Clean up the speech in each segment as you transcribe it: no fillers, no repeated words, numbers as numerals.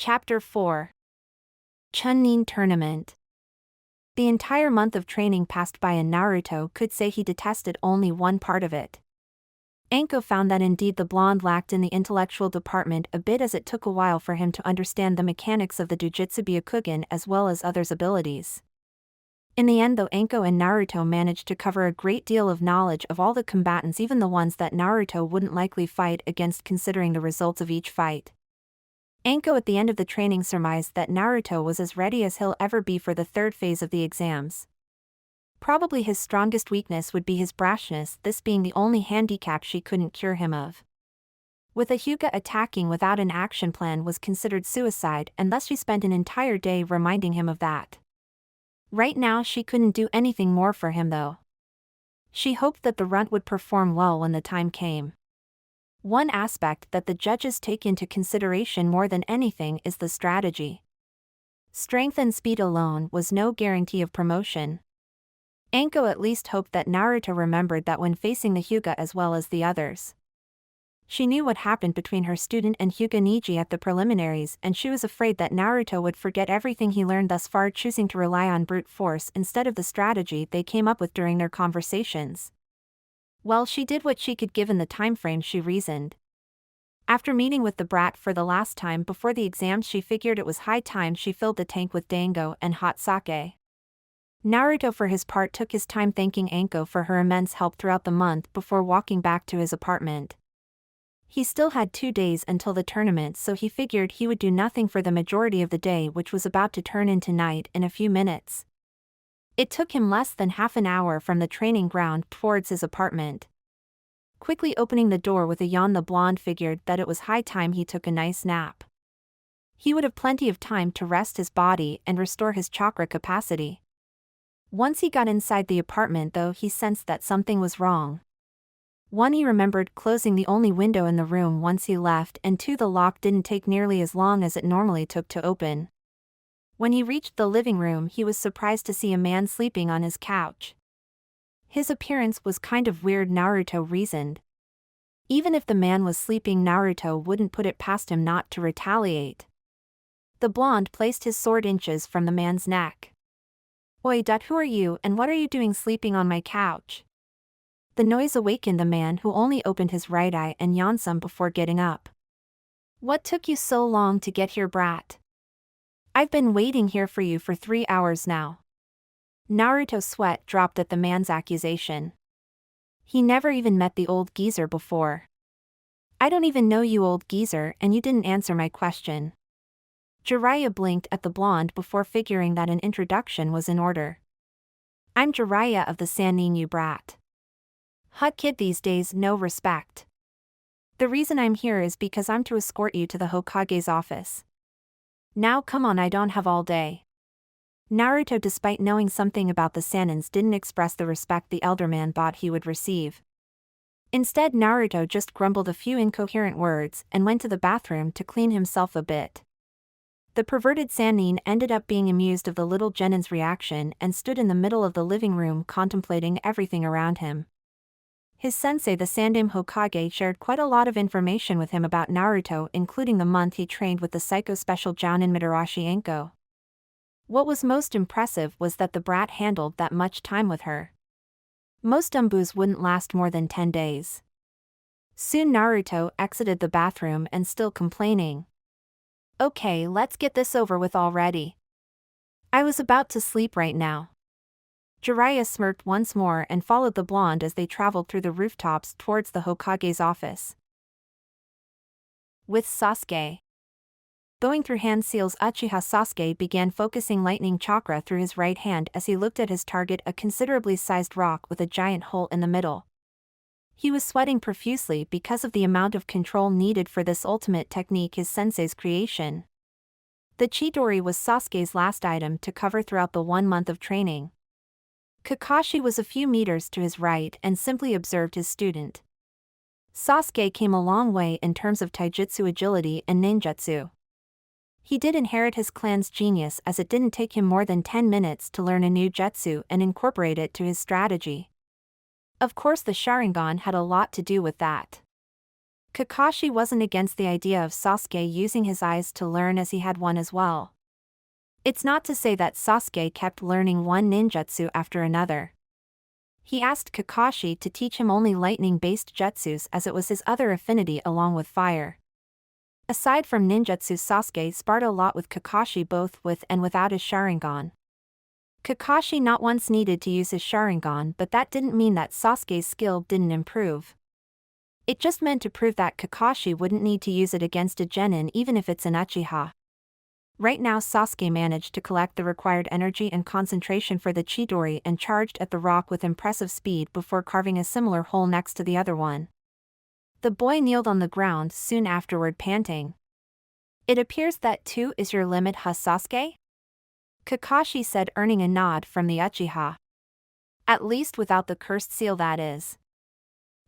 Chapter 4. Chunin Tournament. The entire month of training passed by and Naruto could say he detested only one part of it. Anko found that indeed the blonde lacked in the intellectual department a bit, as it took a while for him to understand the mechanics of the Jujutsu Byakugan as well as others' abilities. In the end though, Anko and Naruto managed to cover a great deal of knowledge of all the combatants, even the ones that Naruto wouldn't likely fight against considering the results of each fight. Anko at the end of the training surmised that Naruto was as ready as he'll ever be for the third phase of the exams. Probably his strongest weakness would be his brashness, this being the only handicap she couldn't cure him of. With a Hyuga, attacking without an action plan was considered suicide, and thus she spent an entire day reminding him of that. Right now she couldn't do anything more for him though. She hoped that the runt would perform well when the time came. One aspect that the judges take into consideration more than anything is the strategy. Strength and speed alone was no guarantee of promotion. Anko at least hoped that Naruto remembered that when facing the Hyuga as well as the others. She knew what happened between her student and Hyuga Niji at the preliminaries, and she was afraid that Naruto would forget everything he learned thus far, choosing to rely on brute force instead of the strategy they came up with during their conversations. Well, she did what she could given the time frame, she reasoned. After meeting with the brat for the last time before the exams, she figured it was high time she filled the tank with dango and hot sake. Naruto for his part took his time thanking Anko for her immense help throughout the month before walking back to his apartment. He still had 2 days until the tournament, so he figured he would do nothing for the majority of the day, which was about to turn into night in a few minutes. It took him less than half an hour from the training ground towards his apartment. Quickly opening the door with a yawn, the blonde figured that it was high time he took a nice nap. He would have plenty of time to rest his body and restore his chakra capacity. Once he got inside the apartment though, he sensed that something was wrong. 1. He remembered closing the only window in the room once he left, and 2. The lock didn't take nearly as long as it normally took to open. When he reached the living room, he was surprised to see a man sleeping on his couch. His appearance was kind of weird, Naruto reasoned. Even if the man was sleeping, Naruto wouldn't put it past him not to retaliate. The blonde placed his sword inches from the man's neck. "Oi, who are you, and what are you doing sleeping on my couch?" The noise awakened the man, who only opened his right eye and yawned some before getting up. "What took you so long to get here, brat? I've been waiting here for you for 3 hours now." Naruto's sweat dropped at the man's accusation. He never even met the old geezer before. "I don't even know you, old geezer, and you didn't answer my question." Jiraiya blinked at the blonde before figuring that an introduction was in order. "I'm Jiraiya of the Sannin, you brat. Hot kid these days, no respect. The reason I'm here is because I'm to escort you to the Hokage's office. Now come on, I don't have all day." Naruto, despite knowing something about the Sannins, didn't express the respect the elder man thought he would receive. Instead, Naruto just grumbled a few incoherent words and went to the bathroom to clean himself a bit. The perverted Sannin ended up being amused of the little Genin's reaction and stood in the middle of the living room contemplating everything around him. His sensei, the Sandaime Hokage, shared quite a lot of information with him about Naruto, including the month he trained with the Psycho Special Jounin Mitarashi Anko. What was most impressive was that the brat handled that much time with her. Most umbus wouldn't last more than 10 days. Soon Naruto exited the bathroom and, still complaining, "Okay, let's get this over with already. I was about to sleep right now." Jiraiya smirked once more and followed the blonde as they traveled through the rooftops towards the Hokage's office. With Sasuke. Going through hand seals, Uchiha Sasuke began focusing lightning chakra through his right hand as he looked at his target, a considerably sized rock with a giant hole in the middle. He was sweating profusely because of the amount of control needed for this ultimate technique, his sensei's creation. The Chidori was Sasuke's last item to cover throughout the 1 month of training. Kakashi was a few meters to his right and simply observed his student. Sasuke came a long way in terms of taijutsu agility and ninjutsu. He did inherit his clan's genius, as it didn't take him more than 10 minutes to learn a new jutsu and incorporate it to his strategy. Of course, the Sharingan had a lot to do with that. Kakashi wasn't against the idea of Sasuke using his eyes to learn, as he had one as well. It's not to say that Sasuke kept learning one ninjutsu after another. He asked Kakashi to teach him only lightning-based jutsus, as it was his other affinity along with fire. Aside from ninjutsu, Sasuke sparred a lot with Kakashi, both with and without his Sharingan. Kakashi not once needed to use his Sharingan, but that didn't mean that Sasuke's skill didn't improve. It just meant to prove that Kakashi wouldn't need to use it against a genin, even if it's an Uchiha. Right now Sasuke managed to collect the required energy and concentration for the Chidori and charged at the rock with impressive speed before carving a similar hole next to the other one. The boy kneeled on the ground soon afterward, panting. "It appears that 2 is your limit, huh, Sasuke?" Kakashi said, earning a nod from the Uchiha. "At least without the cursed seal, that is."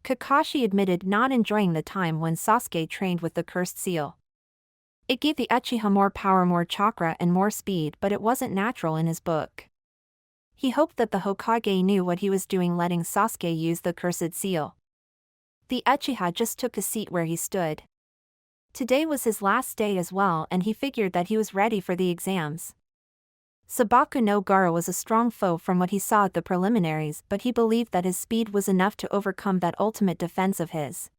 Kakashi admitted not enjoying the time when Sasuke trained with the cursed seal. It gave the Uchiha more power, more chakra and more speed, but it wasn't natural in his book. He hoped that the Hokage knew what he was doing letting Sasuke use the cursed seal. The Uchiha just took a seat where he stood. Today was his last day as well, and he figured that he was ready for the exams. Sabaku no Gaara was a strong foe from what he saw at the preliminaries, but he believed that his speed was enough to overcome that ultimate defense of his.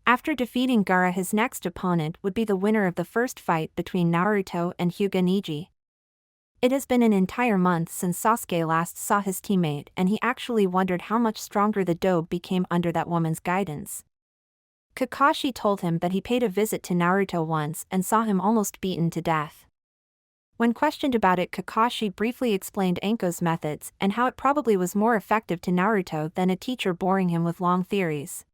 After defeating Gaara, his next opponent would be the winner of the first fight between Naruto and Hyuga Neji. It has been an entire month since Sasuke last saw his teammate, and he actually wondered how much stronger the dobe became under that woman's guidance. Kakashi told him that he paid a visit to Naruto once and saw him almost beaten to death. When questioned about it, Kakashi briefly explained Anko's methods and how it probably was more effective to Naruto than a teacher boring him with long theories.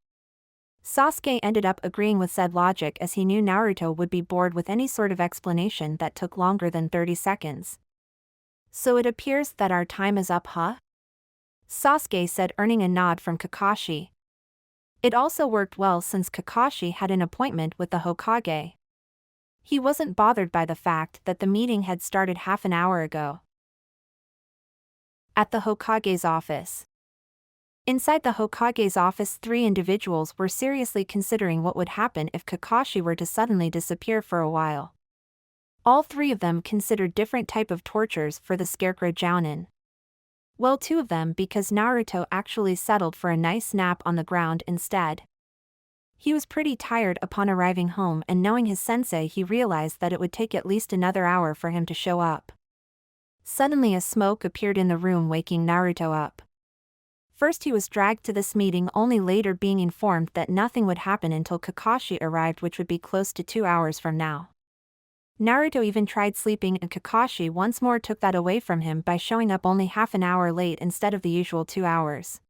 Sasuke ended up agreeing with said logic, as he knew Naruto would be bored with any sort of explanation that took longer than 30 seconds. "So it appears that our time is up, huh?" Sasuke said, earning a nod from Kakashi. It also worked well since Kakashi had an appointment with the Hokage. He wasn't bothered by the fact that the meeting had started half an hour ago. At the Hokage's office. Inside the Hokage's office, 3 individuals were seriously considering what would happen if Kakashi were to suddenly disappear for a while. All 3 of them considered different type of tortures for the Scarecrow Jounin. Well, 2 of them because Naruto actually settled for a nice nap on the ground instead. He was pretty tired upon arriving home, and knowing his sensei, he realized that it would take at least another hour for him to show up. Suddenly a smoke appeared in the room, waking Naruto up. First he was dragged to this meeting, only later being informed that nothing would happen until Kakashi arrived, which would be close to 2 hours from now. Naruto even tried sleeping, and Kakashi once more took that away from him by showing up only half an hour late instead of the usual 2 hours.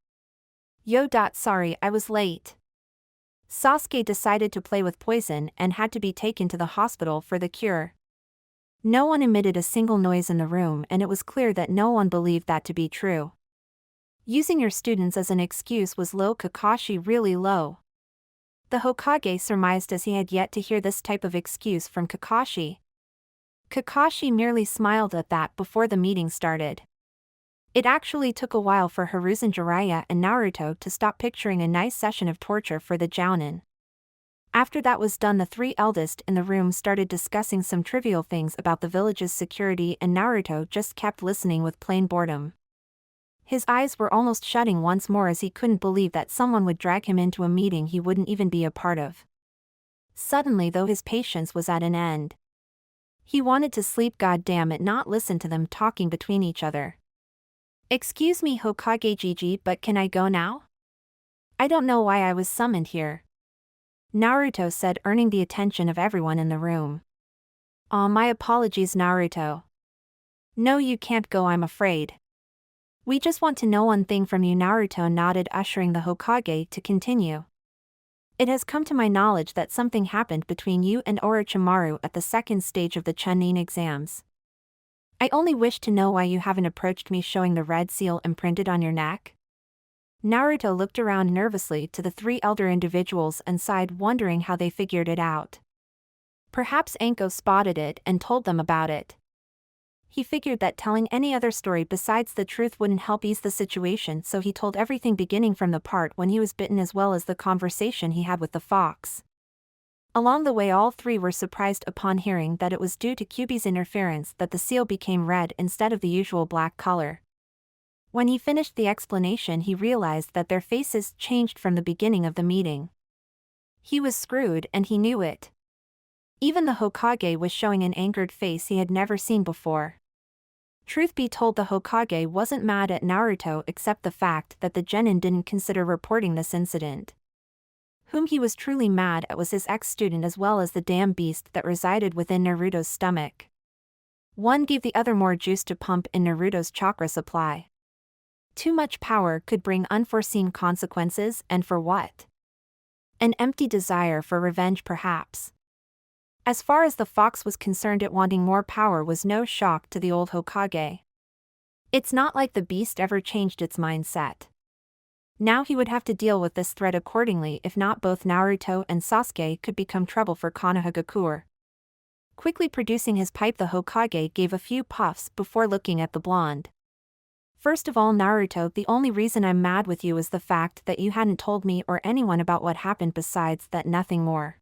Sorry, I was late. Sasuke decided to play with poison and had to be taken to the hospital for the cure. No one emitted a single noise in the room, and it was clear that no one believed that to be true. Using your students as an excuse was low, Kakashi, really low. The Hokage surmised, as he had yet to hear this type of excuse from Kakashi. Kakashi merely smiled at that before the meeting started. It actually took a while for Hiruzen Jiraiya and Naruto to stop picturing a nice session of torture for the Jounin. After that was done, the 3 eldest in the room started discussing some trivial things about the village's security, and Naruto just kept listening with plain boredom. His eyes were almost shutting once more, as he couldn't believe that someone would drag him into a meeting he wouldn't even be a part of. Suddenly, though, his patience was at an end. He wanted to sleep, goddamn it, not listen to them talking between each other. "Excuse me, Hokage Gigi, but can I go now? I don't know why I was summoned here," Naruto said, earning the attention of everyone in the room. "Aw, my apologies, Naruto." "No, you can't go, I'm afraid. We just want to know one thing from you," Naruto nodded, ushering the Hokage to continue. "It has come to my knowledge that something happened between you and Orochimaru at the second stage of the Chunin exams. I only wish to know why you haven't approached me showing the red seal imprinted on your neck." Naruto looked around nervously to the 3 elder individuals and sighed, wondering how they figured it out. Perhaps Anko spotted it and told them about it. He figured that telling any other story besides the truth wouldn't help ease the situation, so he told everything beginning from the part when he was bitten as well as the conversation he had with the fox. Along the way, all three were surprised upon hearing that it was due to Kyuubi's interference that the seal became red instead of the usual black color. When he finished the explanation, he realized that their faces changed from the beginning of the meeting. He was screwed, and he knew it. Even the Hokage was showing an angered face he had never seen before. Truth be told, the Hokage wasn't mad at Naruto except the fact that the genin didn't consider reporting this incident. Whom he was truly mad at was his ex-student as well as the damn beast that resided within Naruto's stomach. One gave the other more juice to pump in Naruto's chakra supply. Too much power could bring unforeseen consequences, and for what? An empty desire for revenge, perhaps. As far as the fox was concerned, it wanting more power was no shock to the old Hokage. It's not like the beast ever changed its mindset. Now he would have to deal with this threat accordingly, if not both Naruto and Sasuke could become trouble for Konohagakure. Quickly producing his pipe, the Hokage gave a few puffs before looking at the blonde. First of all, Naruto, the only reason I'm mad with you is the fact that you hadn't told me or anyone about what happened, besides that, nothing more.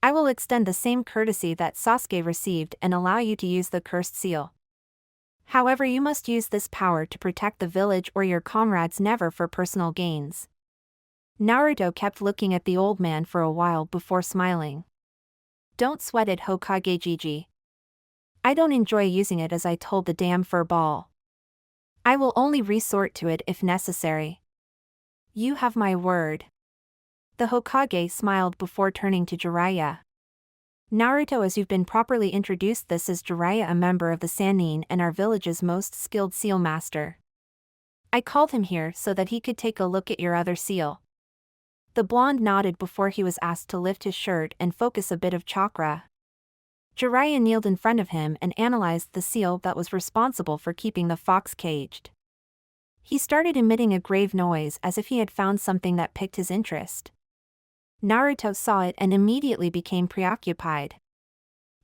I will extend the same courtesy that Sasuke received and allow you to use the cursed seal. However, you must use this power to protect the village or your comrades, never for personal gains. Naruto kept looking at the old man for a while before smiling. Don't sweat it, Hokage Gigi. I don't enjoy using it, as I told the damn fur ball. I will only resort to it if necessary. You have my word. The Hokage smiled before turning to Jiraiya. Naruto, as you've been properly introduced, this is Jiraiya, a member of the Sannin and our village's most skilled seal master. I called him here so that he could take a look at your other seal. The blonde nodded before he was asked to lift his shirt and focus a bit of chakra. Jiraiya kneeled in front of him and analyzed the seal that was responsible for keeping the fox caged. He started emitting a grave noise as if he had found something that piqued his interest. Naruto saw it and immediately became preoccupied.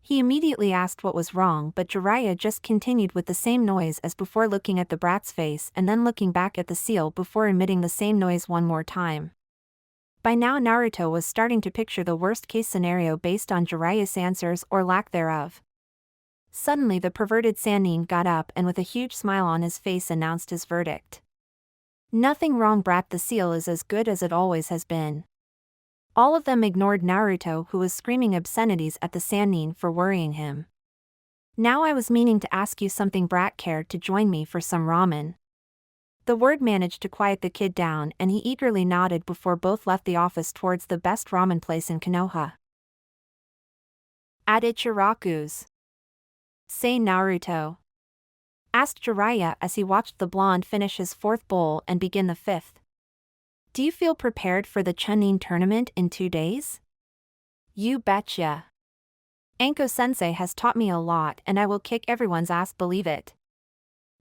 He immediately asked what was wrong, but Jiraiya just continued with the same noise as before, looking at the brat's face and then looking back at the seal before emitting the same noise one more time. By now, Naruto was starting to picture the worst-case scenario based on Jiraiya's answers or lack thereof. Suddenly, the perverted Sannin got up and with a huge smile on his face announced his verdict. Nothing wrong, brat, the seal is as good as it always has been. All of them ignored Naruto, who was screaming obscenities at the Sannin for worrying him. Now I was meaning to ask you something, brat. Care to join me for some ramen? The word managed to quiet the kid down and he eagerly nodded before both left the office towards the best ramen place in Konoha. At Ichiraku's. Say, Naruto, asked Jiraiya as he watched the blonde finish his fourth bowl and begin the fifth. Do you feel prepared for the Chunin tournament in 2 days? You betcha. Anko-sensei has taught me a lot and I will kick everyone's ass, believe it.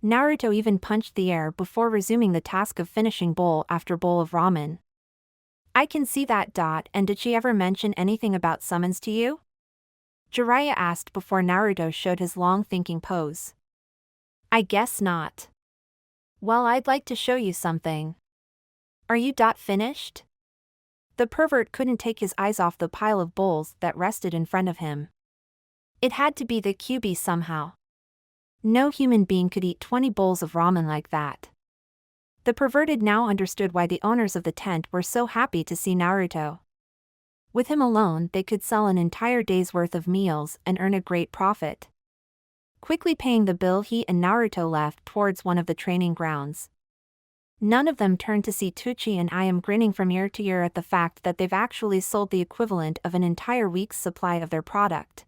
Naruto even punched the air before resuming the task of finishing bowl after bowl of ramen. I can see that. And did she ever mention anything about summons to you? Jiraiya asked before Naruto showed his long thinking pose. I guess not. Well, I'd like to show you something. Are you finished? The pervert couldn't take his eyes off the pile of bowls that rested in front of him. It had to be the Kyuubi somehow. No human being could eat 20 bowls of ramen like that. The perverted now understood why the owners of the tent were so happy to see Naruto. With him alone, they could sell an entire day's worth of meals and earn a great profit. Quickly paying the bill, he and Naruto left towards one of the training grounds. None of them turned to see Tucci and I am grinning from ear to ear at the fact that they've actually sold the equivalent of an entire week's supply of their product.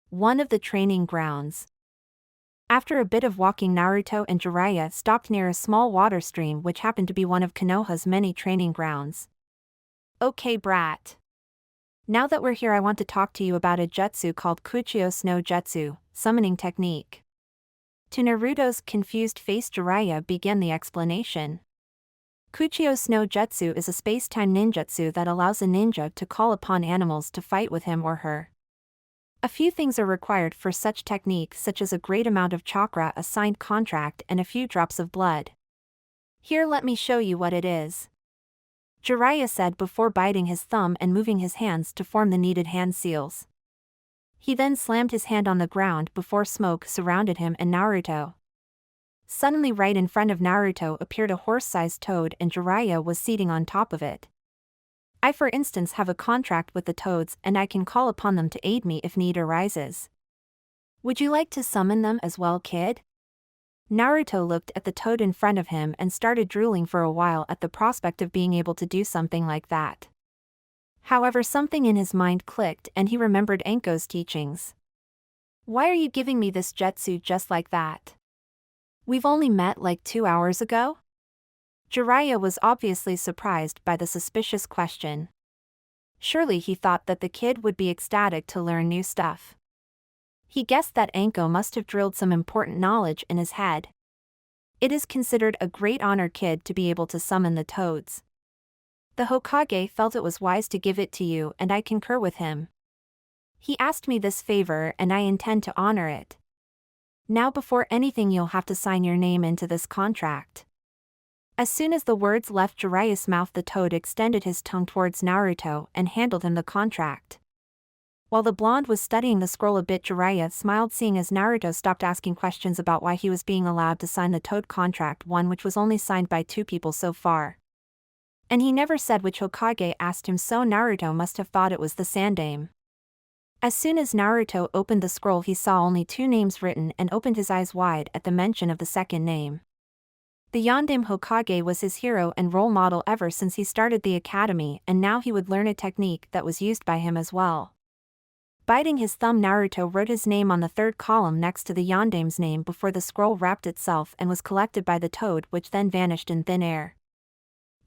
One of the training grounds. After a bit of walking, Naruto and Jiraiya stopped near a small water stream which happened to be one of Konoha's many training grounds. Okay, brat. Now that we're here, I want to talk to you about a jutsu called Kuchio no Jutsu, summoning technique. To Naruto's confused face, Jiraiya began the explanation. Kuchio no Jutsu is a space-time ninjutsu that allows a ninja to call upon animals to fight with him or her. A few things are required for such technique, such as a great amount of chakra, a signed contract, and a few drops of blood. Here, let me show you what it is, Jiraiya said before biting his thumb and moving his hands to form the needed hand seals. He then slammed his hand on the ground before smoke surrounded him and Naruto. Suddenly, right in front of Naruto appeared a horse-sized toad, and Jiraiya was seating on top of it. I, for instance, have a contract with the toads, and I can call upon them to aid me if need arises. Would you like to summon them as well, kid? Naruto looked at the toad in front of him and started drooling for a while at the prospect of being able to do something like that. However, something in his mind clicked and he remembered Anko's teachings. Why are you giving me this jutsu just like that? We've only met like 2 hours ago? Jiraiya was obviously surprised by the suspicious question. Surely he thought that the kid would be ecstatic to learn new stuff. He guessed that Anko must have drilled some important knowledge in his head. It is considered a great honor, kid, to be able to summon the toads. The Hokage felt it was wise to give it to you, and I concur with him. He asked me this favor and I intend to honor it. Now, before anything, you'll have to sign your name into this contract. As soon as the words left Jiraiya's mouth, the toad extended his tongue towards Naruto and handed him the contract. While the blonde was studying the scroll a bit, Jiraiya smiled, seeing as Naruto stopped asking questions about why he was being allowed to sign the toad contract, one which was only signed by 2 people so far. And he never said which Hokage asked him, so Naruto must have thought it was the Sandaime. As soon as Naruto opened the scroll, he saw only 2 names written and opened his eyes wide at the mention of the second name. The Yondaime Hokage was his hero and role model ever since he started the academy, and now he would learn a technique that was used by him as well. Biting his thumb, Naruto wrote his name on the 3rd column next to the Yondaime's name before the scroll wrapped itself and was collected by the toad, which then vanished in thin air.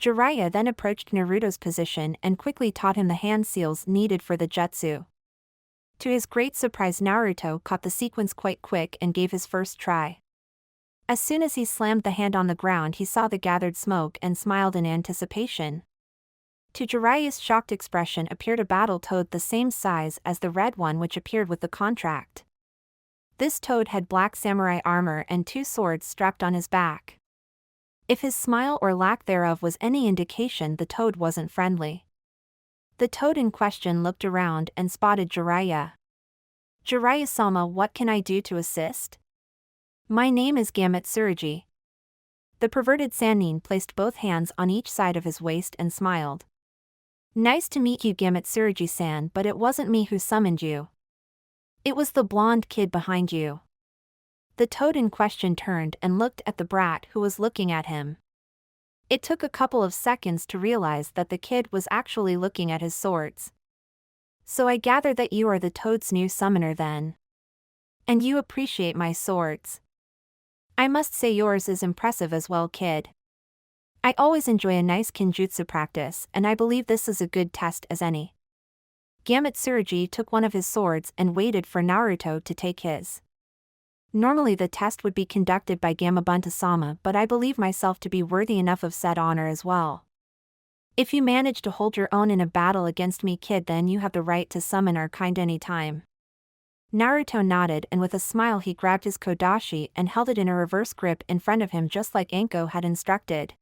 Jiraiya then approached Naruto's position and quickly taught him the hand seals needed for the jutsu. To his great surprise, Naruto caught the sequence quite quick and gave his first try. As soon as he slammed the hand on the ground, he saw the gathered smoke and smiled in anticipation. To Jiraiya's shocked expression appeared a battle toad the same size as the red one which appeared with the contract. This toad had black samurai armor and 2 swords strapped on his back. If his smile or lack thereof was any indication, the toad wasn't friendly. The toad in question looked around and spotted Jiraiya. Jiraiya-sama, what can I do to assist? My name is Gametsurugi. The perverted Sannin placed both hands on each side of his waist and smiled. Nice to meet you, Gametsurugi-san, but it wasn't me who summoned you. It was the blonde kid behind you. The toad in question turned and looked at the brat who was looking at him. It took a couple of seconds to realize that the kid was actually looking at his swords. So I gather that you are the toad's new summoner then. And you appreciate my swords. I must say yours is impressive as well, kid. I always enjoy a nice kinjutsu practice, and I believe this is a good test as any. Gametsurugi took one of his swords and waited for Naruto to take his. Normally the test would be conducted by Gamabunta-sama, but I believe myself to be worthy enough of said honor as well. If you manage to hold your own in a battle against me, kid, then you have the right to summon our kind any time. Naruto nodded, and with a smile he grabbed his kodashi and held it in a reverse grip in front of him just like Anko had instructed.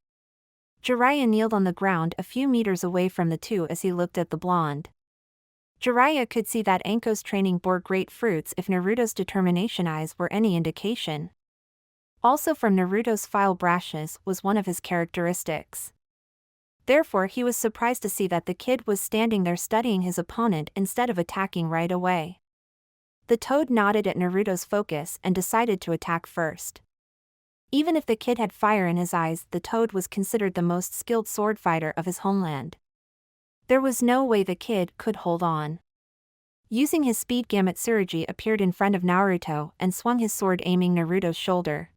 Jiraiya kneeled on the ground a few meters away from the two as he looked at the blonde. Jiraiya could see that Anko's training bore great fruits if Naruto's determination eyes were any indication. Also, from Naruto's file, brashness was one of his characteristics. Therefore he was surprised to see that the kid was standing there studying his opponent instead of attacking right away. The toad nodded at Naruto's focus and decided to attack first. Even if the kid had fire in his eyes, the toad was considered the most skilled sword fighter of his homeland. There was no way the kid could hold on. Using his speed, Gametsurugi appeared in front of Naruto and swung his sword, aiming Naruto's shoulder.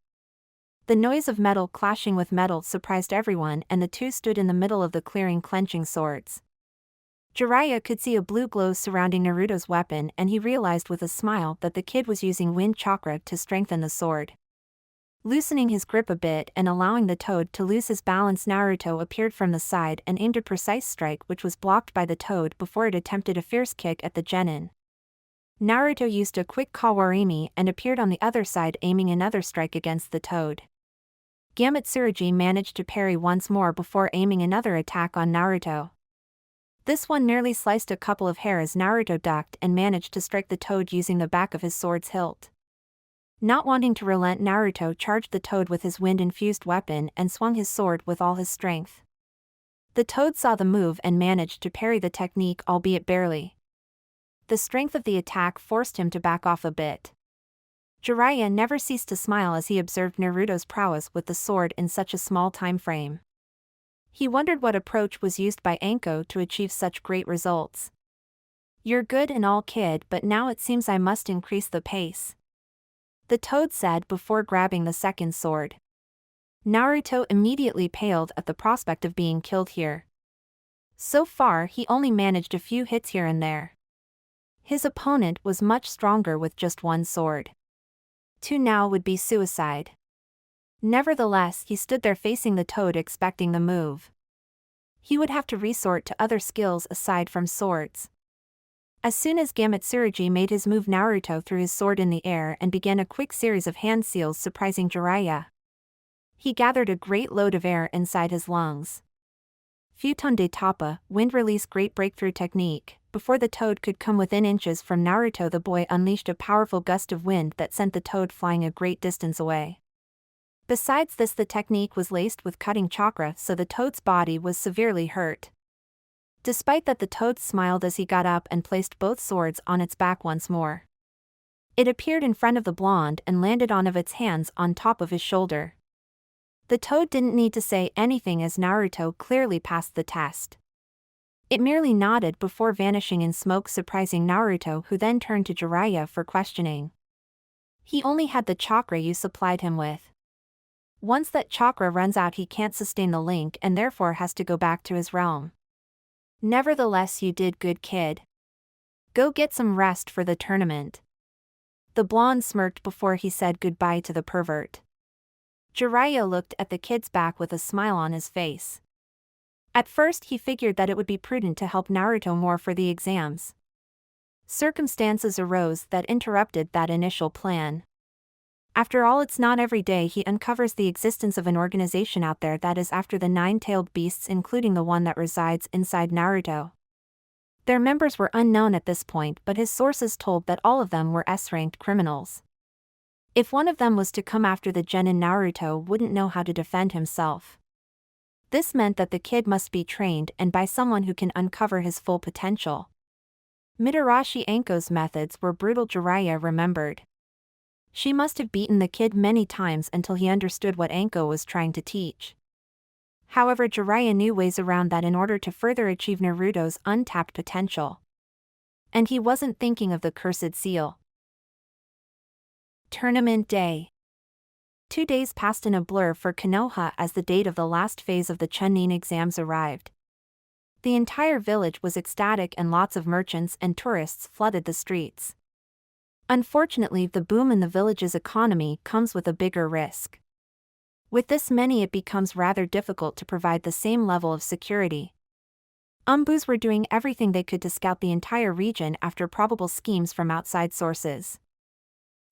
The noise of metal clashing with metal surprised everyone, and the two stood in the middle of the clearing clenching swords. Jiraiya could see a blue glow surrounding Naruto's weapon, and he realized with a smile that the kid was using wind chakra to strengthen the sword. Loosening his grip a bit and allowing the toad to lose his balance, Naruto appeared from the side and aimed a precise strike which was blocked by the toad before it attempted a fierce kick at the genin. Naruto used a quick kawarimi and appeared on the other side, aiming another strike against the toad. Gamatsurugi managed to parry once more before aiming another attack on Naruto. This one nearly sliced a couple of hair as Naruto ducked and managed to strike the toad using the back of his sword's hilt. Not wanting to relent, Naruto charged the toad with his wind-infused weapon and swung his sword with all his strength. The toad saw the move and managed to parry the technique, albeit barely. The strength of the attack forced him to back off a bit. Jiraiya never ceased to smile as he observed Naruto's prowess with the sword in such a small time frame. He wondered what approach was used by Anko to achieve such great results. "You're good and all, kid, but now it seems I must increase the pace," the toad said before grabbing the second sword. Naruto immediately paled at the prospect of being killed here. So far he only managed a few hits here and there. His opponent was much stronger with just one sword. 2 now would be suicide. Nevertheless, he stood there facing the toad, expecting the move. He would have to resort to other skills aside from swords. As soon as Gamatsurugi made his move, Naruto threw his sword in the air and began a quick series of hand seals, surprising Jiraiya. He gathered a great load of air inside his lungs. Futon de Tapa, wind release, great breakthrough technique. Before the toad could come within inches from Naruto, the boy unleashed a powerful gust of wind that sent the toad flying a great distance away. Besides this, the technique was laced with cutting chakra, so the toad's body was severely hurt. Despite that, the toad smiled as he got up and placed both swords on its back once more. It appeared in front of the blonde and landed on of its hands on top of his shoulder. The toad didn't need to say anything as Naruto clearly passed the test. It merely nodded before vanishing in smoke, surprising Naruto, who then turned to Jiraiya for questioning. He only had the chakra you supplied him with. Once that chakra runs out, he can't sustain the link and therefore has to go back to his realm. Nevertheless, you did good, kid. Go get some rest for the tournament. The blonde smirked before he said goodbye to the pervert. Jiraiya looked at the kid's back with a smile on his face. At first he figured that it would be prudent to help Naruto more for the exams. Circumstances arose that interrupted that initial plan. After all, it's not every day he uncovers the existence of an organization out there that is after the 9-tailed beasts, including the one that resides inside Naruto. Their members were unknown at this point, but his sources told that all of them were S-ranked criminals. If one of them was to come after the genin, Naruto wouldn't know how to defend himself. This meant that the kid must be trained and by someone who can uncover his full potential. Mitarashi Anko's methods were brutal, Jiraiya remembered. She must have beaten the kid many times until he understood what Anko was trying to teach. However, Jiraiya knew ways around that in order to further achieve Naruto's untapped potential. And he wasn't thinking of the cursed seal. Tournament day. 2 days passed in a blur for Konoha as the date of the last phase of the Chunin exams arrived. The entire village was ecstatic and lots of merchants and tourists flooded the streets. Unfortunately, the boom in the village's economy comes with a bigger risk. With this many, it becomes rather difficult to provide the same level of security. Umbus were doing everything they could to scout the entire region after probable schemes from outside sources.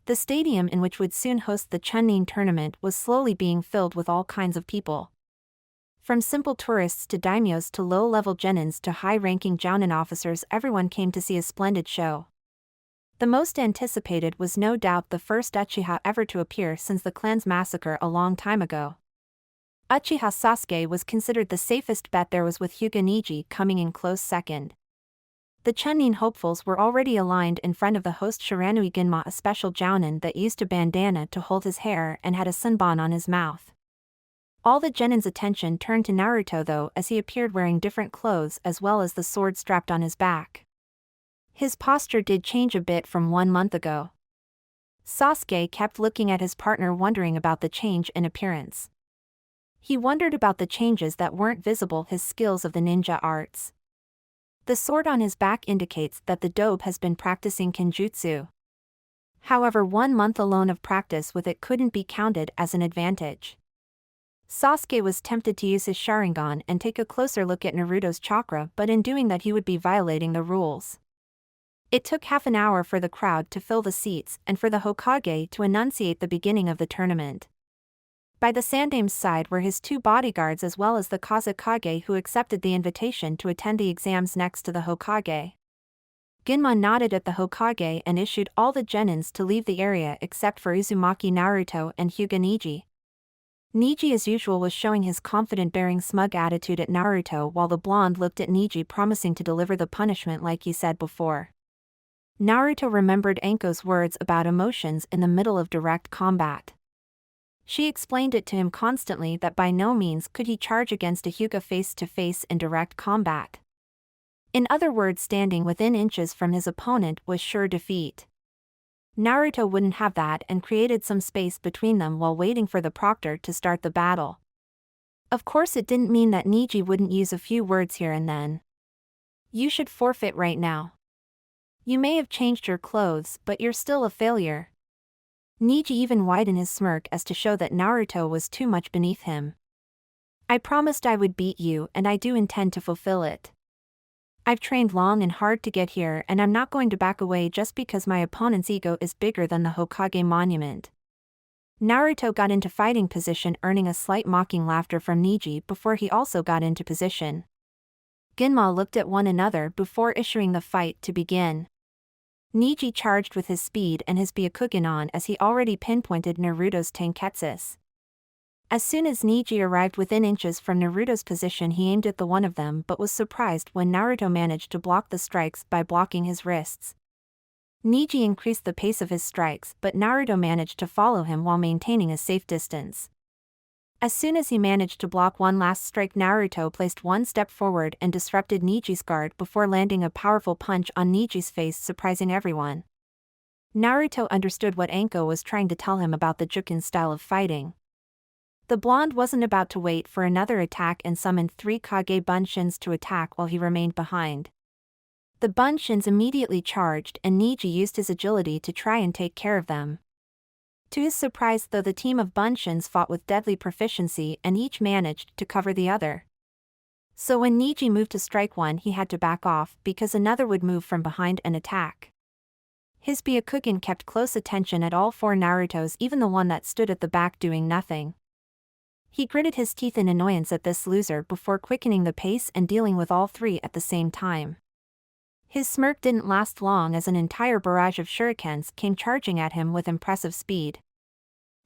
The stadium in which would soon host the Chunin tournament was slowly being filled with all kinds of people. From simple tourists to daimyos to low-level genins to high-ranking jounin officers, everyone came to see a splendid show. The most anticipated was no doubt the first Uchiha ever to appear since the clan's massacre a long time ago. Uchiha Sasuke was considered the safest bet there was, with Hyuga Neji coming in close second. The Chunin hopefuls were already aligned in front of the host Shiranui Ginma, a special jounin that used a bandana to hold his hair and had a sunbon on his mouth. All the genin's attention turned to Naruto though, as he appeared wearing different clothes as well as the sword strapped on his back. His posture did change a bit from 1 month ago. Sasuke kept looking at his partner, wondering about the change in appearance. He wondered about the changes that weren't visible, his skills of the ninja arts. The sword on his back indicates that the dobe has been practicing kenjutsu. However, 1 month alone of practice with it couldn't be counted as an advantage. Sasuke was tempted to use his Sharingan and take a closer look at Naruto's chakra, but in doing that he would be violating the rules. It took half an hour for the crowd to fill the seats and for the Hokage to enunciate the beginning of the tournament. By the Sandame's side were his two bodyguards as well as the Kazekage who accepted the invitation to attend the exams next to the Hokage. Ginma nodded at the Hokage and issued all the genins to leave the area except for Uzumaki Naruto and Hyuga Neji. Neji as usual was showing his confident-bearing smug attitude at Naruto while the blonde looked at Neji promising to deliver the punishment like he said before. Naruto remembered Anko's words about emotions in the middle of direct combat. She explained it to him constantly that by no means could he charge against a Hyuga face-to-face in direct combat. In other words, standing within inches from his opponent was sure defeat. Naruto wouldn't have that and created some space between them while waiting for the proctor to start the battle. Of course it didn't mean that Neji wouldn't use a few words here and then. You should forfeit right now. You may have changed your clothes, but you're still a failure. Neji even widened his smirk as to show that Naruto was too much beneath him. I promised I would beat you and I do intend to fulfill it. I've trained long and hard to get here and I'm not going to back away just because my opponent's ego is bigger than the Hokage monument. Naruto got into fighting position, earning a slight mocking laughter from Neji before he also got into position. Ginma looked at one another before issuing the fight to begin. Neji charged with his speed and his Byakugan on as he already pinpointed Naruto's Tenketsus. As soon as Neji arrived within inches from Naruto's position, he aimed at the one of them but was surprised when Naruto managed to block the strikes by blocking his wrists. Neji increased the pace of his strikes but Naruto managed to follow him while maintaining a safe distance. As soon as he managed to block one last strike, Naruto placed one step forward and disrupted Neji's guard before landing a powerful punch on Neji's face, surprising everyone. Naruto understood what Anko was trying to tell him about the Jukin style of fighting. The blonde wasn't about to wait for another attack and summoned 3 Kage Bunshins to attack while he remained behind. The Bunshins immediately charged and Neji used his agility to try and take care of them. To his surprise though, the team of Bunshins fought with deadly proficiency and each managed to cover the other. So when Neji moved to strike one, he had to back off because another would move from behind and attack. His Byakugan kept close attention at all 4 Narutos, even the one that stood at the back doing nothing. He gritted his teeth in annoyance at this loser before quickening the pace and dealing with all 3 at the same time. His smirk didn't last long as an entire barrage of shurikens came charging at him with impressive speed.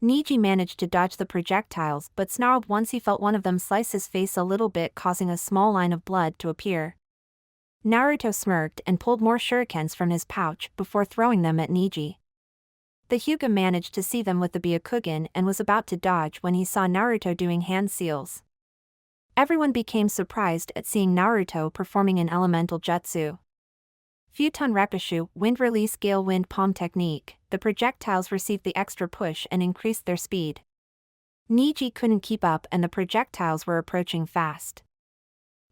Neji managed to dodge the projectiles but snarled once he felt one of them slice his face a little bit, causing a small line of blood to appear. Naruto smirked and pulled more shurikens from his pouch before throwing them at Neji. The Hyuga managed to see them with the Byakugan and was about to dodge when he saw Naruto doing hand seals. Everyone became surprised at seeing Naruto performing an elemental jutsu. Futon Repushu, Wind Release Gale Wind Palm Technique. The projectiles received the extra push and increased their speed. Neji couldn't keep up and the projectiles were approaching fast.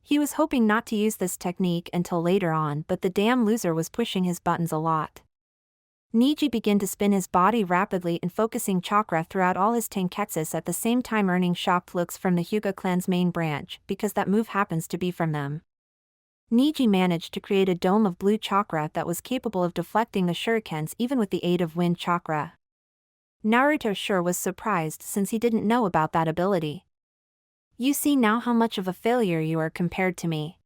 He was hoping not to use this technique until later on, but the damn loser was pushing his buttons a lot. Neji began to spin his body rapidly and focusing chakra throughout all his Tenketsus at the same time, earning shocked looks from the Hyuga clan's main branch because that move happens to be from them. Neji managed to create a dome of blue chakra that was capable of deflecting the shurikens even with the aid of wind chakra. Naruto sure was surprised since he didn't know about that ability. You see now how much of a failure you are compared to me,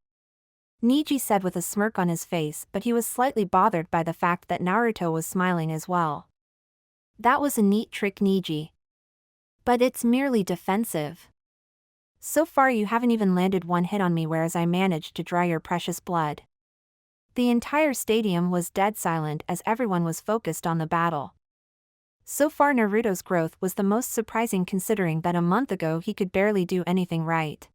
Neji said with a smirk on his face, but he was slightly bothered by the fact that Naruto was smiling as well. That was a neat trick, Neji. But it's merely defensive. So far you haven't even landed one hit on me, whereas I managed to draw your precious blood. The entire stadium was dead silent as everyone was focused on the battle. So far Naruto's growth was the most surprising, considering that a month ago he could barely do anything right.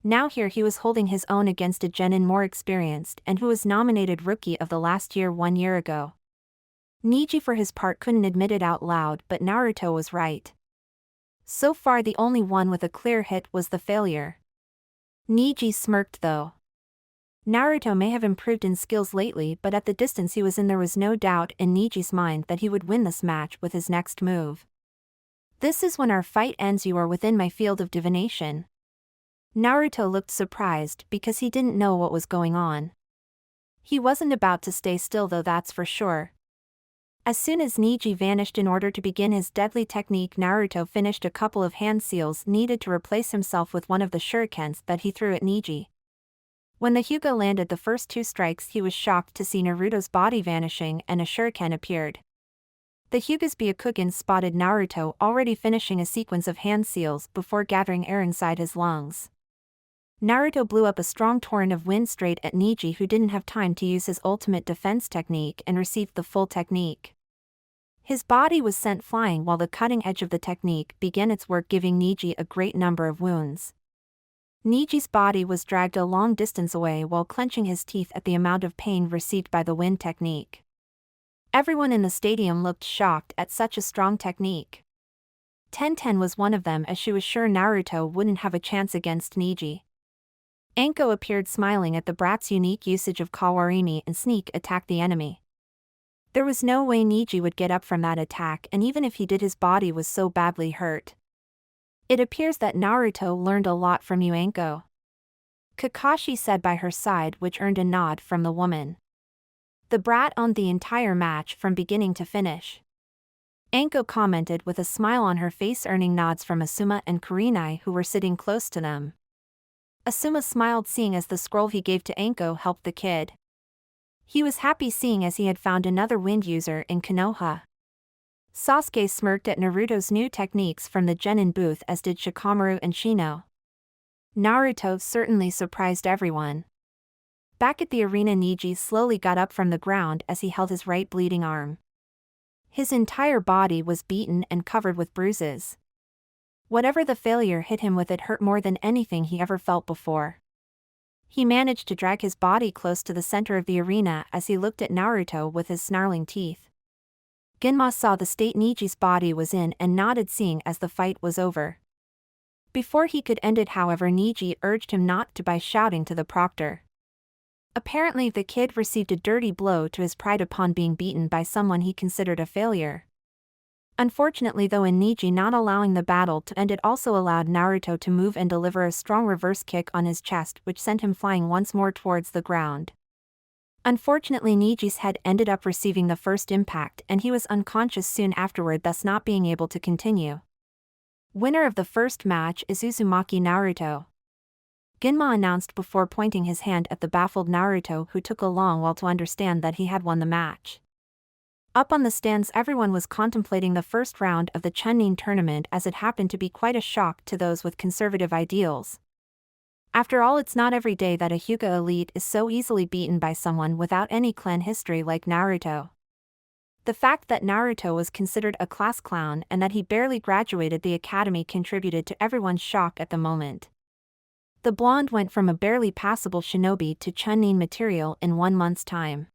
Now here he was holding his own against a genin more experienced and who was nominated Rookie of the last year 1 year ago. Neji for his part couldn't admit it out loud, but Naruto was right. So far the only one with a clear hit was the failure. Neji smirked though. Naruto may have improved in skills lately, but at the distance he was in there was no doubt in Neji's mind that he would win this match with his next move. This is when our fight ends. You are within my field of divination. Naruto looked surprised because he didn't know what was going on. He wasn't about to stay still though, that's for sure. As soon as Neji vanished in order to begin his deadly technique, Naruto finished a couple of hand seals needed to replace himself with one of the shurikens that he threw at Neji. When the Hyuga landed the first two strikes, he was shocked to see Naruto's body vanishing and a shuriken appeared. The Hyuga's Byakugan spotted Naruto already finishing a sequence of hand seals before gathering air inside his lungs. Naruto blew up a strong torrent of wind straight at Neji, who didn't have time to use his ultimate defense technique and received the full technique. His body was sent flying while the cutting edge of the technique began its work, giving Neji a great number of wounds. Neji's body was dragged a long distance away while clenching his teeth at the amount of pain received by the wind technique. Everyone in the stadium looked shocked at such a strong technique. Tenten was one of them, as she was sure Naruto wouldn't have a chance against Neji. Anko appeared smiling at the brat's unique usage of Kawarimi and sneak attack the enemy. There was no way Neji would get up from that attack, and even if he did, his body was so badly hurt. It appears that Naruto learned a lot from you, Anko, Kakashi said by her side, which earned a nod from the woman. The brat owned the entire match from beginning to finish. Anko commented with a smile on her face, earning nods from Asuma and Kurenai, who were sitting close to them. Asuma smiled, seeing as the scroll he gave to Anko helped the kid. He was happy, seeing as he had found another wind user in Konoha. Sasuke smirked at Naruto's new techniques from the Genin booth, as did Shikamaru and Shino. Naruto certainly surprised everyone. Back at the arena, Neji slowly got up from the ground as he held his right bleeding arm. His entire body was beaten and covered with bruises. Whatever the failure hit him with, it hurt more than anything he ever felt before. He managed to drag his body close to the center of the arena as he looked at Naruto with his snarling teeth. Genma saw the state Neji's body was in and nodded, seeing as the fight was over. Before he could end it, however, Neji urged him not to by shouting to the proctor. Apparently the kid received a dirty blow to his pride upon being beaten by someone he considered a failure. Unfortunately though, in Neji not allowing the battle to end, it also allowed Naruto to move and deliver a strong reverse kick on his chest, which sent him flying once more towards the ground. Unfortunately, Neji's head ended up receiving the first impact and he was unconscious soon afterward, thus not being able to continue. Winner of the first match is Uzumaki Naruto, Genma announced before pointing his hand at the baffled Naruto, who took a long while to understand that he had won the match. Up on the stands, everyone was contemplating the first round of the Chunin tournament, as it happened to be quite a shock to those with conservative ideals. After all, it's not every day that a Hyuga elite is so easily beaten by someone without any clan history like Naruto. The fact that Naruto was considered a class clown and that he barely graduated the academy contributed to everyone's shock at the moment. The blonde went from a barely passable shinobi to Chunin material in 1 month's time.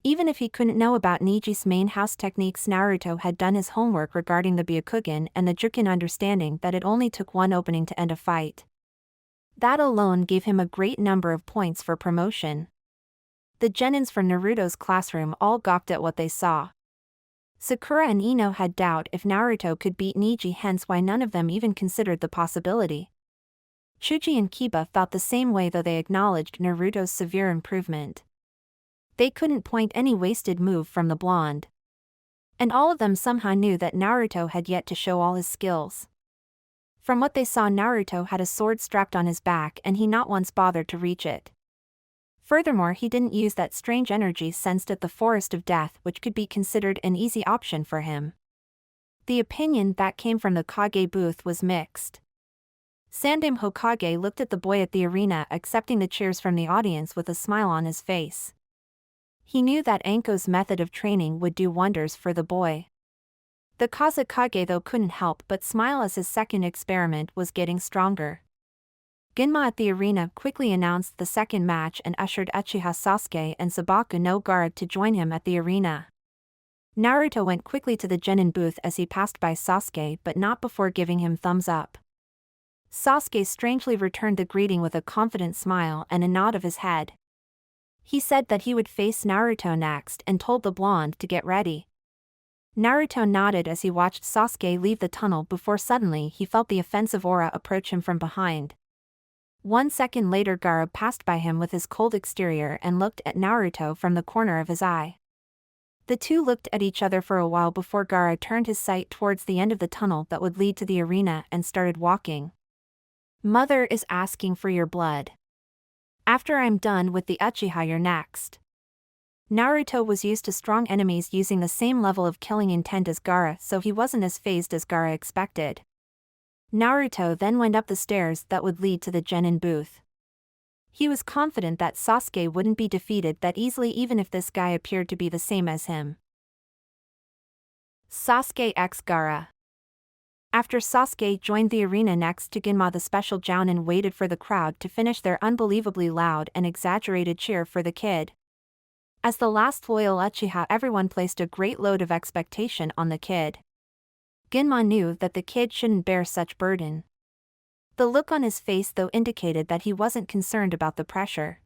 Even if he couldn't know about Neji's main house techniques, Naruto had done his homework regarding the Byakugan and the Jukin, understanding that it only took one opening to end a fight. That alone gave him a great number of points for promotion. The genins from Naruto's classroom all gawked at what they saw. Sakura and Ino had doubt if Naruto could beat Neji, hence why none of them even considered the possibility. Chuji and Kiba felt the same way, though they acknowledged Naruto's severe improvement. They couldn't point any wasted move from the blonde. And all of them somehow knew that Naruto had yet to show all his skills. From what they saw, Naruto had a sword strapped on his back and he not once bothered to reach it. Furthermore, he didn't use that strange energy sensed at the Forest of Death, which could be considered an easy option for him. The opinion that came from the Kage booth was mixed. Sandame Hokage looked at the boy at the arena, accepting the cheers from the audience with a smile on his face. He knew that Anko's method of training would do wonders for the boy. The Kazekage though couldn't help but smile as his second experiment was getting stronger. Genma at the arena quickly announced the second match and ushered Uchiha Sasuke and Sabaku no Gaara to join him at the arena. Naruto went quickly to the Genin booth as he passed by Sasuke, but not before giving him thumbs up. Sasuke strangely returned the greeting with a confident smile and a nod of his head. He said that he would face Naruto next and told the blonde to get ready. Naruto nodded as he watched Sasuke leave the tunnel before suddenly he felt the offensive aura approach him from behind. 1 second later, Gaara passed by him with his cold exterior and looked at Naruto from the corner of his eye. The two looked at each other for a while before Gaara turned his sight towards the end of the tunnel that would lead to the arena and started walking. "Mother is asking for your blood. After I'm done with the Uchiha, you're next." Naruto was used to strong enemies using the same level of killing intent as Gaara, so he wasn't as fazed as Gaara expected. Naruto then went up the stairs that would lead to the Genin booth. He was confident that Sasuke wouldn't be defeated that easily even if this guy appeared to be the same as him. Sasuke x Gaara. After Sasuke joined the arena next to Ginma, the special Jounin waited for the crowd to finish their unbelievably loud and exaggerated cheer for the kid. As the last loyal Uchiha, everyone placed a great load of expectation on the kid. Ginma knew that the kid shouldn't bear such burden. The look on his face though indicated that he wasn't concerned about the pressure.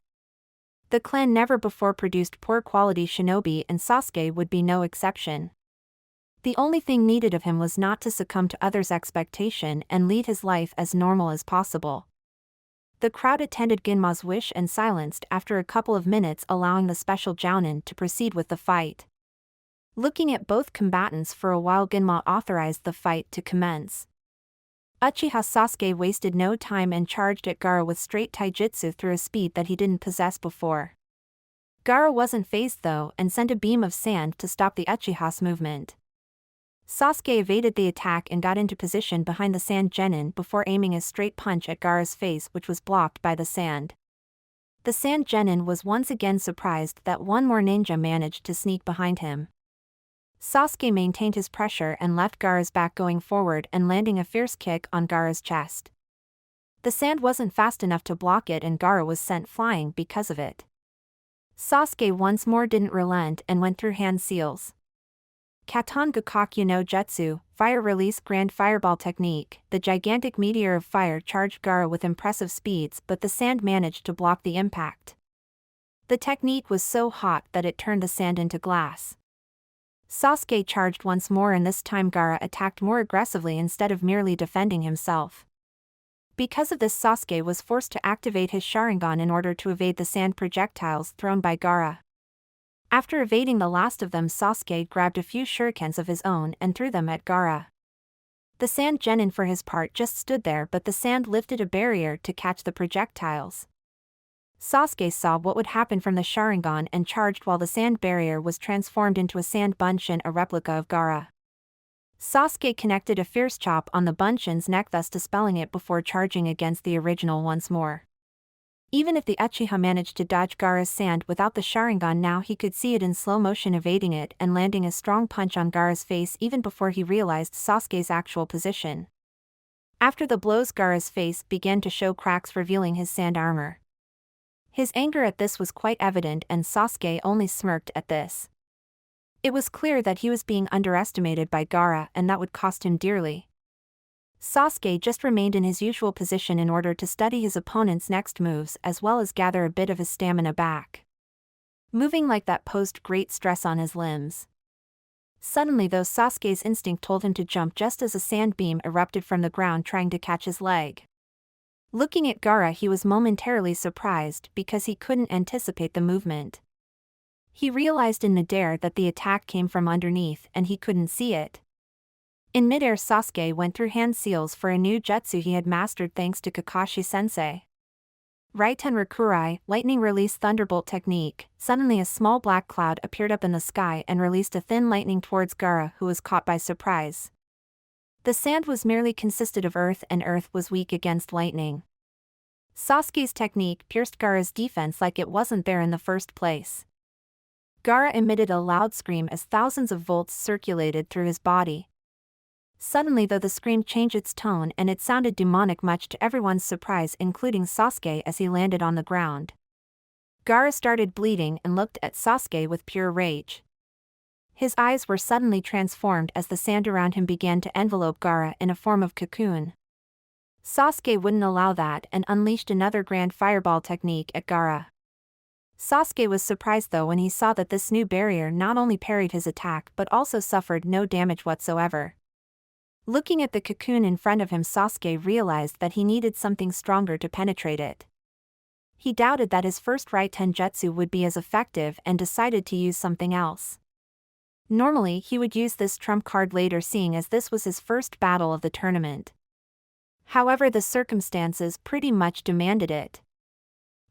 The clan never before produced poor quality shinobi, and Sasuke would be no exception. The only thing needed of him was not to succumb to others' expectation and lead his life as normal as possible. The crowd attended Ginma's wish and silenced after a couple of minutes, allowing the special Jounin to proceed with the fight. Looking at both combatants for a while, Ginma authorized the fight to commence. Uchiha Sasuke wasted no time and charged at Gaara with straight taijutsu through a speed that he didn't possess before. Gaara wasn't fazed though and sent a beam of sand to stop the Uchiha's movement. Sasuke evaded the attack and got into position behind the sand Genin before aiming a straight punch at Gaara's face, which was blocked by the sand. The sand Genin was once again surprised that one more ninja managed to sneak behind him. Sasuke maintained his pressure and left Gaara's back, going forward and landing a fierce kick on Gaara's chest. The sand wasn't fast enough to block it and Gaara was sent flying because of it. Sasuke once more didn't relent and went through hand seals. Katon Gakokyu no Jutsu, Fire Release Grand Fireball Technique. The gigantic meteor of fire charged Gaara with impressive speeds, but the sand managed to block the impact. The technique was so hot that it turned the sand into glass. Sasuke charged once more, and this time Gaara attacked more aggressively instead of merely defending himself. Because of this, Sasuke was forced to activate his Sharingan in order to evade the sand projectiles thrown by Gaara. After evading the last of them, Sasuke grabbed a few shurikens of his own and threw them at Gaara. The sand Genin for his part just stood there, but the sand lifted a barrier to catch the projectiles. Sasuke saw what would happen from the Sharingan and charged while the sand barrier was transformed into a sand bunshin, a replica of Gaara. Sasuke connected a fierce chop on the bunshin's neck, thus dispelling it before charging against the original once more. Even if the Uchiha managed to dodge Gaara's sand without the Sharingan, now he could see it in slow motion evading it and landing a strong punch on Gaara's face even before he realized Sasuke's actual position. After the blows, Gaara's face began to show cracks, revealing his sand armor. His anger at this was quite evident, and Sasuke only smirked at this. It was clear that he was being underestimated by Gaara, and that would cost him dearly. Sasuke just remained in his usual position in order to study his opponent's next moves as well as gather a bit of his stamina back. Moving like that posed great stress on his limbs. Suddenly though, Sasuke's instinct told him to jump just as a sand beam erupted from the ground, trying to catch his leg. Looking at Gaara, he was momentarily surprised because he couldn't anticipate the movement. He realized in midair that the attack came from underneath and he couldn't see it. In midair, Sasuke went through hand seals for a new jutsu he had mastered thanks to Kakashi-sensei. Raiten Rakurai, Lightning Release Thunderbolt Technique. Suddenly a small black cloud appeared up in the sky and released a thin lightning towards Gaara, who was caught by surprise. The sand was merely consisted of earth, and earth was weak against lightning. Sasuke's technique pierced Gaara's defense like it wasn't there in the first place. Gaara emitted a loud scream as thousands of volts circulated through his body. Suddenly though, the scream changed its tone and it sounded demonic, much to everyone's surprise, including Sasuke, as he landed on the ground. Gaara started bleeding and looked at Sasuke with pure rage. His eyes were suddenly transformed as the sand around him began to envelope Gaara in a form of cocoon. Sasuke wouldn't allow that and unleashed another grand fireball technique at Gaara. Sasuke was surprised though when he saw that this new barrier not only parried his attack but also suffered no damage whatsoever. Looking at the cocoon in front of him, Sasuke realized that he needed something stronger to penetrate it. He doubted that his first right Tenjutsu would be as effective and decided to use something else. Normally he would use this trump card later, seeing as this was his first battle of the tournament. However, the circumstances pretty much demanded it.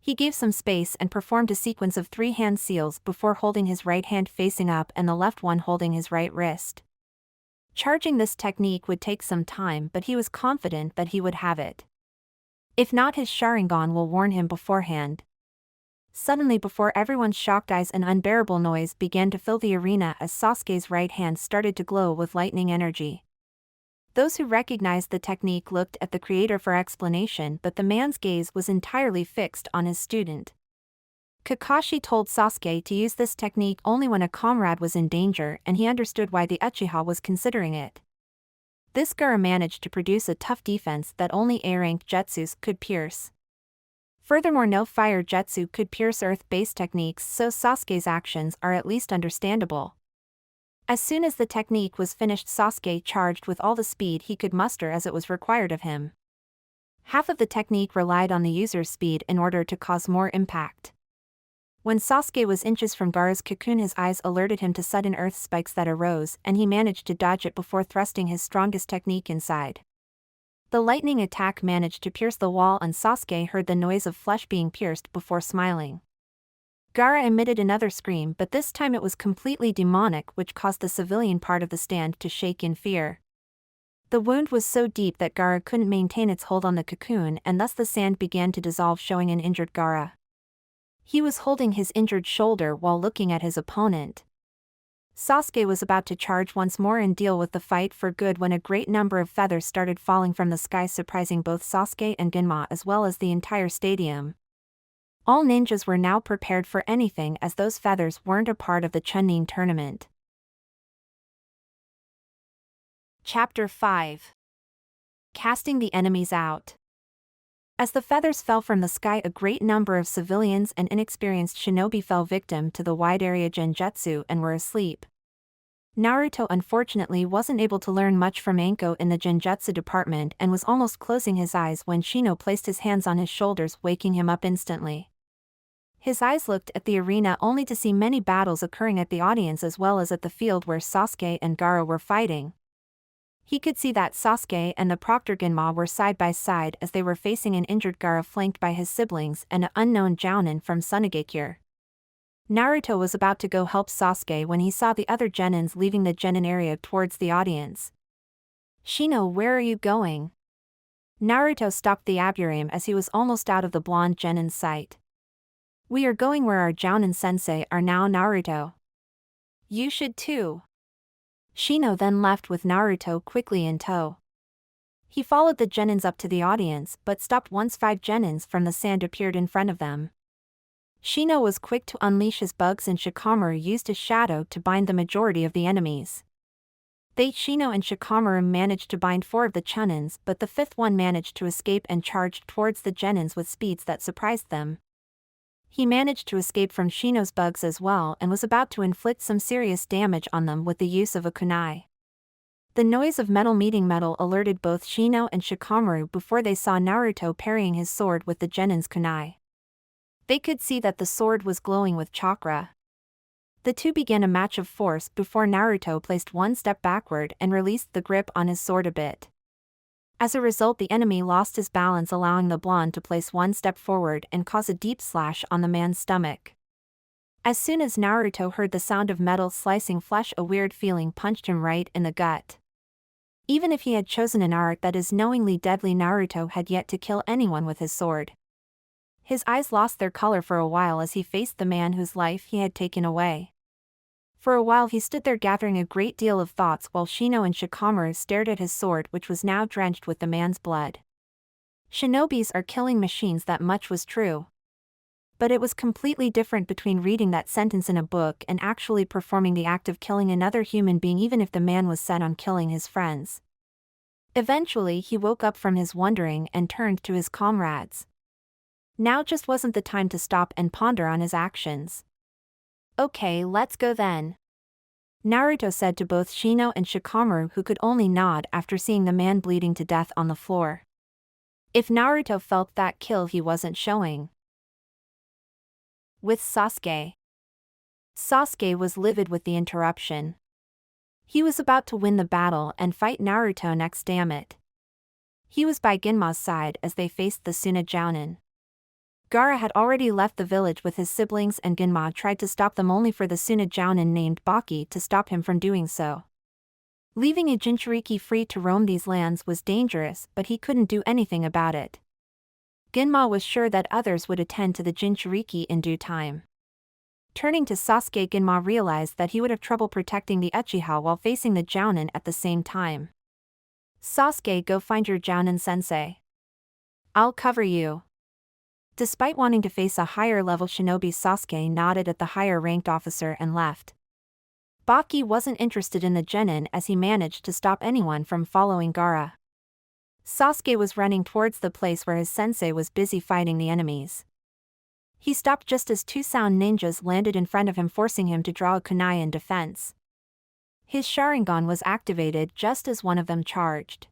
He gave some space and performed a sequence of 3 hand seals before holding his right hand facing up and the left one holding his right wrist. Charging this technique would take some time, but he was confident that he would have it. If not, his Sharingan will warn him beforehand. Suddenly, before everyone's shocked eyes, an unbearable noise began to fill the arena as Sasuke's right hand started to glow with lightning energy. Those who recognized the technique looked at the creator for explanation, but the man's gaze was entirely fixed on his student. Kakashi told Sasuke to use this technique only when a comrade was in danger, and he understood why the Uchiha was considering it. This Gaara managed to produce a tough defense that only A-rank jutsus could pierce. Furthermore, no fire jutsu could pierce earth-based techniques, so Sasuke's actions are at least understandable. As soon as the technique was finished, Sasuke charged with all the speed he could muster as it was required of him. Half of the technique relied on the user's speed in order to cause more impact. When Sasuke was inches from Gaara's cocoon, his eyes alerted him to sudden earth spikes that arose, and he managed to dodge it before thrusting his strongest technique inside. The lightning attack managed to pierce the wall, and Sasuke heard the noise of flesh being pierced before smiling. Gaara emitted another scream, but this time it was completely demonic, which caused the civilian part of the stand to shake in fear. The wound was so deep that Gaara couldn't maintain its hold on the cocoon, and thus the sand began to dissolve, showing an injured Gaara. He was holding his injured shoulder while looking at his opponent. Sasuke was about to charge once more and deal with the fight for good when a great number of feathers started falling from the sky, surprising both Sasuke and Genma as well as the entire stadium. All ninjas were now prepared for anything, as those feathers weren't a part of the Chunin tournament. Chapter 5. Casting the enemies out. As the feathers fell from the sky, a great number of civilians and inexperienced shinobi fell victim to the wide-area genjutsu and were asleep. Naruto unfortunately wasn't able to learn much from Anko in the genjutsu department and was almost closing his eyes when Shino placed his hands on his shoulders, waking him up instantly. His eyes looked at the arena only to see many battles occurring at the audience as well as at the field where Sasuke and Gaara were fighting. He could see that Sasuke and the Proctor Genma were side by side as they were facing an injured Gaara flanked by his siblings and an unknown Jounin from Sunagakure. Naruto was about to go help Sasuke when he saw the other genins leaving the genin area towards the audience. "Shino, where are you going?" Naruto stopped the Aburame as he was almost out of the blonde genin's sight. "We are going where our Jounin sensei are now, Naruto. You should too." Shino then left with Naruto quickly in tow. He followed the genins up to the audience but stopped once 5 genins from the sand appeared in front of them. Shino was quick to unleash his bugs and Shikamaru used his shadow to bind the majority of the enemies. Shino and Shikamaru managed to bind 4 of the Chunins, but the 5th one managed to escape and charged towards the genins with speeds that surprised them. He managed to escape from Shino's bugs as well and was about to inflict some serious damage on them with the use of a kunai. The noise of metal meeting metal alerted both Shino and Shikamaru before they saw Naruto parrying his sword with the genin's kunai. They could see that the sword was glowing with chakra. The two began a match of force before Naruto placed one step backward and released the grip on his sword a bit. As a result, the enemy lost his balance, allowing the blonde to place one step forward and cause a deep slash on the man's stomach. As soon as Naruto heard the sound of metal slicing flesh, a weird feeling punched him right in the gut. Even if he had chosen an art that is knowingly deadly, Naruto had yet to kill anyone with his sword. His eyes lost their color for a while as he faced the man whose life he had taken away. For a while he stood there gathering a great deal of thoughts while Shino and Shikamaru stared at his sword, which was now drenched with the man's blood. Shinobis are killing machines, that much was true. But it was completely different between reading that sentence in a book and actually performing the act of killing another human being, even if the man was set on killing his friends. Eventually he woke up from his wondering and turned to his comrades. Now just wasn't the time to stop and ponder on his actions. "Okay, let's go then." Naruto said to both Shino and Shikamaru, who could only nod after seeing the man bleeding to death on the floor. If Naruto felt that kill he wasn't showing. With Sasuke. Sasuke was livid with the interruption. He was about to win the battle and fight Naruto next, damn it. He was by Ginma's side as they faced the Suna Jounin. Gaara had already left the village with his siblings and Ginma tried to stop them, only for the Suna Jounin named Baki to stop him from doing so. Leaving a Jinchuriki free to roam these lands was dangerous, but he couldn't do anything about it. Ginma was sure that others would attend to the Jinchuriki in due time. Turning to Sasuke, Ginma realized that he would have trouble protecting the Uchiha while facing the Jounin at the same time. Sasuke, go find your Jounin sensei. I'll cover you. Despite wanting to face a higher-level shinobi, Sasuke nodded at the higher-ranked officer and left. Baki wasn't interested in the genin as he managed to stop anyone from following Gaara. Sasuke was running towards the place where his sensei was busy fighting the enemies. He stopped just as two sound ninjas landed in front of him, forcing him to draw a kunai in defense. His Sharingan was activated just as one of them charged.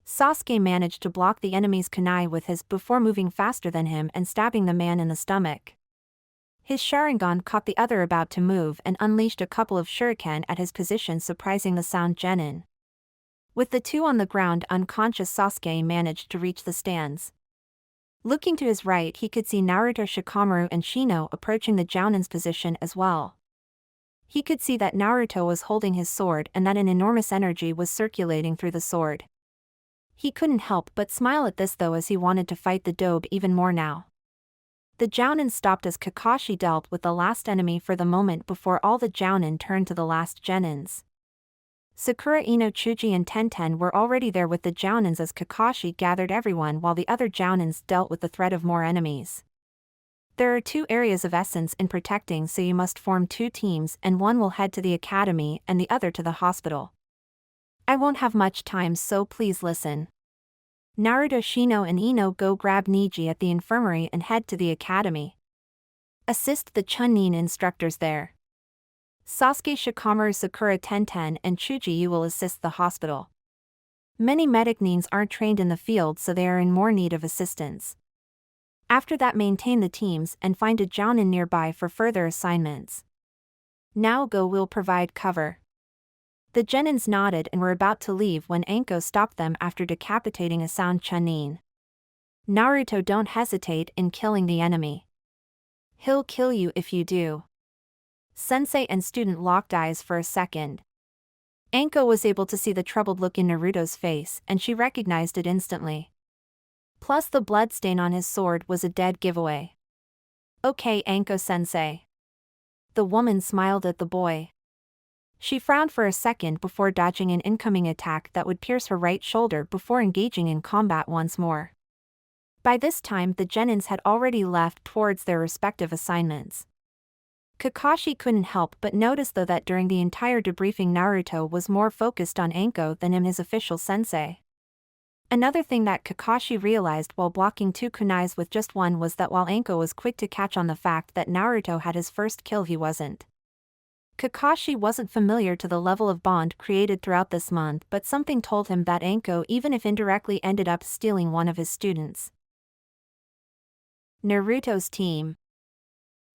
Sasuke managed to block the enemy's kunai with his before moving faster than him and stabbing the man in the stomach. His Sharingan caught the other about to move and unleashed a couple of shuriken at his position, surprising the sound genin. With the two on the ground unconscious, Sasuke managed to reach the stands. Looking to his right, he could see Naruto, Shikamaru and Shino approaching the Jounin's position as well. He could see that Naruto was holding his sword and that an enormous energy was circulating through the sword. He couldn't help but smile at this though, as he wanted to fight the dobe even more now. The Jounin stopped as Kakashi dealt with the last enemy for the moment before all the Jounin turned to the last genins. Sakura, Ino, Chuji and Tenten were already there with the Jounins as Kakashi gathered everyone while the other Jounins dealt with the threat of more enemies. There are 2 areas of essence in protecting, so you must form 2 teams and one will head to the academy and the other to the hospital. I won't have much time, so please listen. Naruto, Shino and Ino go grab Niji at the infirmary and head to the academy. Assist the Chunin instructors there. Sasuke, Shikamaru, Sakura, Tenten and Chuji, you will assist the hospital. Many medic nins aren't trained in the field, so they are in more need of assistance. After that, maintain the teams and find a Jounin nearby for further assignments. Now go, will provide cover. The genins nodded and were about to leave when Anko stopped them after decapitating a sound Chunin. Naruto, don't hesitate in killing the enemy. He'll kill you if you do. Sensei and student locked eyes for a second. Anko was able to see the troubled look in Naruto's face and she recognized it instantly. Plus the bloodstain on his sword was a dead giveaway. Okay, Anko-sensei. The woman smiled at the boy. She frowned for a second before dodging an incoming attack that would pierce her right shoulder before engaging in combat once more. By this time the genins had already left towards their respective assignments. Kakashi couldn't help but notice though that during the entire debriefing Naruto was more focused on Anko than in his official sensei. Another thing that Kakashi realized while blocking 2 kunais with just one was that while Anko was quick to catch on the fact that Naruto had his first kill, he wasn't. Kakashi wasn't familiar to the level of bond created throughout this month, but something told him that Anko, even if indirectly, ended up stealing one of his students. Naruto's team.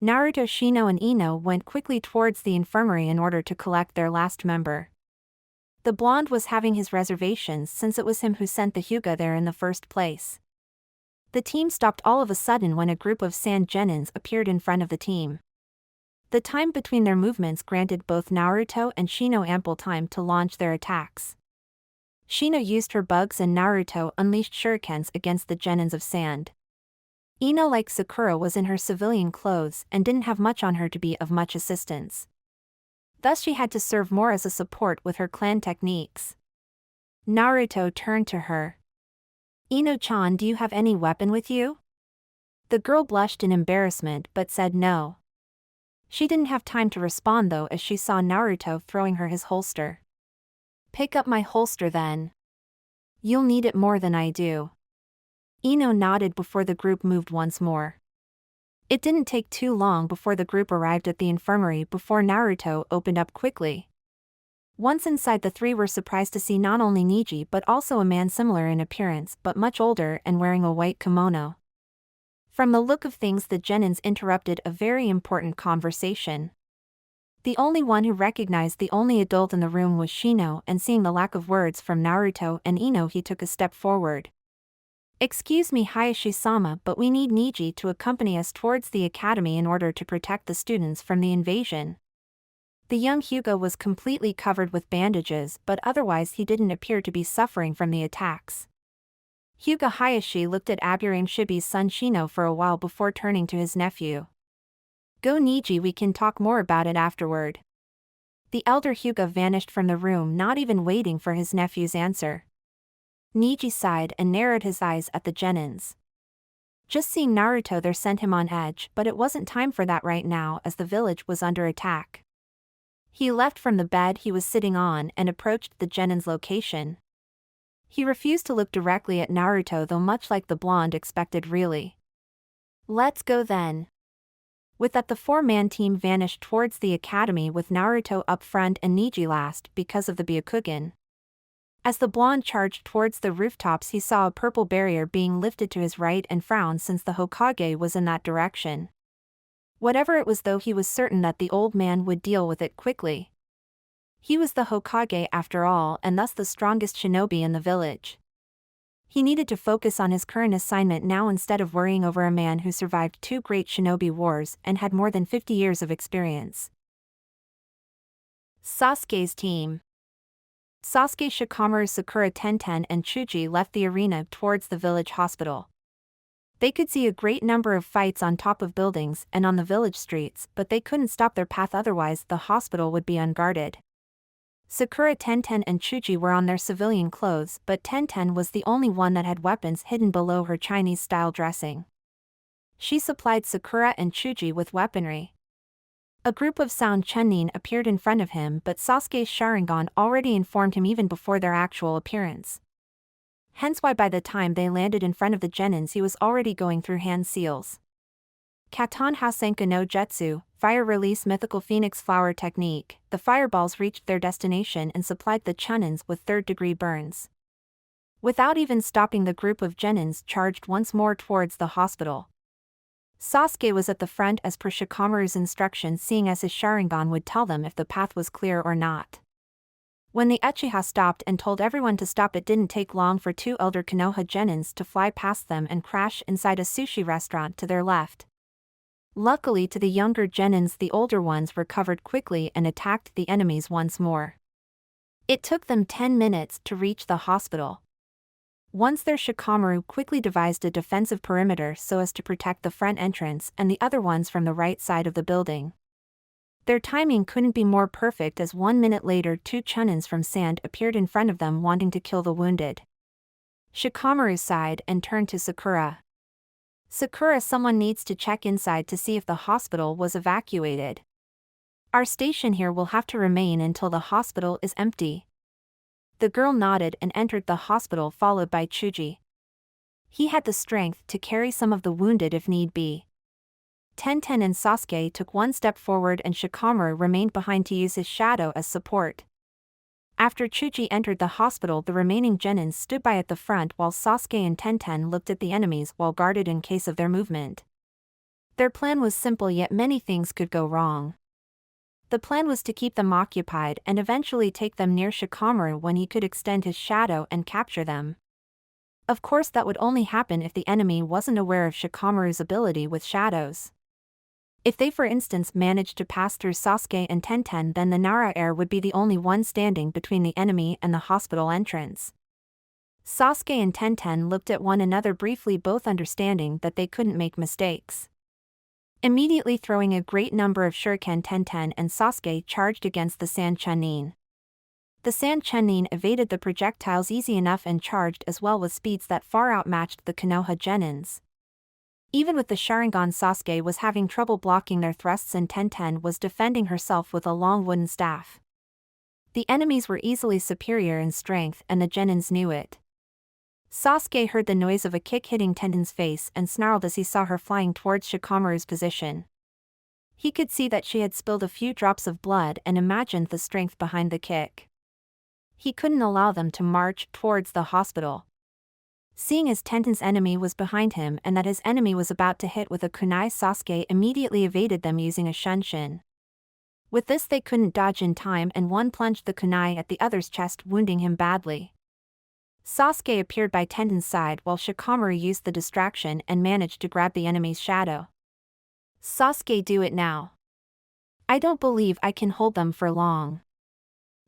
Naruto, Shino and Ino went quickly towards the infirmary in order to collect their last member. The blonde was having his reservations since it was him who sent the Hyuga there in the first place. The team stopped all of a sudden when a group of sand genins appeared in front of the team. The time between their movements granted both Naruto and Shino ample time to launch their attacks. Shino used her bugs and Naruto unleashed shurikens against the genins of sand. Ino, like Sakura, was in her civilian clothes and didn't have much on her to be of much assistance. Thus she had to serve more as a support with her clan techniques. Naruto turned to her. Ino-chan, do you have any weapon with you? The girl blushed in embarrassment but said no. She didn't have time to respond though, as she saw Naruto throwing her his holster. Pick up my holster then. You'll need it more than I do. Ino nodded before the group moved once more. It didn't take too long before the group arrived at the infirmary before Naruto opened up quickly. Once inside, the three were surprised to see not only Niji but also a man similar in appearance but much older and wearing a white kimono. From the look of things, the genins interrupted a very important conversation. The only one who recognized the only adult in the room was Shino, and seeing the lack of words from Naruto and Ino, he took a step forward. "Excuse me, Hayashi-sama, but we need Niji to accompany us towards the academy in order to protect the students from the invasion." The young Hyuga was completely covered with bandages, but otherwise he didn't appear to be suffering from the attacks. Hyuga Hayashi looked at Aburang Shibi's son Shino for a while before turning to his nephew. "Go Niji, we can talk more about it afterward." The elder Hyuga vanished from the room, not even waiting for his nephew's answer. Niji sighed and narrowed his eyes at the genins. Just seeing Naruto there sent him on edge, but it wasn't time for that right now as the village was under attack. He left from the bed he was sitting on and approached the genin's location. He refused to look directly at Naruto, though much like the blonde expected. "Really? Let's go then." With that, the four-man team vanished towards the academy with Naruto up front and Niji last because of the Byakugan. As the blonde charged towards the rooftops, he saw a purple barrier being lifted to his right and frowned since the Hokage was in that direction. Whatever it was, though, he was certain that the old man would deal with it quickly. He was the Hokage after all, and thus the strongest shinobi in the village. He needed to focus on his current assignment now instead of worrying over a man who survived 2 great shinobi wars and had more than 50 years of experience. Sasuke's team. Sasuke, Shikamaru, Sakura, Tenten and Chuji left the arena towards the village hospital. They could see a great number of fights on top of buildings and on the village streets, but they couldn't stop their path, otherwise the hospital would be unguarded. Sakura, Tenten and Chuji were on their civilian clothes, but Tenten was the only one that had weapons hidden below her Chinese-style dressing. She supplied Sakura and Chuji with weaponry. A group of sound Chunin appeared in front of him, but Sasuke's Sharingan already informed him even before their actual appearance. Hence why by the time they landed in front of the genins he was already going through hand seals. Katon Hasenka no Jutsu, Fire Release Mythical Phoenix Flower Technique. The fireballs reached their destination and supplied the Chunins with third-degree burns. Without even stopping, the group of genins charged once more towards the hospital. Sasuke was at the front as per Shikamaru's instructions, seeing as his Sharingan would tell them if the path was clear or not. When the Uchiha stopped and told everyone to stop, it didn't take long for 2 elder Konoha genins to fly past them and crash inside a sushi restaurant to their left. Luckily to the younger genins, the older ones recovered quickly and attacked the enemies once more. It took them 10 minutes to reach the hospital. Once there, Shikamaru quickly devised a defensive perimeter so as to protect the front entrance and the other ones from the right side of the building. Their timing couldn't be more perfect, as 1 minute later 2 Chunins from sand appeared in front of them wanting to kill the wounded. Shikamaru sighed and turned to Sakura. "Sakura, someone needs to check inside to see if the hospital was evacuated. Our station here will have to remain until the hospital is empty." The girl nodded and entered the hospital, followed by Chuji. He had the strength to carry some of the wounded if need be. Tenten and Sasuke took 1 step forward and Shikamaru remained behind to use his shadow as support. After Chuji entered the hospital, the remaining genins stood by at the front while Sasuke and Tenten looked at the enemies while guarded in case of their movement. Their plan was simple, yet many things could go wrong. The plan was to keep them occupied and eventually take them near Shikamaru when he could extend his shadow and capture them. Of course that would only happen if the enemy wasn't aware of Shikamaru's ability with shadows. If they, for instance, managed to pass through Sasuke and Tenten, then the Nara heir would be the only one standing between the enemy and the hospital entrance. Sasuke and Tenten looked at one another briefly, both understanding that they couldn't make mistakes. Immediately throwing a great number of shuriken, Tenten and Sasuke charged against the Sand Chunin. The Sand Chunin evaded the projectiles easy enough and charged as well with speeds that far outmatched the Konoha genins. Even with the Sharingan, Sasuke was having trouble blocking their thrusts and Tenten was defending herself with a long wooden staff. The enemies were easily superior in strength and the genins knew it. Sasuke heard the noise of a kick hitting Tenten's face and snarled as he saw her flying towards Shikamaru's position. He could see that she had spilled a few drops of blood and imagined the strength behind the kick. He couldn't allow them to march towards the hospital. Seeing as Tenten's enemy was behind him and that his enemy was about to hit with a kunai, Sasuke immediately evaded them using a shunshin. With this they couldn't dodge in time and one plunged the kunai at the other's chest, wounding him badly. Sasuke appeared by Tenten's side while Shikamaru used the distraction and managed to grab the enemy's shadow. "Sasuke, do it now. I don't believe I can hold them for long."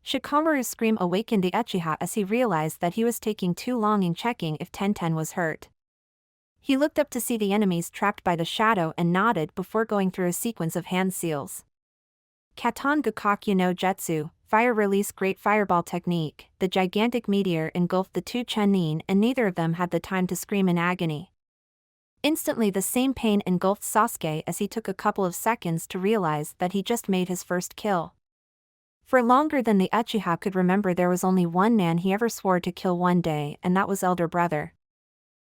Shikamaru's scream awakened the Uchiha as he realized that he was taking too long in checking if Tenten was hurt. He looked up to see the enemies trapped by the shadow and nodded before going through a sequence of hand seals. Katon Gakakyu no Jutsu, Fire Release Great Fireball Technique. The gigantic meteor engulfed the two Chunin and neither of them had the time to scream in agony. Instantly the same pain engulfed Sasuke as he took a couple of seconds to realize that he just made his first kill. For longer than the Uchiha could remember, there was only one man he ever swore to kill one day, and that was elder brother.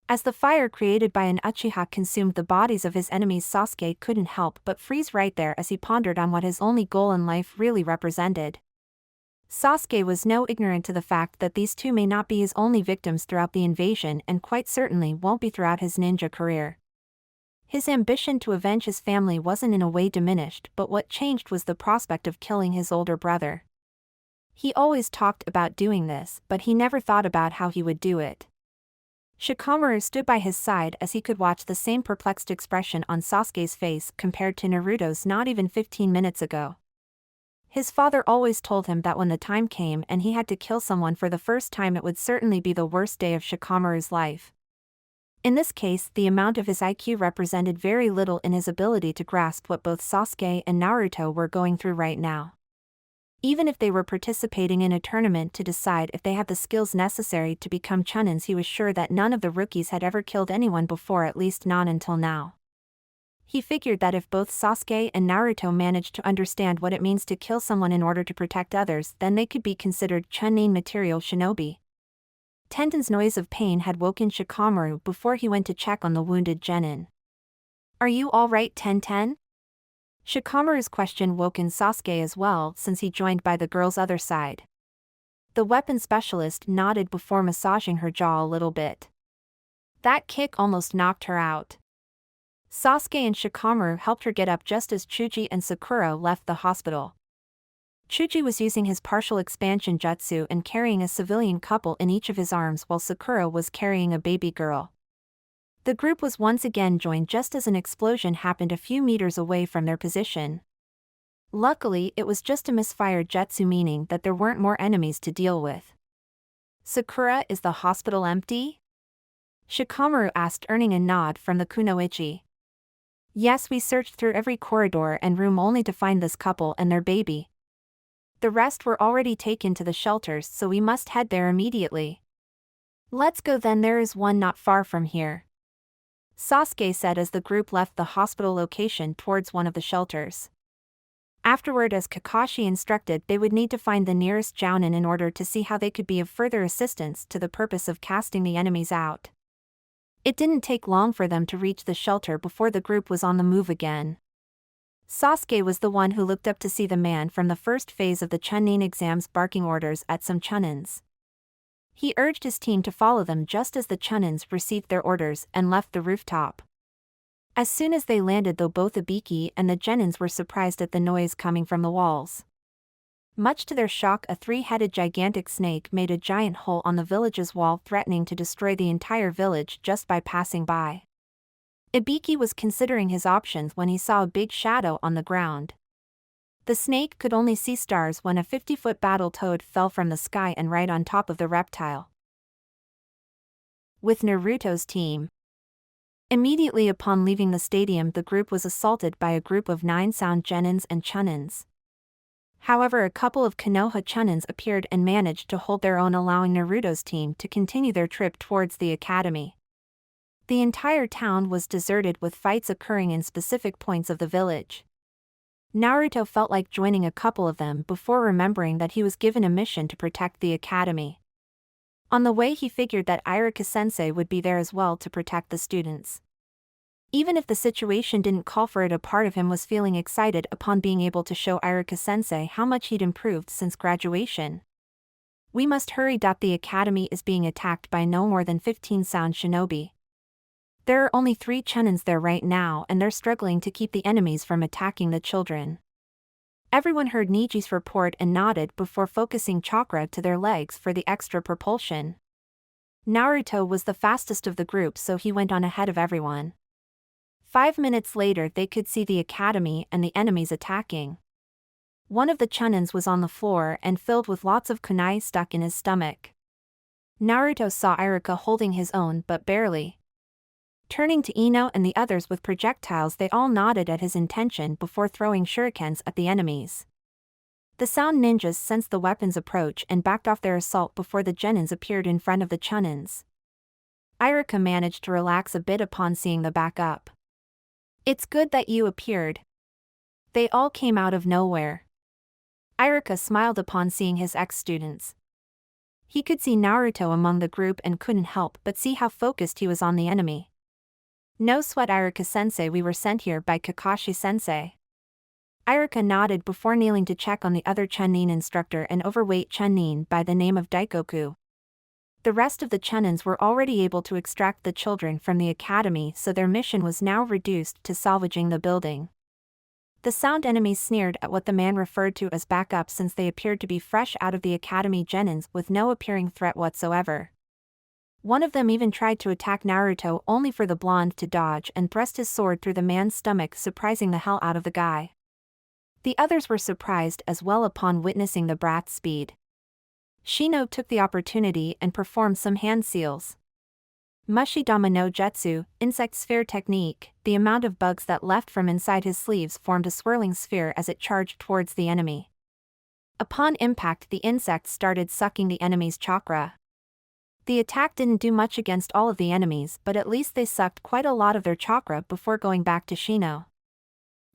As the fire created by an Uchiha consumed the bodies of his enemies, Sasuke couldn't help but freeze right there as he pondered on what his only goal in life really represented. Sasuke was no ignorant to the fact that these two may not be his only victims throughout the invasion and quite certainly won't be throughout his ninja career. His ambition to avenge his family wasn't in a way diminished, but what changed was the prospect of killing his older brother. He always talked about doing this, but he never thought about how he would do it. Shikamaru stood by his side as he could watch the same perplexed expression on Sasuke's face compared to Naruto's not even 15 minutes ago. His father always told him that when the time came and he had to kill someone for the first time, it would certainly be the worst day of Shikamaru's life. In this case, the amount of his IQ represented very little in his ability to grasp what both Sasuke and Naruto were going through right now. Even if they were participating in a tournament to decide if they had the skills necessary to become Chunins, he was sure that none of the rookies had ever killed anyone before, at least not until now. He figured that if both Sasuke and Naruto managed to understand what it means to kill someone in order to protect others, then they could be considered Chunin material shinobi. Tenten's noise of pain had woken Shikamaru before he went to check on the wounded genin. "Are you all right, Tenten?" Shikamaru's question woken Sasuke as well, since he joined by the girl's other side. The weapon specialist nodded before massaging her jaw a little bit. "That kick almost knocked her out." Sasuke and Shikamaru helped her get up just as Chuji and Sakura left the hospital. Chuji was using his partial expansion jutsu and carrying a civilian couple in each of his arms, while Sakura was carrying a baby girl. The group was once again joined just as an explosion happened a few meters away from their position. Luckily, it was just a misfired jutsu, meaning that there weren't more enemies to deal with. "Sakura, is the hospital empty?" Shikamaru asked, earning a nod from the kunoichi. "Yes, we searched through every corridor and room only to find this couple and their baby. The rest were already taken to the shelters, so we must head there immediately." "Let's go then, there is one not far from here," Sasuke said as the group left the hospital location towards one of the shelters. Afterward, as Kakashi instructed, they would need to find the nearest jounin in order to see how they could be of further assistance to the purpose of casting the enemies out. It didn't take long for them to reach the shelter before the group was on the move again. Sasuke was the one who looked up to see the man from the first phase of the Chunin exams barking orders at some Chunins. He urged his team to follow them just as the Chunins received their orders and left the rooftop. As soon as they landed, though, both Ibiki and the Genins were surprised at the noise coming from the walls. Much to their shock, a three-headed gigantic snake made a giant hole on the village's wall, threatening to destroy the entire village just by passing by. Ibiki was considering his options when he saw a big shadow on the ground. The snake could only see stars when a 50-foot battle toad fell from the sky and right on top of the reptile. With Naruto's team. Immediately upon leaving the stadium, the group was assaulted by a group of 9 sound genins and chunins. However, a couple of Konoha chunins appeared and managed to hold their own, allowing Naruto's team to continue their trip towards the academy. The entire town was deserted, with fights occurring in specific points of the village. Naruto felt like joining a couple of them before remembering that he was given a mission to protect the academy. On the way, he figured that Iruka-sensei would be there as well to protect the students. Even if the situation didn't call for it, a part of him was feeling excited upon being able to show Iruka-sensei how much he'd improved since graduation. We must hurry. The academy is being attacked by no more than 15 sound shinobi. There are only 3 chunins there right now and they're struggling to keep the enemies from attacking the children. Everyone heard Niji's report and nodded before focusing chakra to their legs for the extra propulsion. Naruto was the fastest of the group, so he went on ahead of everyone. 5 minutes later they could see the academy and the enemies attacking. One of the chunins was on the floor and filled with lots of kunai stuck in his stomach. Naruto saw Iruka holding his own but barely. Turning to Ino and the others with projectiles, they all nodded at his intention before throwing shurikens at the enemies. The sound ninjas sensed the weapons approach and backed off their assault before the genins appeared in front of the chunins. Iruka managed to relax a bit upon seeing the backup. "It's good that you appeared." They all came out of nowhere. Iruka smiled upon seeing his ex-students. He could see Naruto among the group and couldn't help but see how focused he was on the enemy. "No sweat, Iruka-sensei, we were sent here by Kakashi-sensei." Iruka nodded before kneeling to check on the other Chunin instructor, an overweight Chunin by the name of Daikoku. The rest of the Chunins were already able to extract the children from the academy, so their mission was now reduced to salvaging the building. The sound enemies sneered at what the man referred to as backup, since they appeared to be fresh out of the academy genins with no appearing threat whatsoever. One of them even tried to attack Naruto, only for the blonde to dodge and thrust his sword through the man's stomach, surprising the hell out of the guy. The others were surprised as well upon witnessing the brat's speed. Shino took the opportunity and performed some hand seals. Mushidama no Jutsu, insect sphere technique. The amount of bugs that left from inside his sleeves formed a swirling sphere as it charged towards the enemy. Upon impact, the insects started sucking the enemy's chakra. The attack didn't do much against all of the enemies, but at least they sucked quite a lot of their chakra before going back to Shino.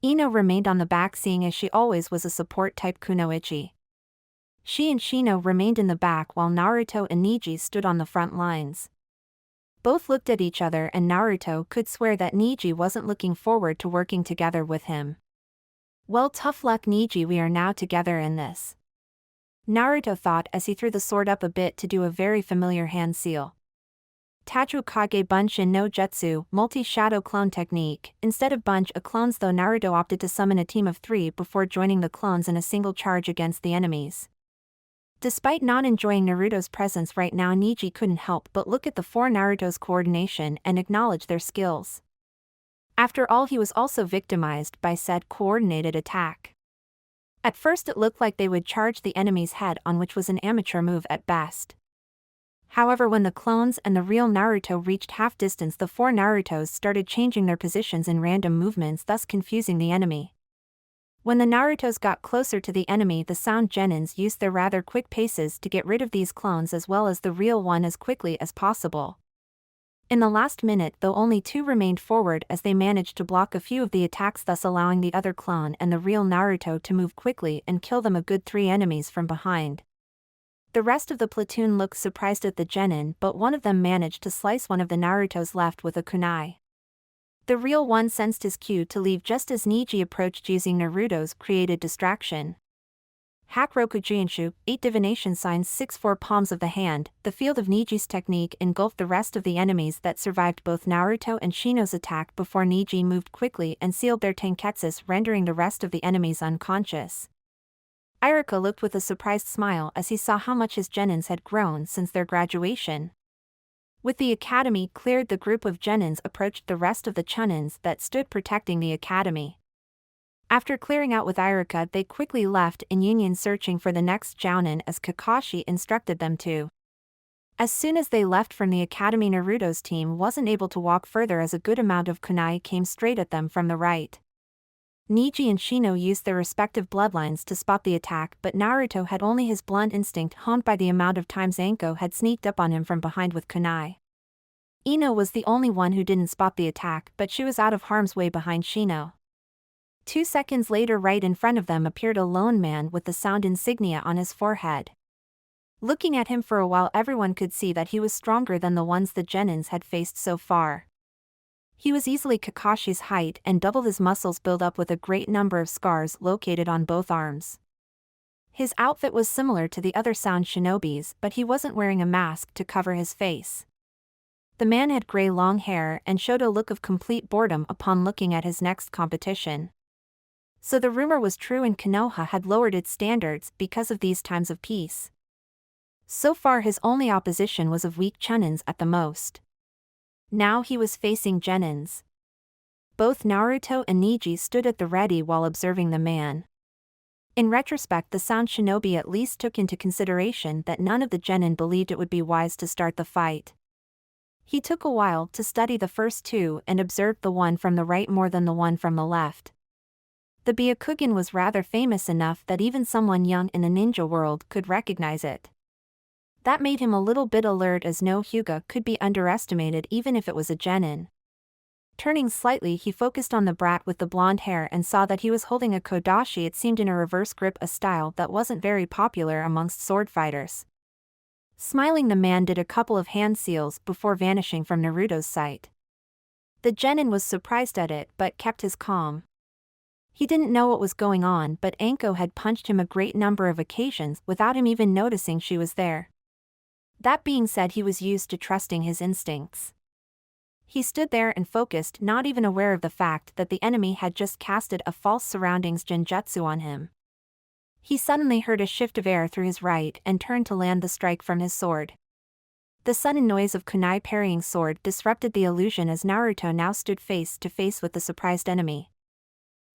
Ino remained on the back, seeing as she always was a support-type kunoichi. She and Shino remained in the back while Naruto and Niji stood on the front lines. Both looked at each other and Naruto could swear that Niji wasn't looking forward to working together with him. "Well, tough luck, Niji, we are now together in this," Naruto thought as he threw the sword up a bit to do a very familiar hand seal. Tachu Kage Bunshin no Jutsu, multi-shadow clone technique. Instead of bunch of clones though, Naruto opted to summon a team of 3 before joining the clones in a single charge against the enemies. Despite not enjoying Naruto's presence right now, Niji couldn't help but look at the 4 Naruto's coordination and acknowledge their skills. After all, he was also victimized by said coordinated attack. At first it looked like they would charge the enemy's head on, which was an amateur move at best. However, when the clones and the real Naruto reached half distance, the 4 Narutos started changing their positions in random movements, thus confusing the enemy. When the Narutos got closer to the enemy, the sound genins used their rather quick paces to get rid of these clones as well as the real one as quickly as possible. In the last minute though, only 2 remained forward as they managed to block a few of the attacks, thus allowing the other clone and the real Naruto to move quickly and kill them a good 3 enemies from behind. The rest of the platoon looked surprised at the genin, but one of them managed to slice one of the Narutos left with a kunai. The real one sensed his cue to leave just as Niji approached, using Naruto's created distraction. Hakuroku Jinshu, 8 divination signs, 6 palms of the hand. The field of Niji's technique engulfed the rest of the enemies that survived both Naruto and Shino's attack before Niji moved quickly and sealed their tenketsus, rendering the rest of the enemies unconscious. Iruka looked with a surprised smile as he saw how much his genins had grown since their graduation. With the academy cleared, the group of genins approached the rest of the chunins that stood protecting the academy. After clearing out with Iruka, they quickly left in union, searching for the next jounin as Kakashi instructed them to. As soon as they left from the academy, Naruto's team wasn't able to walk further as a good amount of kunai came straight at them from the right. Niji and Shino used their respective bloodlines to spot the attack, but Naruto had only his blunt instinct honed by the amount of times Anko had sneaked up on him from behind with kunai. Ino was the only one who didn't spot the attack, but she was out of harm's way behind Shino. 2 seconds later, right in front of them appeared a lone man with the sound insignia on his forehead. Looking at him for a while, everyone could see that he was stronger than the ones the genins had faced so far. He was easily Kakashi's height and doubled his muscles built up with a great number of scars located on both arms. His outfit was similar to the other sound shinobis, but he wasn't wearing a mask to cover his face. The man had gray long hair and showed a look of complete boredom upon looking at his next competition. So the rumor was true and Konoha had lowered its standards because of these times of peace. So far his only opposition was of weak chunins at the most. Now he was facing genins. Both Naruto and Neji stood at the ready while observing the man. In retrospect, the sound shinobi at least took into consideration that none of the genin believed it would be wise to start the fight. He took a while to study the first two and observed the one from the right more than the one from the left. The Byakugan was rather famous enough that even someone young in the ninja world could recognize it. That made him a little bit alert, as no Hyuga could be underestimated even if it was a genin. Turning slightly, he focused on the brat with the blonde hair and saw that he was holding a kodashi. It seemed in a reverse grip, a style that wasn't very popular amongst sword fighters. Smiling, the man did a couple of hand seals before vanishing from Naruto's sight. The genin was surprised at it but kept his calm. He didn't know what was going on, but Anko had punched him a great number of occasions without him even noticing she was there. That being said, he was used to trusting his instincts. He stood there and focused, not even aware of the fact that the enemy had just casted a false surroundings genjutsu on him. He suddenly heard a shift of air through his right and turned to land the strike from his sword. The sudden noise of kunai parrying sword disrupted the illusion as Naruto now stood face to face with the surprised enemy.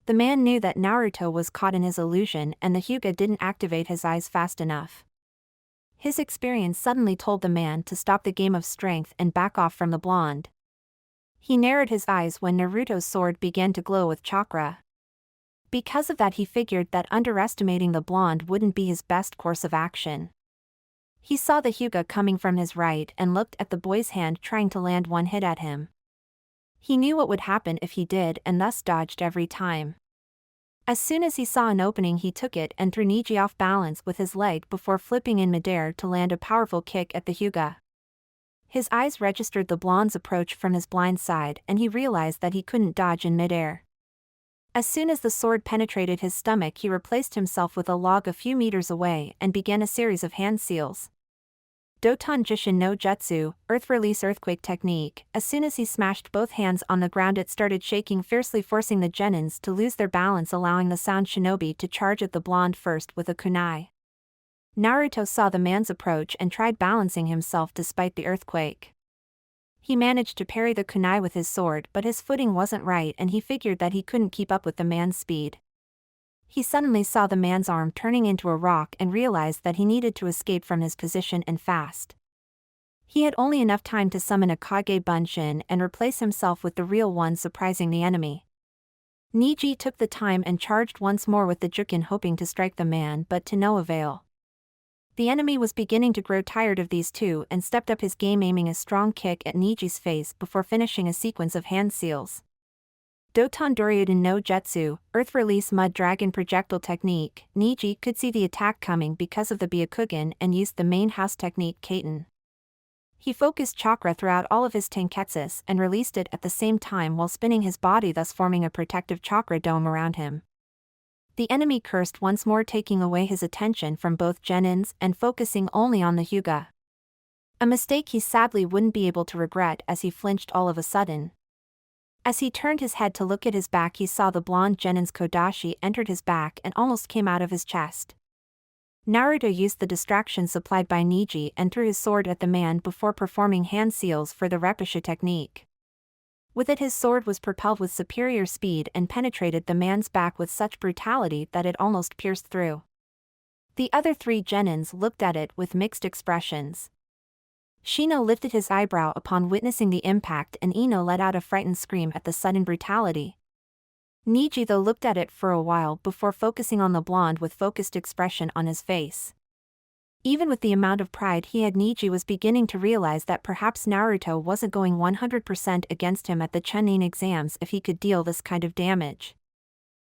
The man knew that Naruto was caught in his illusion and the Hyuga didn't activate his eyes fast enough. His experience suddenly told the man to stop the game of strength and back off from the blonde. He narrowed his eyes when Naruto's sword began to glow with chakra. Because of that, he figured that underestimating the blonde wouldn't be his best course of action. He saw the Hyuga coming from his right and looked at the boy's hand trying to land one hit at him. He knew what would happen if he did and thus dodged every time. As soon as he saw an opening, he took it and threw Neji off balance with his leg before flipping in midair to land a powerful kick at the Hyuga. His eyes registered the blonde's approach from his blind side and he realized that he couldn't dodge in midair. As soon as the sword penetrated his stomach, he replaced himself with a log a few meters away and began a series of hand seals. Doton Jishin no Jutsu, Earth Release Earthquake Technique. As soon as he smashed both hands on the ground, it started shaking fiercely, forcing the genins to lose their balance, allowing the sound shinobi to charge at the blonde first with a kunai. Naruto saw the man's approach and tried balancing himself despite the earthquake. He managed to parry the kunai with his sword, but his footing wasn't right and he figured that he couldn't keep up with the man's speed. He suddenly saw the man's arm turning into a rock and realized that he needed to escape from his position and fast. He had only enough time to summon a Kage Bunshin and replace himself with the real one, surprising the enemy. Neji took the time and charged once more with the Jukin, hoping to strike the man, but to no avail. The enemy was beginning to grow tired of these two and stepped up his game, aiming a strong kick at Niji's face before finishing a sequence of hand seals. Doton Doryuden no Jutsu, Earth Release Mud Dragon Projectile Technique. Neji could see the attack coming because of the Byakugan and used the main house technique Kaiten. He focused chakra throughout all of his tenketsus and released it at the same time while spinning his body, thus forming a protective chakra dome around him. The enemy cursed once more, taking away his attention from both genins and focusing only on the Hyuga. A mistake he sadly wouldn't be able to regret, as he flinched all of a sudden. As he turned his head to look at his back, he saw the blonde genin's kodashi entered his back and almost came out of his chest. Naruto used the distraction supplied by Neji and threw his sword at the man before performing hand seals for the repusha technique. With it, his sword was propelled with superior speed and penetrated the man's back with such brutality that it almost pierced through. The other three genins looked at it with mixed expressions. Shino lifted his eyebrow upon witnessing the impact and Ino let out a frightened scream at the sudden brutality. Neji though looked at it for a while before focusing on the blonde with focused expression on his face. Even with the amount of pride he had, Neji was beginning to realize that perhaps Naruto wasn't going 100% against him at the Chunin exams if he could deal this kind of damage.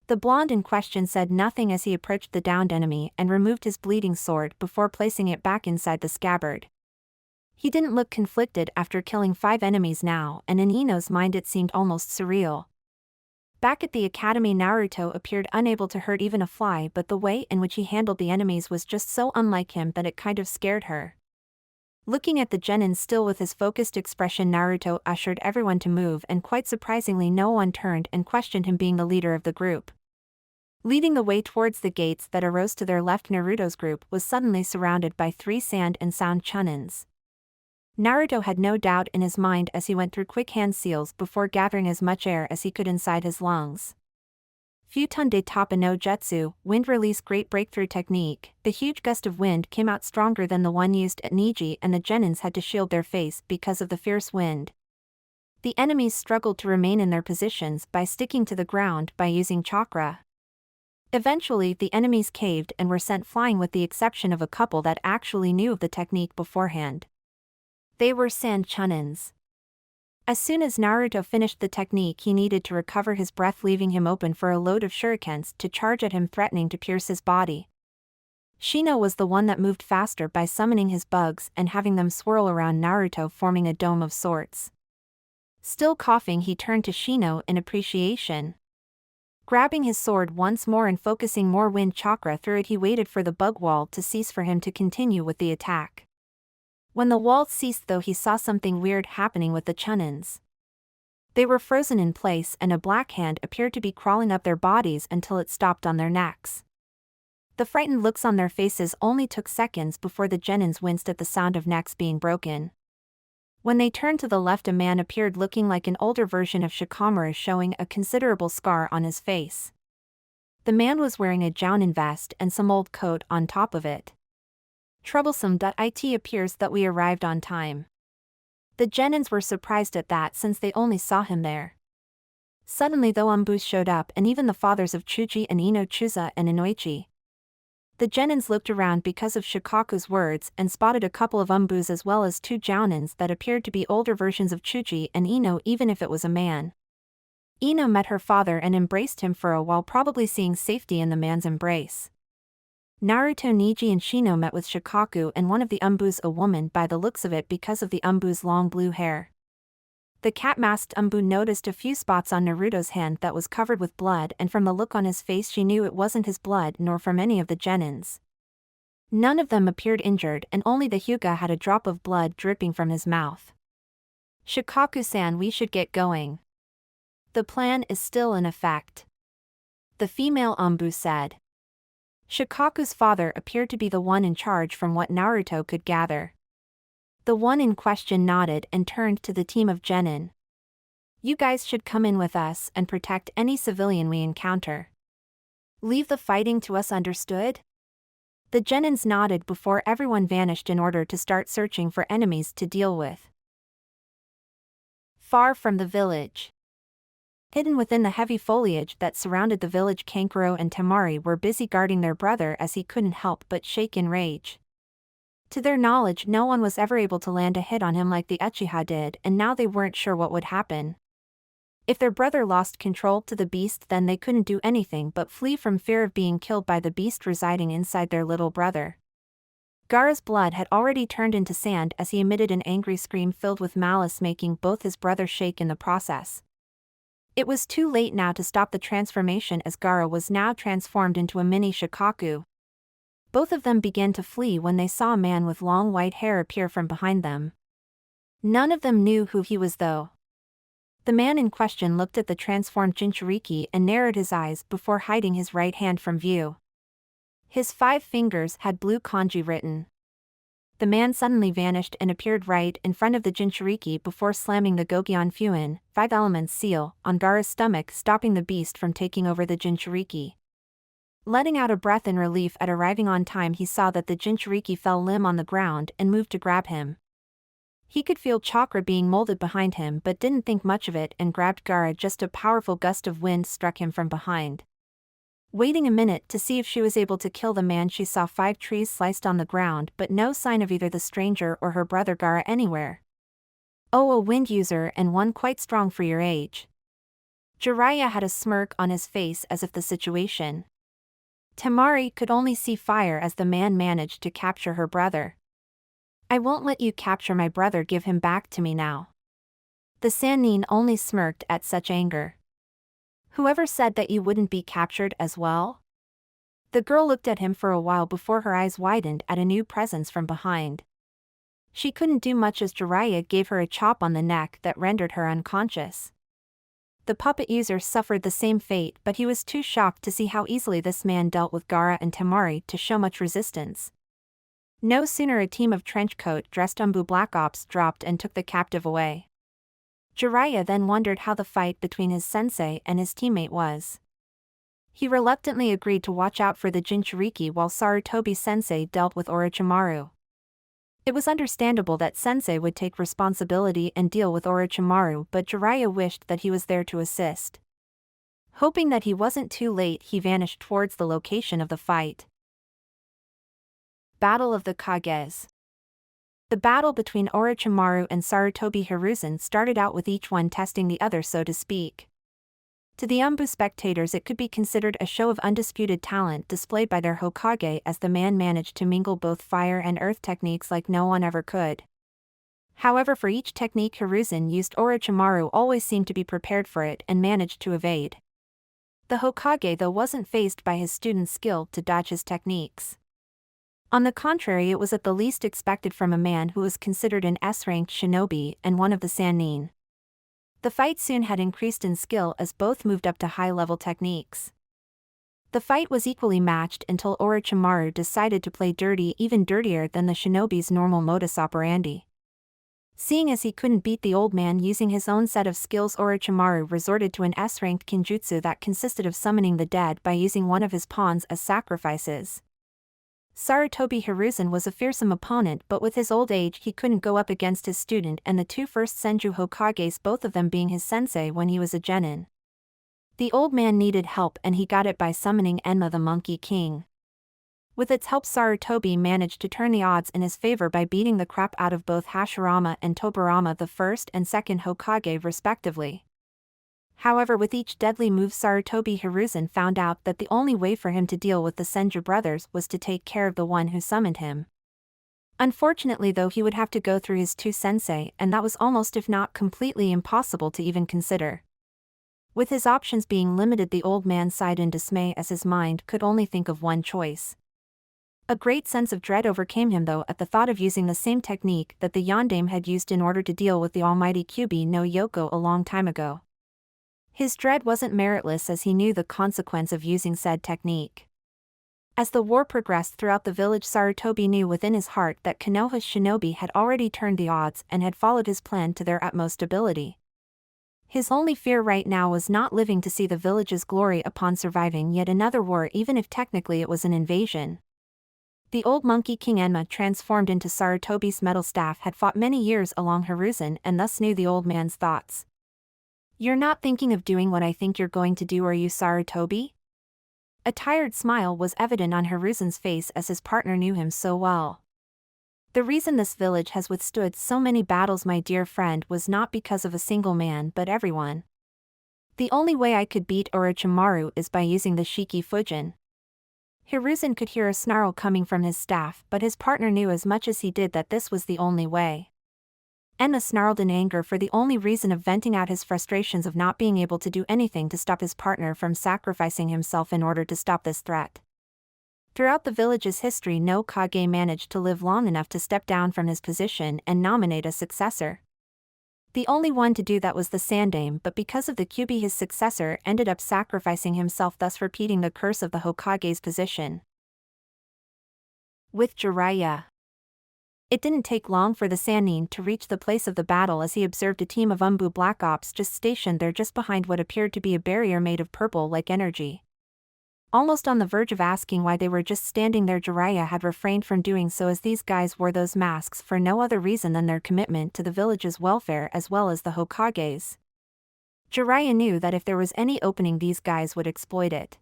The blonde in question said nothing as he approached the downed enemy and removed his bleeding sword before placing it back inside the scabbard. He didn't look conflicted after killing 5 enemies now, and in Ino's mind it seemed almost surreal. Back at the academy, Naruto appeared unable to hurt even a fly, but the way in which he handled the enemies was just so unlike him that it kind of scared her. Looking at the genin still with his focused expression, Naruto ushered everyone to move, and quite surprisingly no one turned and questioned him being the leader of the group. Leading the way towards the gates that arose to their left, Naruto's group was suddenly surrounded by 3 sand and sound chunins. Naruto had no doubt in his mind as he went through quick hand seals before gathering as much air as he could inside his lungs. Futon de Tapa no Jutsu, wind release great breakthrough technique. The huge gust of wind came out stronger than the one used at Niji, and the genins had to shield their face because of the fierce wind. The enemies struggled to remain in their positions by sticking to the ground by using chakra. Eventually the enemies caved and were sent flying, with the exception of a couple that actually knew of the technique beforehand. They were sand chunins. As soon as Naruto finished the technique, he needed to recover his breath, leaving him open for a load of shurikens to charge at him, threatening to pierce his body. Shino was the one that moved faster by summoning his bugs and having them swirl around Naruto, forming a dome of sorts. Still coughing, he turned to Shino in appreciation. Grabbing his sword once more and focusing more wind chakra through it, he waited for the bug wall to cease for him to continue with the attack. When the wall ceased though, he saw something weird happening with the chunins. They were frozen in place, and a black hand appeared to be crawling up their bodies until it stopped on their necks. The frightened looks on their faces only took seconds before the genins winced at the sound of necks being broken. When they turned to the left, a man appeared looking like an older version of Shikamaru, showing a considerable scar on his face. The man was wearing a jounin vest and some old coat on top of it. Troublesome. It appears that we arrived on time. The genins were surprised at that, since they only saw him there. Suddenly though, Umbus showed up, and even the fathers of Chuji and Ino, Chusa and Inoichi. The genins looked around because of Shikaku's words and spotted a couple of Umbus as well as 2 jounins that appeared to be older versions of Chuji and Ino, even if it was a man. Ino met her father and embraced him for a while, probably seeing safety in the man's embrace. Naruto, Niji and Shino met with Shikaku and one of the Umbus, a woman by the looks of it because of the Umbu's long blue hair. The cat-masked Umbu noticed a few spots on Naruto's hand that was covered with blood, and from the look on his face she knew it wasn't his blood nor from any of the genins. None of them appeared injured, and only the Hyuga had a drop of blood dripping from his mouth. Shikaku-san, we should get going. The plan is still in effect, the female Umbu said. Shikaku's father appeared to be the one in charge from what Naruto could gather. The one in question nodded and turned to the team of genin. You guys should come in with us and protect any civilian we encounter. Leave the fighting to us, understood? The genins nodded before everyone vanished in order to start searching for enemies to deal with. Far from the village. Hidden within the heavy foliage that surrounded the village, Kankuro and Temari were busy guarding their brother as he couldn't help but shake in rage. To their knowledge, no one was ever able to land a hit on him like the Uchiha did, and now they weren't sure what would happen. If their brother lost control to the beast, then they couldn't do anything but flee from fear of being killed by the beast residing inside their little brother. Gaara's blood had already turned into sand as he emitted an angry scream filled with malice, making both his brothers shake in the process. It was too late now to stop the transformation, as Gaara was now transformed into a mini Shikaku. Both of them began to flee when they saw a man with long white hair appear from behind them. None of them knew who he was though. The man in question looked at the transformed Jinchuriki and narrowed his eyes before hiding his right hand from view. His 5 fingers had blue kanji written. The man suddenly vanished and appeared right in front of the Jinchuriki before slamming the Gogyon Fuin, 5 elements seal, on Gaara's stomach, stopping the beast from taking over the Jinchuriki. Letting out a breath in relief at arriving on time, he saw that the Jinchuriki fell limp on the ground and moved to grab him. He could feel chakra being molded behind him but didn't think much of it and grabbed Gaara. Just a powerful gust of wind struck him from behind. Waiting a minute to see if she was able to kill the man, she saw 5 trees sliced on the ground but no sign of either the stranger or her brother Gaara anywhere. Oh, a wind user, and one quite strong for your age. Jiraiya had a smirk on his face as if the situation. Temari could only see fire as the man managed to capture her brother. I won't let you capture my brother, give him back to me now. The Sannin only smirked at such anger. Whoever said that you wouldn't be captured as well? The girl looked at him for a while before her eyes widened at a new presence from behind. She couldn't do much as Jiraiya gave her a chop on the neck that rendered her unconscious. The puppet user suffered the same fate, but he was too shocked to see how easily this man dealt with Gaara and Temari to show much resistance. No sooner a team of trenchcoat-dressed Umbu Black Ops dropped and took the captive away. Jiraiya then wondered how the fight between his sensei and his teammate was. He reluctantly agreed to watch out for the Jinchuriki while Sarutobi-sensei dealt with Orochimaru. It was understandable that sensei would take responsibility and deal with Orochimaru, but Jiraiya wished that he was there to assist. Hoping that he wasn't too late, he vanished towards the location of the fight. Battle of the Kages. The battle between Orochimaru and Sarutobi Hiruzen started out with each one testing the other, so to speak. To the Umbu spectators, it could be considered a show of undisputed talent displayed by their Hokage, as the man managed to mingle both fire and earth techniques like no one ever could. However, for each technique Hiruzen used, Orochimaru always seemed to be prepared for it and managed to evade. The Hokage, though, wasn't fazed by his student's skill to dodge his techniques. On the contrary, it was at the least expected from a man who was considered an S-ranked shinobi and one of the Sannin. The fight soon had increased in skill as both moved up to high-level techniques. The fight was equally matched until Orochimaru decided to play dirty, even dirtier than the shinobi's normal modus operandi. Seeing as he couldn't beat the old man using his own set of skills, Orochimaru resorted to an S-ranked kinjutsu that consisted of summoning the dead by using one of his pawns as sacrifices. Sarutobi Hiruzen was a fearsome opponent, but with his old age he couldn't go up against his student and the two first Senju Hokages, both of them being his sensei when he was a genin. The old man needed help and he got it by summoning Enma the Monkey King. With its help, Sarutobi managed to turn the odds in his favor by beating the crap out of both Hashirama and Tobirama, the first and second Hokage respectively. However, with each deadly move, Sarutobi Hiruzen found out that the only way for him to deal with the Senju brothers was to take care of the one who summoned him. Unfortunately, though, he would have to go through his two sensei, and that was almost if not completely impossible to even consider. With his options being limited, the old man sighed in dismay as his mind could only think of one choice. A great sense of dread overcame him, though, at the thought of using the same technique that the Yondaime had used in order to deal with the almighty Kyuubi no Yoko a long time ago. His dread wasn't meritless, as he knew the consequence of using said technique. As the war progressed throughout the village, Sarutobi knew within his heart that Konoha's shinobi had already turned the odds and had followed his plan to their utmost ability. His only fear right now was not living to see the village's glory upon surviving yet another war, even if technically it was an invasion. The old Monkey King Enma, transformed into Sarutobi's metal staff, had fought many years along Hiruzen and thus knew the old man's thoughts. "You're not thinking of doing what I think you're going to do, are you, Sarutobi?" A tired smile was evident on Hiruzen's face as his partner knew him so well. "The reason this village has withstood so many battles, my dear friend, was not because of a single man but everyone. The only way I could beat Orochimaru is by using the Shiki Fujin." Hiruzen could hear a snarl coming from his staff, but his partner knew as much as he did that this was the only way. Enma snarled in anger for the only reason of venting out his frustrations of not being able to do anything to stop his partner from sacrificing himself in order to stop this threat. Throughout the village's history, no Kage managed to live long enough to step down from his position and nominate a successor. The only one to do that was the Sandaime, but because of the Kyuubi, his successor ended up sacrificing himself, thus repeating the curse of the Hokage's position. With Jiraiya. It didn't take long for the Sannin to reach the place of the battle, as he observed a team of Umbu Black Ops just stationed there just behind what appeared to be a barrier made of purple-like energy. Almost on the verge of asking why they were just standing there, Jiraiya had refrained from doing so, as these guys wore those masks for no other reason than their commitment to the village's welfare as well as the Hokage's. Jiraiya knew that if there was any opening, these guys would exploit it.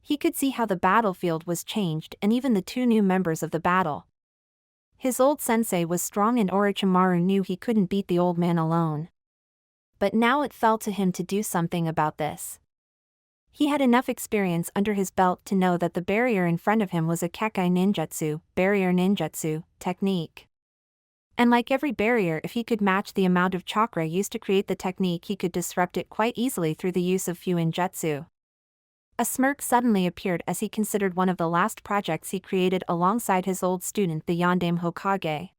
He could see how the battlefield was changed, and even the two new members of the battle. His old sensei was strong and Orochimaru knew he couldn't beat the old man alone. But now it fell to him to do something about this. He had enough experience under his belt to know that the barrier in front of him was a Kekai ninjutsu, barrier ninjutsu, technique. And like every barrier, if he could match the amount of chakra used to create the technique, he could disrupt it quite easily through the use of Fuinjutsu. A smirk suddenly appeared as he considered one of the last projects he created alongside his old student, the Yondaime Hokage.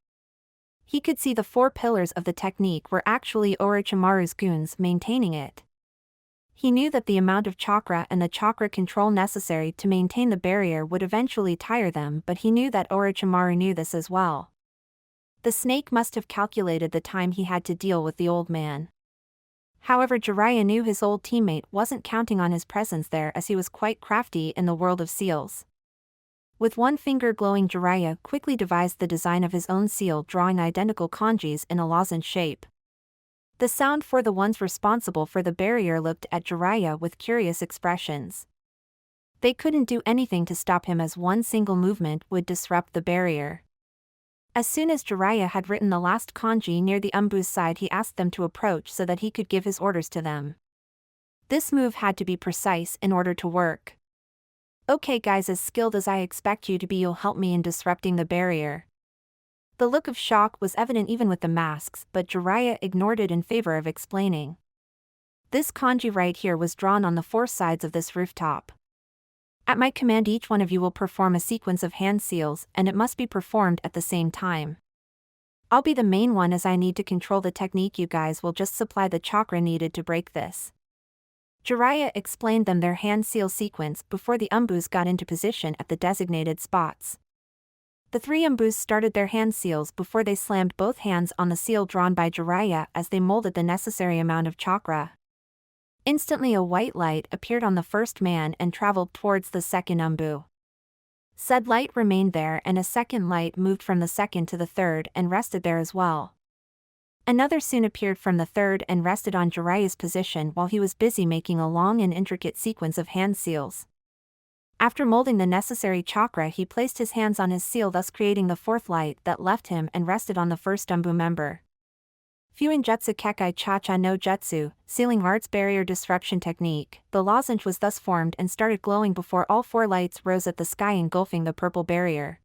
He could see the 4 pillars of the technique were actually Orochimaru's goons maintaining it. He knew that the amount of chakra and the chakra control necessary to maintain the barrier would eventually tire them, but he knew that Orochimaru knew this as well. The snake must have calculated the time he had to deal with the old man. However, Jiraiya knew his old teammate wasn't counting on his presence there, as he was quite crafty in the world of seals. With one finger glowing, Jiraiya quickly devised the design of his own seal, drawing identical kanjis in a lozenge shape. The sound for the ones responsible for the barrier looked at Jiraiya with curious expressions. They couldn't do anything to stop him, as one single movement would disrupt the barrier. As soon as Jiraiya had written the last kanji near the Umbu's side, he asked them to approach so that he could give his orders to them. This move had to be precise in order to work. "Okay guys, as skilled as I expect you to be, you'll help me in disrupting the barrier." The look of shock was evident even with the masks, but Jiraiya ignored it in favor of explaining. "This kanji right here was drawn on the 4 sides of this rooftop. At my command, each one of you will perform a sequence of hand seals, and it must be performed at the same time. I'll be the main one, as I need to control the technique. You guys will just supply the chakra needed to break this." Jiraiya explained them their hand seal sequence before the Umbus got into position at the designated spots. The 3 Umbus started their hand seals before they slammed both hands on the seal drawn by Jiraiya as they molded the necessary amount of chakra. Instantly a white light appeared on the first man and traveled towards the second Umbu. Said light remained there, and a second light moved from the second to the third and rested there as well. Another soon appeared from the third and rested on Jiraiya's position while he was busy making a long and intricate sequence of hand seals. After molding the necessary chakra, he placed his hands on his seal, thus creating the 4th light that left him and rested on the first Umbu member. Fuinjutsu Kekai Cha-Cha no Jutsu, Sealing Arts Barrier Disruption Technique. The lozenge was thus formed and started glowing before all 4 lights rose at the sky, engulfing the purple barrier.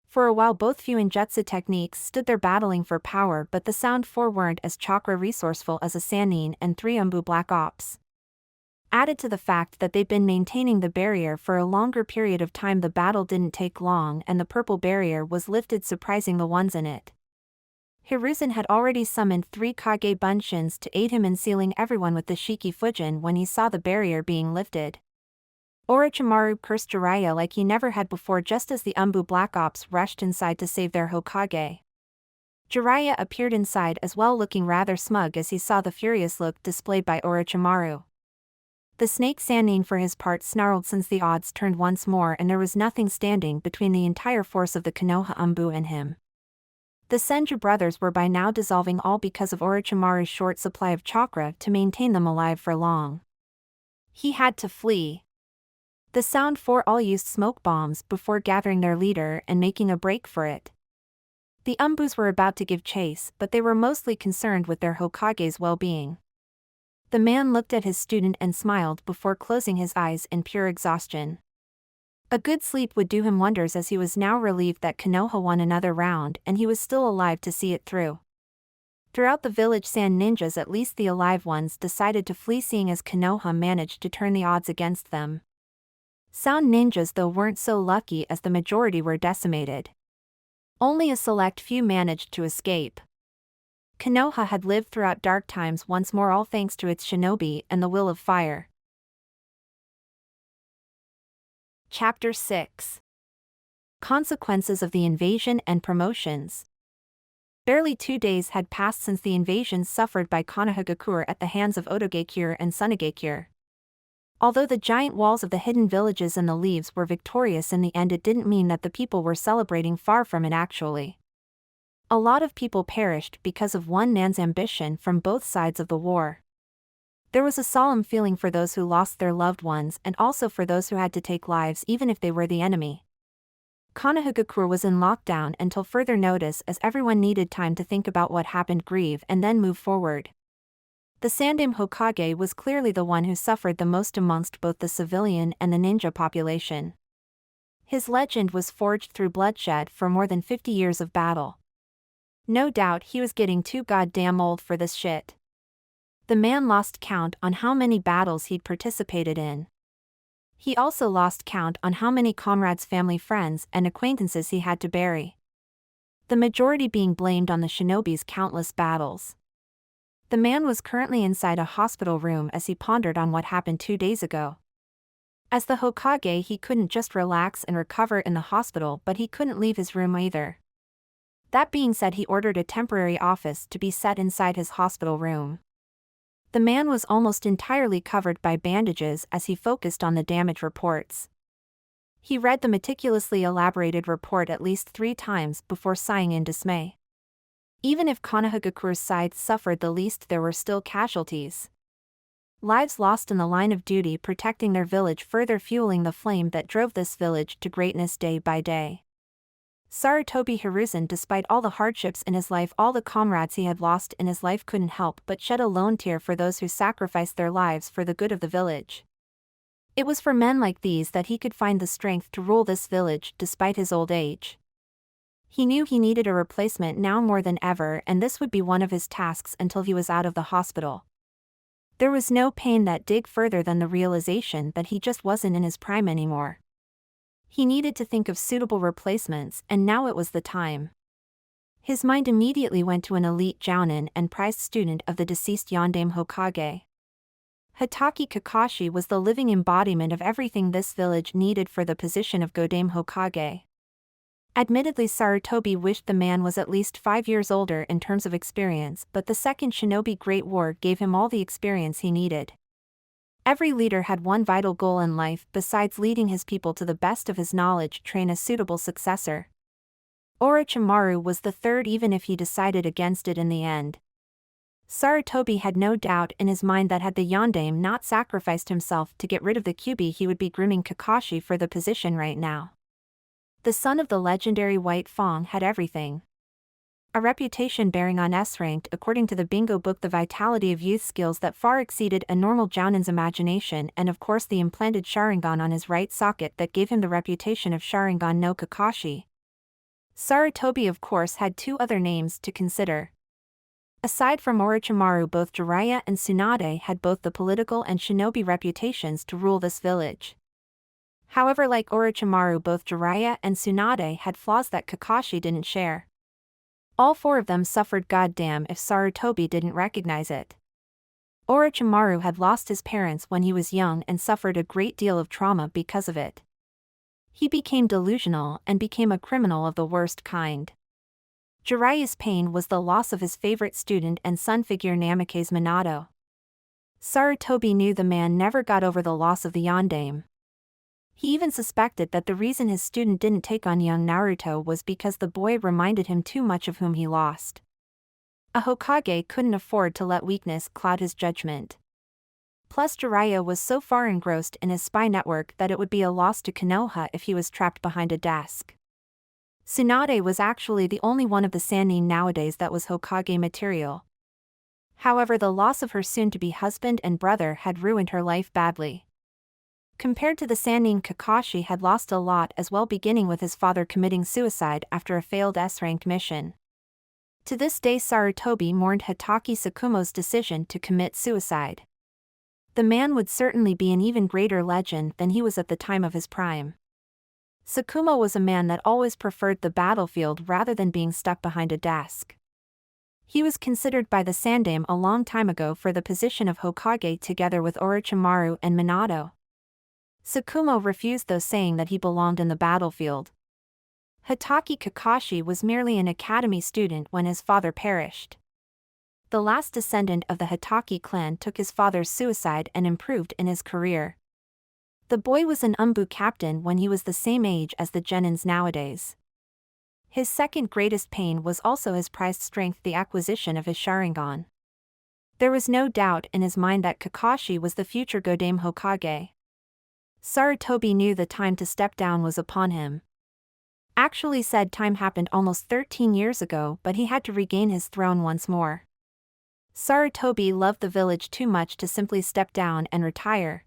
For a while both Fuinjutsu techniques stood there battling for power, but the Sound 4 weren't as chakra resourceful as a Sannin and 3 Umbu Black Ops. Added to the fact that they'd been maintaining the barrier for a longer period of time, the battle didn't take long and the purple barrier was lifted, surprising the ones in it. Hiruzen had already summoned 3 Kage Bunshins to aid him in sealing everyone with the Shiki Fujin when he saw the barrier being lifted. Orochimaru cursed Jiraiya like he never had before just as the Umbu Black Ops rushed inside to save their Hokage. Jiraiya appeared inside as well, looking rather smug as he saw the furious look displayed by Orochimaru. The snake Sannin for his part snarled, since the odds turned once more and there was nothing standing between the entire force of the Konoha Umbu and him. The Senju brothers were by now dissolving, all because of Orochimaru's short supply of chakra to maintain them alive for long. He had to flee. The Sound 4 all used smoke bombs before gathering their leader and making a break for it. The Umbus were about to give chase, but they were mostly concerned with their Hokage's well-being. The man looked at his student and smiled before closing his eyes in pure exhaustion. A good sleep would do him wonders, as he was now relieved that Konoha won another round and he was still alive to see it through. Throughout the village, Sand ninjas, at least the alive ones, decided to flee, seeing as Konoha managed to turn the odds against them. Sound ninjas though weren't so lucky, as the majority were decimated. Only a select few managed to escape. Konoha had lived throughout dark times once more, all thanks to its shinobi and the will of fire. Chapter 6. Consequences of the Invasion and Promotions. Barely 2 days had passed since the invasions suffered by Konohagakure at the hands of Otogakure and Sunagakure. Although the giant walls of the hidden villages and the leaves were victorious in the end, it didn't mean that the people were celebrating, far from it actually. A lot of people perished because of one man's ambition from both sides of the war. There was a solemn feeling for those who lost their loved ones and also for those who had to take lives even if they were the enemy. Konohagakure was in lockdown until further notice, as everyone needed time to think about what happened, grieve, and then move forward. The Sandaime Hokage was clearly the one who suffered the most amongst both the civilian and the ninja population. His legend was forged through bloodshed for more than 50 years of battle. No doubt he was getting too goddamn old for this shit. The man lost count on how many battles he'd participated in. He also lost count on how many comrades, family, friends, and acquaintances he had to bury. The majority being blamed on the shinobi's countless battles. The man was currently inside a hospital room as he pondered on what happened 2 days ago. As the Hokage, he couldn't just relax and recover in the hospital, but he couldn't leave his room either. That being said, he ordered a temporary office to be set inside his hospital room. The man was almost entirely covered by bandages as he focused on the damage reports. He read the meticulously elaborated report at least 3 times before sighing in dismay. Even if Konohagakure's side suffered the least, there were still casualties. Lives lost in the line of duty protecting their village, further fueling the flame that drove this village to greatness day by day. Sarutobi Hiruzen, despite all the hardships in his life, all the comrades he had lost in his life, couldn't help but shed a lone tear for those who sacrificed their lives for the good of the village. It was for men like these that he could find the strength to rule this village despite his old age. He knew he needed a replacement now more than ever, and this would be one of his tasks until he was out of the hospital. There was no pain that dug further than the realization that he just wasn't in his prime anymore. He needed to think of suitable replacements, and now it was the time. His mind immediately went to an elite jounin and prized student of the deceased Yondaime Hokage. Hatake Kakashi was the living embodiment of everything this village needed for the position of Godaime Hokage. Admittedly, Sarutobi wished the man was at least 5 years older in terms of experience, but the Second Shinobi Great War gave him all the experience he needed. Every leader had one vital goal in life besides leading his people to the best of his knowledge: train a suitable successor. Orochimaru was the third, even if he decided against it in the end. Sarutobi had no doubt in his mind that had the Yondaime not sacrificed himself to get rid of the Kyuubi, he would be grooming Kakashi for the position right now. The son of the legendary White Fang had everything. A reputation bearing on S-ranked according to the bingo book, the vitality of youth, skills that far exceeded a normal jounin's imagination, and of course the implanted Sharingan on his right socket that gave him the reputation of Sharingan no Kakashi. Sarutobi of course had 2 other names to consider. Aside from Orochimaru, both Jiraiya and Tsunade had both the political and shinobi reputations to rule this village. However, like Orochimaru, both Jiraiya and Tsunade had flaws that Kakashi didn't share. All 4 of them suffered, goddamn if Sarutobi didn't recognize it. Orochimaru had lost his parents when he was young and suffered a great deal of trauma because of it. He became delusional and became a criminal of the worst kind. Jiraiya's pain was the loss of his favorite student and son figure Namake's Minato. Sarutobi knew the man never got over the loss of the Yondaime. He even suspected that the reason his student didn't take on young Naruto was because the boy reminded him too much of whom he lost. A Hokage couldn't afford to let weakness cloud his judgment. Plus, Jiraiya was so far engrossed in his spy network that it would be a loss to Konoha if he was trapped behind a desk. Tsunade was actually the only one of the Sannin nowadays that was Hokage material. However, the loss of her soon-to-be husband and brother had ruined her life badly. Compared to the Sannin, Kakashi had lost a lot as well, beginning with his father committing suicide after a failed S-ranked mission. To this day, Sarutobi mourned Hatake Tsukumo's decision to commit suicide. The man would certainly be an even greater legend than he was at the time of his prime. Tsukumo was a man that always preferred the battlefield rather than being stuck behind a desk. He was considered by the Sandaime a long time ago for the position of Hokage together with Orochimaru and Minato. Tsukumo refused, though, saying that he belonged in the battlefield. Hatake Kakashi was merely an academy student when his father perished. The last descendant of the Hatake clan took his father's suicide and improved in his career. The boy was an Umbu captain when he was the same age as the Genins nowadays. His second greatest pain was also his prized strength, the acquisition of his Sharingan. There was no doubt in his mind that Kakashi was the future Godaime Hokage. Sarutobi knew the time to step down was upon him. Actually, said time happened almost 13 years ago, but he had to regain his throne once more. Sarutobi loved the village too much to simply step down and retire.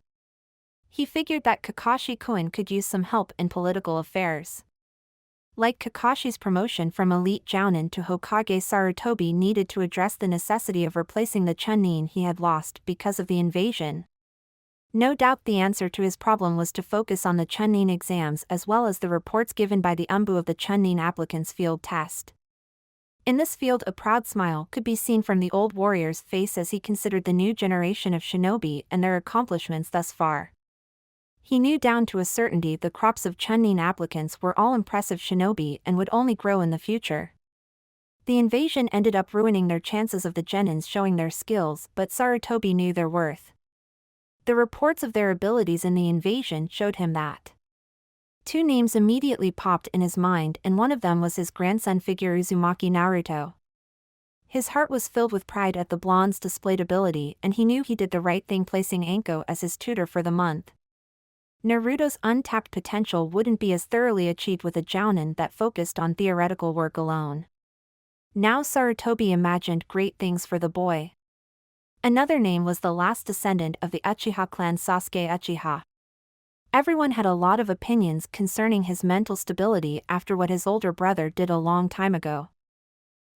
He figured that Kakashi-kun could use some help in political affairs. Like Kakashi's promotion from elite jounin to Hokage, Sarutobi needed to address the necessity of replacing the chunin he had lost because of the invasion. No doubt the answer to his problem was to focus on the chunin exams as well as the reports given by the umbu of the chunin applicants' field test. In this field, a proud smile could be seen from the old warrior's face as he considered the new generation of shinobi and their accomplishments thus far. He knew down to a certainty the crops of chunin applicants were all impressive shinobi and would only grow in the future. The invasion ended up ruining their chances of the genins showing their skills, but Sarutobi knew their worth. The reports of their abilities in the invasion showed him that. Two names immediately popped in his mind, and one of them was his grandson figure Uzumaki Naruto. His heart was filled with pride at the blonde's displayed ability, and he knew he did the right thing placing Anko as his tutor for the month. Naruto's untapped potential wouldn't be as thoroughly achieved with a jounin that focused on theoretical work alone. Now Sarutobi imagined great things for the boy. Another name was the last descendant of the Uchiha clan, Sasuke Uchiha. Everyone had a lot of opinions concerning his mental stability after what his older brother did a long time ago.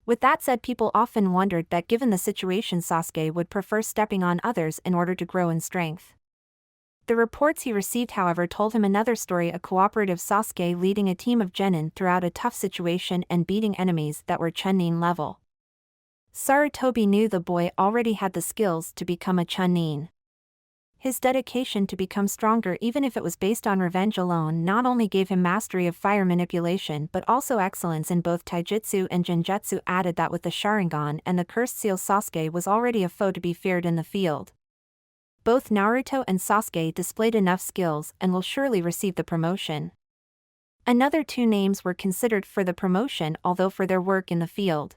With that said, people often wondered that given the situation Sasuke would prefer stepping on others in order to grow in strength. The reports he received, however, told him another story, a cooperative Sasuke leading a team of genin throughout a tough situation and beating enemies that were chunin level. Sarutobi knew the boy already had the skills to become a chunin. His dedication to become stronger, even if it was based on revenge alone, not only gave him mastery of fire manipulation but also excellence in both taijutsu and genjutsu. Added that with the Sharingan and the cursed seal, Sasuke was already a foe to be feared in the field. Both Naruto and Sasuke displayed enough skills and will surely receive the promotion. Another two names were considered for the promotion, although for their work in the field.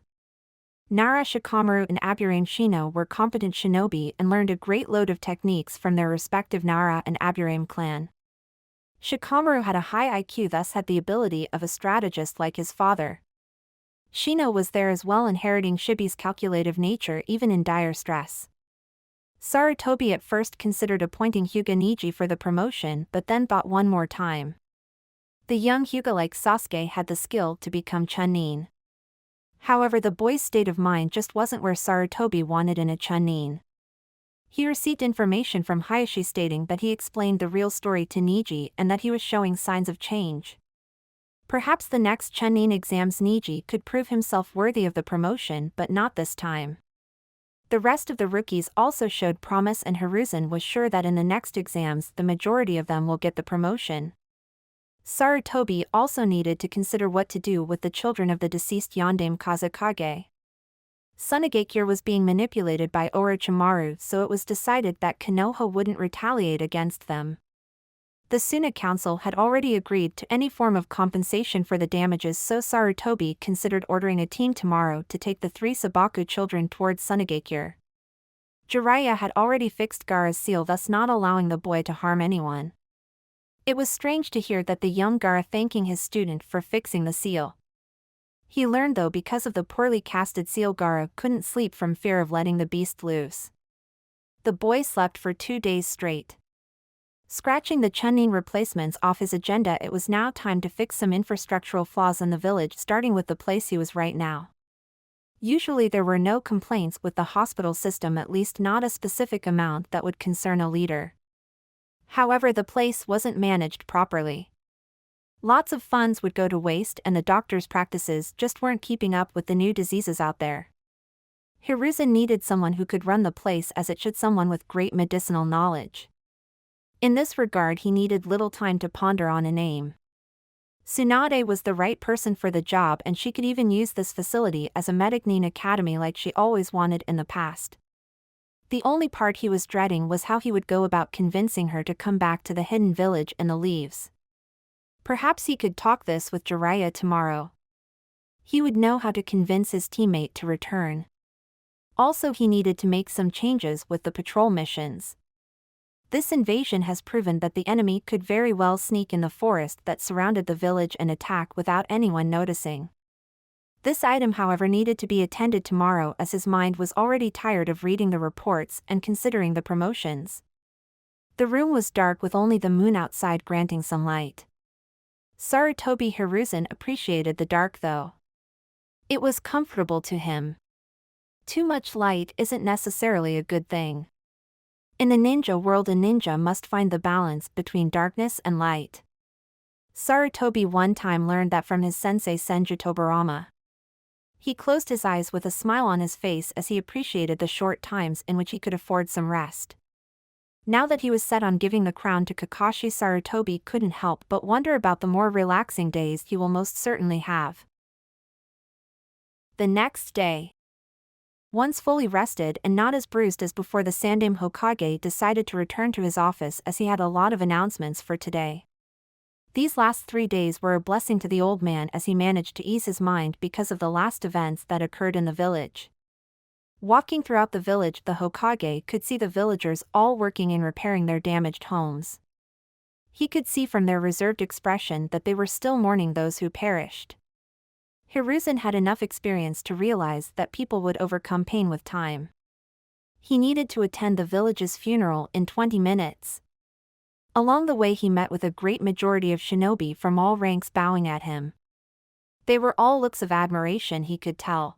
Nara Shikamaru and Aburame Shino were competent shinobi and learned a great load of techniques from their respective Nara and Aburame clan. Shikamaru had a high IQ, thus had the ability of a strategist like his father. Shino was there as well, inheriting Shibi's calculative nature even in dire stress. Sarutobi at first considered appointing Hyuga Neji for the promotion, but then thought one more time. The young Hyuga, like Sasuke, had the skill to become chunin. However, the boy's state of mind just wasn't where Sarutobi wanted in a chunin. He received information from Hayashi stating that he explained the real story to Neji and that he was showing signs of change. Perhaps the next chunin exams Neji could prove himself worthy of the promotion, but not this time. The rest of the rookies also showed promise, and Hiruzen was sure that in the next exams the majority of them will get the promotion. Sarutobi also needed to consider what to do with the children of the deceased Yondaime Kazekage. Tsunagakure was being manipulated by Orochimaru, so it was decided that Konoha wouldn't retaliate against them. The Suna Council had already agreed to any form of compensation for the damages, so Sarutobi considered ordering a team tomorrow to take the three Sabaku children towards Tsunagakure. Jiraiya had already fixed Gaara's seal, thus not allowing the boy to harm anyone. It was strange to hear that the young Gaara thanking his student for fixing the seal. He learned, though, because of the poorly casted seal, Gaara couldn't sleep from fear of letting the beast loose. The boy slept for 2 days straight. Scratching the chunin replacements off his agenda, it was now time to fix some infrastructural flaws in the village, starting with the place he was right now. Usually there were no complaints with the hospital system, at least not a specific amount that would concern a leader. However, the place wasn't managed properly. Lots of funds would go to waste, and the doctors' practices just weren't keeping up with the new diseases out there. Hiruzen needed someone who could run the place as it should, someone with great medicinal knowledge. In this regard, he needed little time to ponder on a name. Tsunade was the right person for the job, and she could even use this facility as a medicine academy like she always wanted in the past. The only part he was dreading was how he would go about convincing her to come back to the hidden village in the leaves. Perhaps he could talk this with Jiraiya tomorrow. He would know how to convince his teammate to return. Also, he needed to make some changes with the patrol missions. This invasion has proven that the enemy could very well sneak in the forest that surrounded the village and attack without anyone noticing. This item, however, needed to be attended tomorrow, as his mind was already tired of reading the reports and considering the promotions. The room was dark with only the moon outside granting some light. Sarutobi Hiruzen appreciated the dark though. It was comfortable to him. Too much light isn't necessarily a good thing. In the ninja world, a ninja must find the balance between darkness and light. Sarutobi one time learned that from his sensei Senju Tobarama. He closed his eyes with a smile on his face as he appreciated the short times in which he could afford some rest. Now that he was set on giving the crown to Kakashi, Sarutobi couldn't help but wonder about the more relaxing days he will most certainly have. The next day. Once fully rested and not as bruised as before, the Sandaime Hokage decided to return to his office as he had a lot of announcements for today. These last 3 days were a blessing to the old man as he managed to ease his mind because of the last events that occurred in the village. Walking throughout the village, the Hokage could see the villagers all working in repairing their damaged homes. He could see from their reserved expression that they were still mourning those who perished. Hiruzen had enough experience to realize that people would overcome pain with time. He needed to attend the village's funeral in 20 minutes. Along the way, he met with a great majority of shinobi from all ranks bowing at him. They were all looks of admiration, he could tell.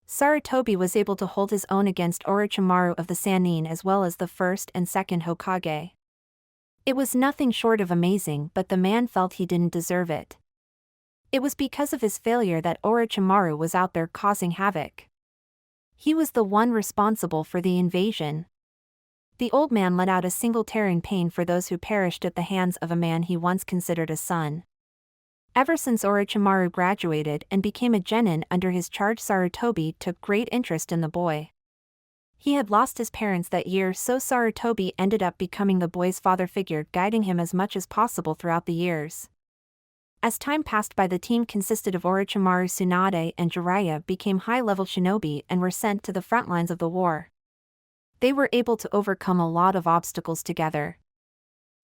Sarutobi was able to hold his own against Orochimaru of the Sannin as well as the first and second Hokage. It was nothing short of amazing, but the man felt he didn't deserve it. It was because of his failure that Orochimaru was out there causing havoc. He was the one responsible for the invasion. The old man let out a single tearing pain for those who perished at the hands of a man he once considered a son. Ever since Orochimaru graduated and became a genin under his charge, Sarutobi took great interest in the boy. He had lost his parents that year, so Sarutobi ended up becoming the boy's father figure, guiding him as much as possible throughout the years. As time passed by, the team consisted of Orochimaru, Tsunade, and Jiraiya became high-level shinobi and were sent to the front lines of the war. They were able to overcome a lot of obstacles together.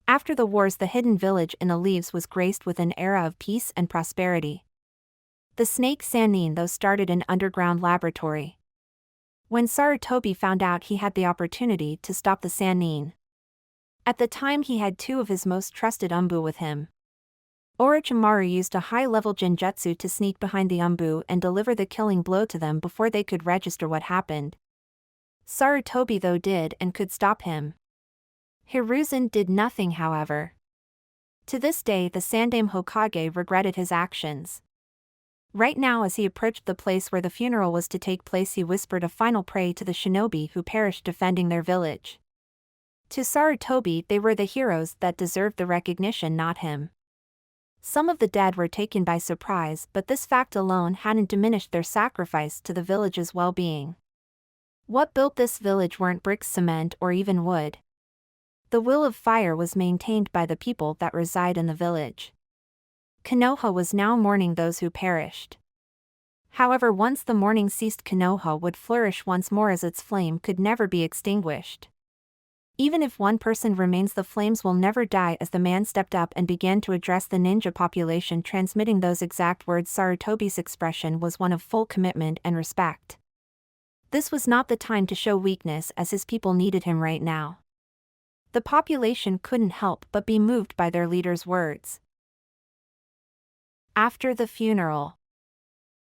After the wars, the hidden village in the leaves was graced with an era of peace and prosperity. The snake Sannin though started an underground laboratory. When Sarutobi found out, he had the opportunity to stop the Sannin. At the time, he had 2 of his most trusted Umbu with him. Orochimaru used a high-level genjutsu to sneak behind the Umbu and deliver the killing blow to them before they could register what happened. Sarutobi though did and could stop him. Hiruzen did nothing, however. To this day, the Sandaime Hokage regretted his actions. Right now, as he approached the place where the funeral was to take place, he whispered a final prayer to the shinobi who perished defending their village. To Sarutobi, they were the heroes that deserved the recognition, not him. Some of the dead were taken by surprise, but this fact alone hadn't diminished their sacrifice to the village's well-being. What built this village weren't bricks, cement, or even wood. The will of fire was maintained by the people that reside in the village. Konoha was now mourning those who perished. However, once the mourning ceased, Konoha would flourish once more as its flame could never be extinguished. Even if one person remains, the flames will never die, as the man stepped up and began to address the ninja population, transmitting those exact words. Sarutobi's expression was one of full commitment and respect. This was not the time to show weakness, as his people needed him right now. The population couldn't help but be moved by their leader's words. After the funeral.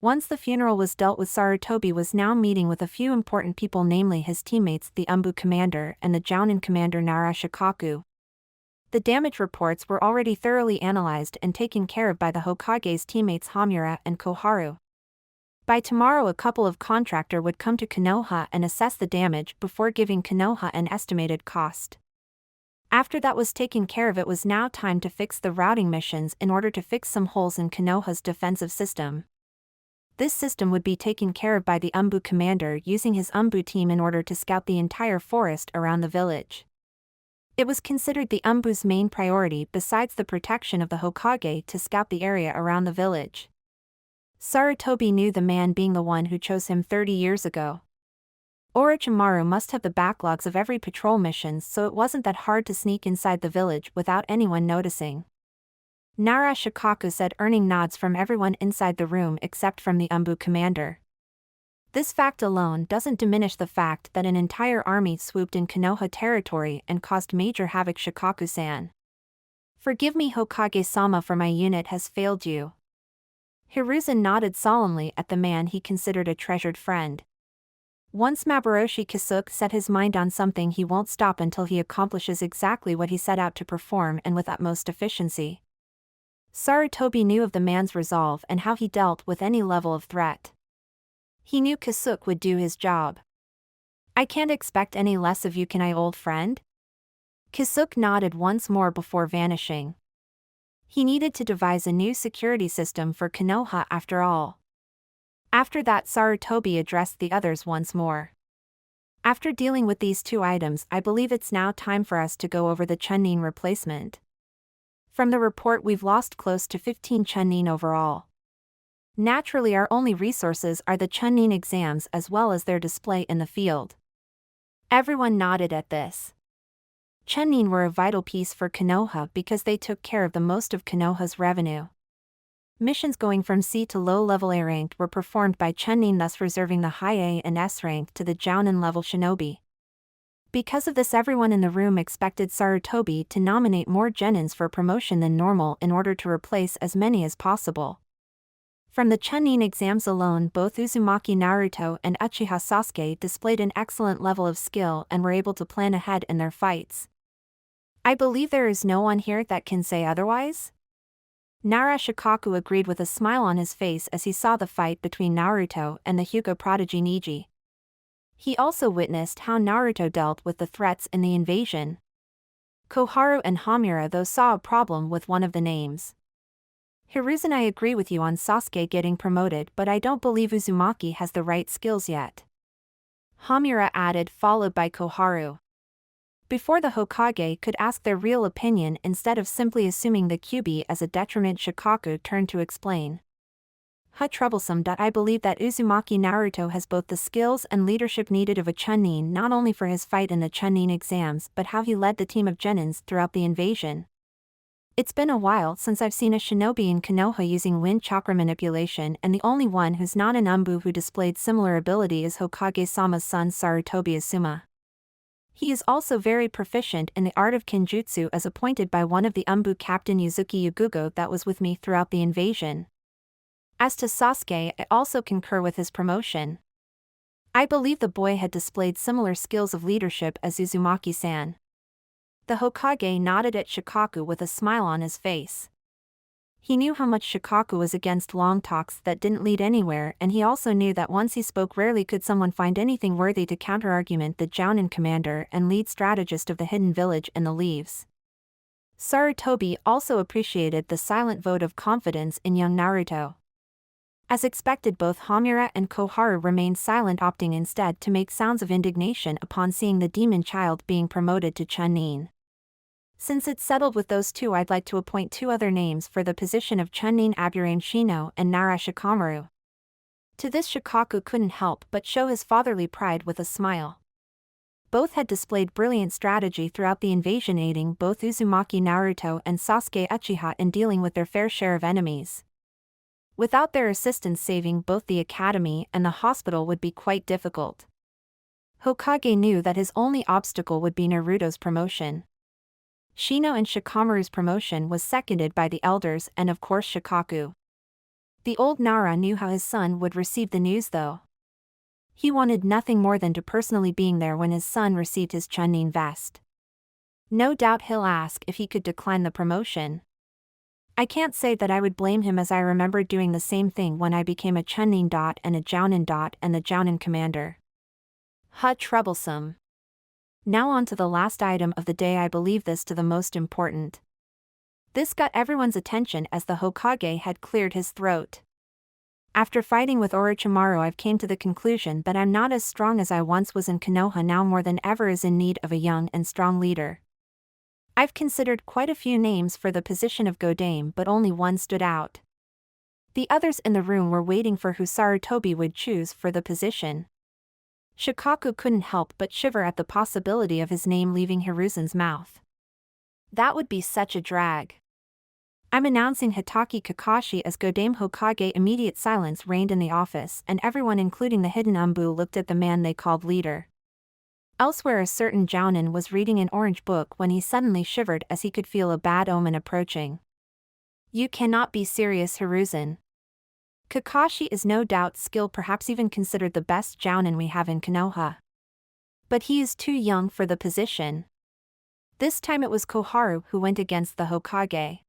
Once the funeral was dealt with, Sarutobi was now meeting with a few important people, namely his teammates, the Umbu commander and the Jounin commander Narashikaku. The damage reports were already thoroughly analyzed and taken care of by the Hokage's teammates Hamura and Koharu. By tomorrow, a couple of contractor would come to Konoha and assess the damage before giving Konoha an estimated cost. After that was taken care of, it was now time to fix the routing missions in order to fix some holes in Konoha's defensive system. This system would be taken care of by the Umbu commander using his Umbu team in order to scout the entire forest around the village. It was considered the Umbu's main priority, besides the protection of the Hokage, to scout the area around the village. Sarutobi knew the man being the one who chose him 30 years ago. Orochimaru must have the backlogs of every patrol mission, so it wasn't that hard to sneak inside the village without anyone noticing. Narashikaku said, earning nods from everyone inside the room except from the Umbu commander. This fact alone doesn't diminish the fact that an entire army swooped in Konoha territory and caused major havoc. Shikaku-san. Forgive me, Hokage-sama, for my unit has failed you. Hiruzen nodded solemnly at the man he considered a treasured friend. Once Maboroshi Kisuke set his mind on something, he won't stop until he accomplishes exactly what he set out to perform, and with utmost efficiency. Sarutobi knew of the man's resolve and how he dealt with any level of threat. He knew Kisuke would do his job. I can't expect any less of you, can I, old friend? Kisuke nodded once more before vanishing. He needed to devise a new security system for Konoha after all. After that, Sarutobi addressed the others once more. After dealing with these two items, I believe it's now time for us to go over the Chunin replacement. From the report, we've lost close to 15 Chunin overall. Naturally, our only resources are the Chunin exams as well as their display in the field. Everyone nodded at this. Chunin were a vital piece for Konoha because they took care of the most of Konoha's revenue. Missions going from C to low-level A ranked were performed by Chunin, thus reserving the high A and S rank to the Jounin level shinobi. Because of this, everyone in the room expected Sarutobi to nominate more Genins for promotion than normal in order to replace as many as possible. From the Chunin exams alone, both Uzumaki Naruto and Uchiha Sasuke displayed an excellent level of skill and were able to plan ahead in their fights. I believe there is no one here that can say otherwise? Nara Shikaku agreed with a smile on his face as he saw the fight between Naruto and the Hyuga prodigy Neji. He also witnessed how Naruto dealt with the threats in the invasion. Koharu and Hamura though saw a problem with one of the names. Hiruzen, I agree with you on Sasuke getting promoted, but I don't believe Uzumaki has the right skills yet. Hamura added, followed by Koharu. Before the Hokage could ask their real opinion, instead of simply assuming the Kyuubi as a detriment, Shikaku turned to explain. Troublesome. I believe that Uzumaki Naruto has both the skills and leadership needed of a Chunin, not only for his fight in the Chunin exams but how he led the team of Genins throughout the invasion. It's been a while since I've seen a shinobi in Konoha using wind chakra manipulation, and the only one who's not an Umbu who displayed similar ability is Hokage-sama's son Sarutobi Asuma. He is also very proficient in the art of Kenjutsu, as appointed by one of the Umbu Captain Yuzuki Yugugo that was with me throughout the invasion. As to Sasuke, I also concur with his promotion. I believe the boy had displayed similar skills of leadership as Uzumaki-san. The Hokage nodded at Shikaku with a smile on his face. He knew how much Shikaku was against long talks that didn't lead anywhere, and he also knew that once he spoke, rarely could someone find anything worthy to counter-argument the Jounin commander and lead strategist of the hidden village in the leaves. Sarutobi also appreciated the silent vote of confidence in young Naruto. As expected, both Hamura and Koharu remained silent, opting instead to make sounds of indignation upon seeing the demon child being promoted to Chunin. Since it's settled with those two, I'd like to appoint two other names for the position of Chunin: Aburame Shino and Nara Shikamaru. To this, Shikaku couldn't help but show his fatherly pride with a smile. Both had displayed brilliant strategy throughout the invasion, aiding both Uzumaki Naruto and Sasuke Uchiha in dealing with their fair share of enemies. Without their assistance, saving both the academy and the hospital would be quite difficult. Hokage knew that his only obstacle would be Naruto's promotion. Shino and Shikamaru's promotion was seconded by the elders and of course Shikaku. The old Nara knew how his son would receive the news though. He wanted nothing more than to personally being there when his son received his Chunin vest. No doubt he'll ask if he could decline the promotion. I can't say that I would blame him, as I remember doing the same thing when I became a Chunin and a Jounin and the Jounin commander. Troublesome. Now on to the last item of the day. I believe this to the most important. This got everyone's attention as the Hokage had cleared his throat. After fighting with Orochimaru, I've came to the conclusion that I'm not as strong as I once was, in Konoha now more than ever is in need of a young and strong leader. I've considered quite a few names for the position of Godame, but only one stood out. The others in the room were waiting for who Sarutobi would choose for the position. Shikaku couldn't help but shiver at the possibility of his name leaving Hiruzen's mouth. That would be such a drag. I'm announcing Hitaki Kakashi as Godame Hokage. Immediate silence reigned in the office, and everyone, including the hidden Umbu, looked at the man they called leader. Elsewhere, a certain jounin was reading an orange book when he suddenly shivered as he could feel a bad omen approaching. You cannot be serious, Hiruzen. Kakashi is no doubt skilled, perhaps even considered the best jounin we have in Konoha. But he is too young for the position. This time it was Koharu who went against the Hokage.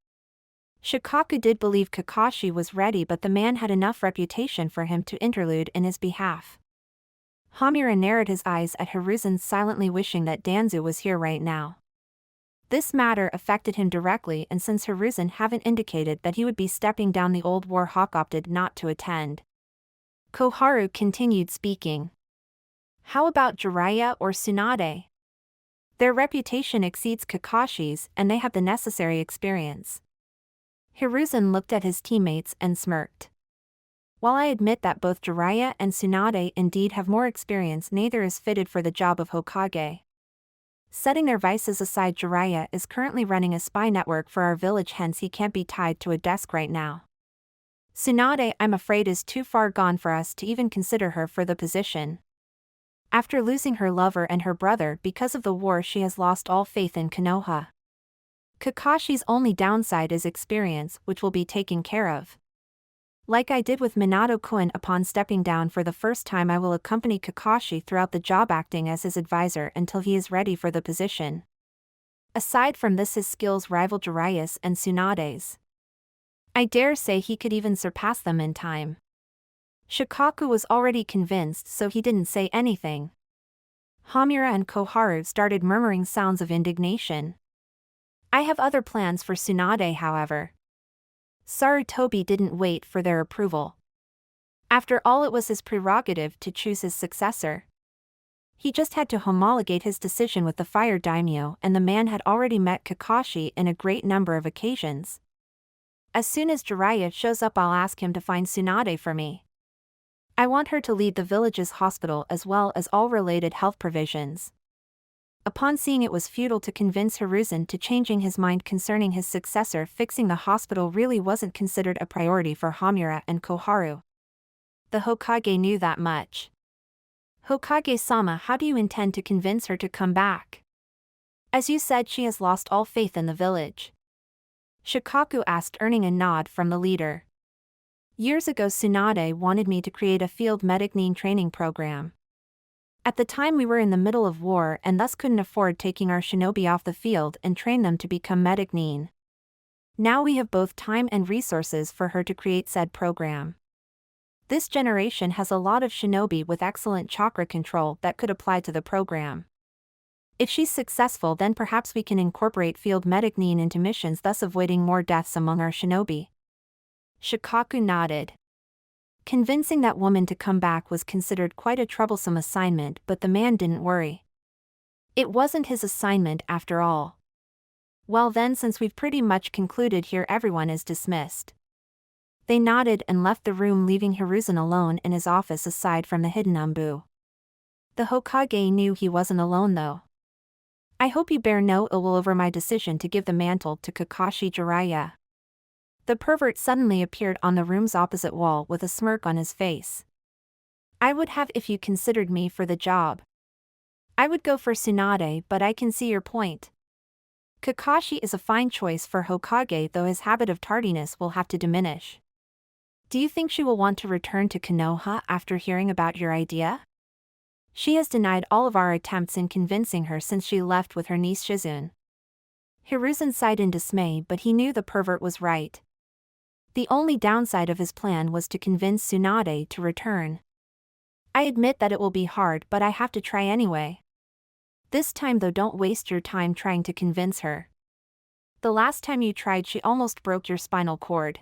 Shikaku did believe Kakashi was ready, but the man had enough reputation for him to interlude in his behalf. Hamura narrowed his eyes at Hiruzen, silently wishing that Danzu was here right now. This matter affected him directly, and since Hiruzen hadn't indicated that he would be stepping down, the old war hawk opted not to attend. Koharu continued speaking. How about Jiraiya or Tsunade? Their reputation exceeds Kakashi's, and they have the necessary experience. Hiruzen looked at his teammates and smirked. While I admit that both Jiraiya and Tsunade indeed have more experience, neither is fitted for the job of Hokage. Setting their vices aside, Jiraiya is currently running a spy network for our village, hence he can't be tied to a desk right now. Tsunade, I'm afraid, is too far gone for us to even consider her for the position. After losing her lover and her brother because of the war, she has lost all faith in Konoha. Kakashi's only downside is experience, which will be taken care of. Like I did with Minato-kun upon stepping down for the first time, I will accompany Kakashi throughout the job, acting as his advisor until he is ready for the position. Aside from this, his skills rival Jiraiya's and Tsunade's. I dare say he could even surpass them in time. Shikaku was already convinced, so he didn't say anything. Hamura and Koharu started murmuring sounds of indignation. I have other plans for Tsunade, however. Sarutobi didn't wait for their approval. After all, it was his prerogative to choose his successor. He just had to homologate his decision with the Fire Daimyo, and the man had already met Kakashi in a great number of occasions. As soon as Jiraiya shows up, I'll ask him to find Tsunade for me. I want her to lead the village's hospital as well as all related health provisions. Upon seeing it was futile to convince Hiruzen to changing his mind concerning his successor, fixing the hospital really wasn't considered a priority for Hamura and Koharu. The Hokage knew that much. Hokage-sama, how do you intend to convince her to come back? As you said, she has lost all faith in the village. Shikaku asked, earning a nod from the leader. Years ago, Tsunade wanted me to create a field medic nin training program. At the time we were in the middle of war and thus couldn't afford taking our shinobi off the field and train them to become medic nin. Now we have both time and resources for her to create said program. This generation has a lot of shinobi with excellent chakra control that could apply to the program. If she's successful, then perhaps we can incorporate field medic nin into missions, thus avoiding more deaths among our shinobi. Shikaku nodded. Convincing that woman to come back was considered quite a troublesome assignment, but the man didn't worry. It wasn't his assignment after all. Well then, since we've pretty much concluded here, everyone is dismissed. They nodded and left the room, leaving Hiruzen alone in his office aside from the hidden Umbu. The Hokage knew he wasn't alone though. I hope you bear no ill will over my decision to give the mantle to Kakashi Jiraiya. The pervert suddenly appeared on the room's opposite wall with a smirk on his face. I would have if you considered me for the job. I would go for Tsunade, but I can see your point. Kakashi is a fine choice for Hokage, though his habit of tardiness will have to diminish. Do you think she will want to return to Konoha after hearing about your idea? She has denied all of our attempts in convincing her since she left with her niece Shizune. Hiruzen sighed in dismay, but he knew the pervert was right. The only downside of his plan was to convince Tsunade to return. I admit that it will be hard, but I have to try anyway. This time though, don't waste your time trying to convince her. The last time you tried, she almost broke your spinal cord.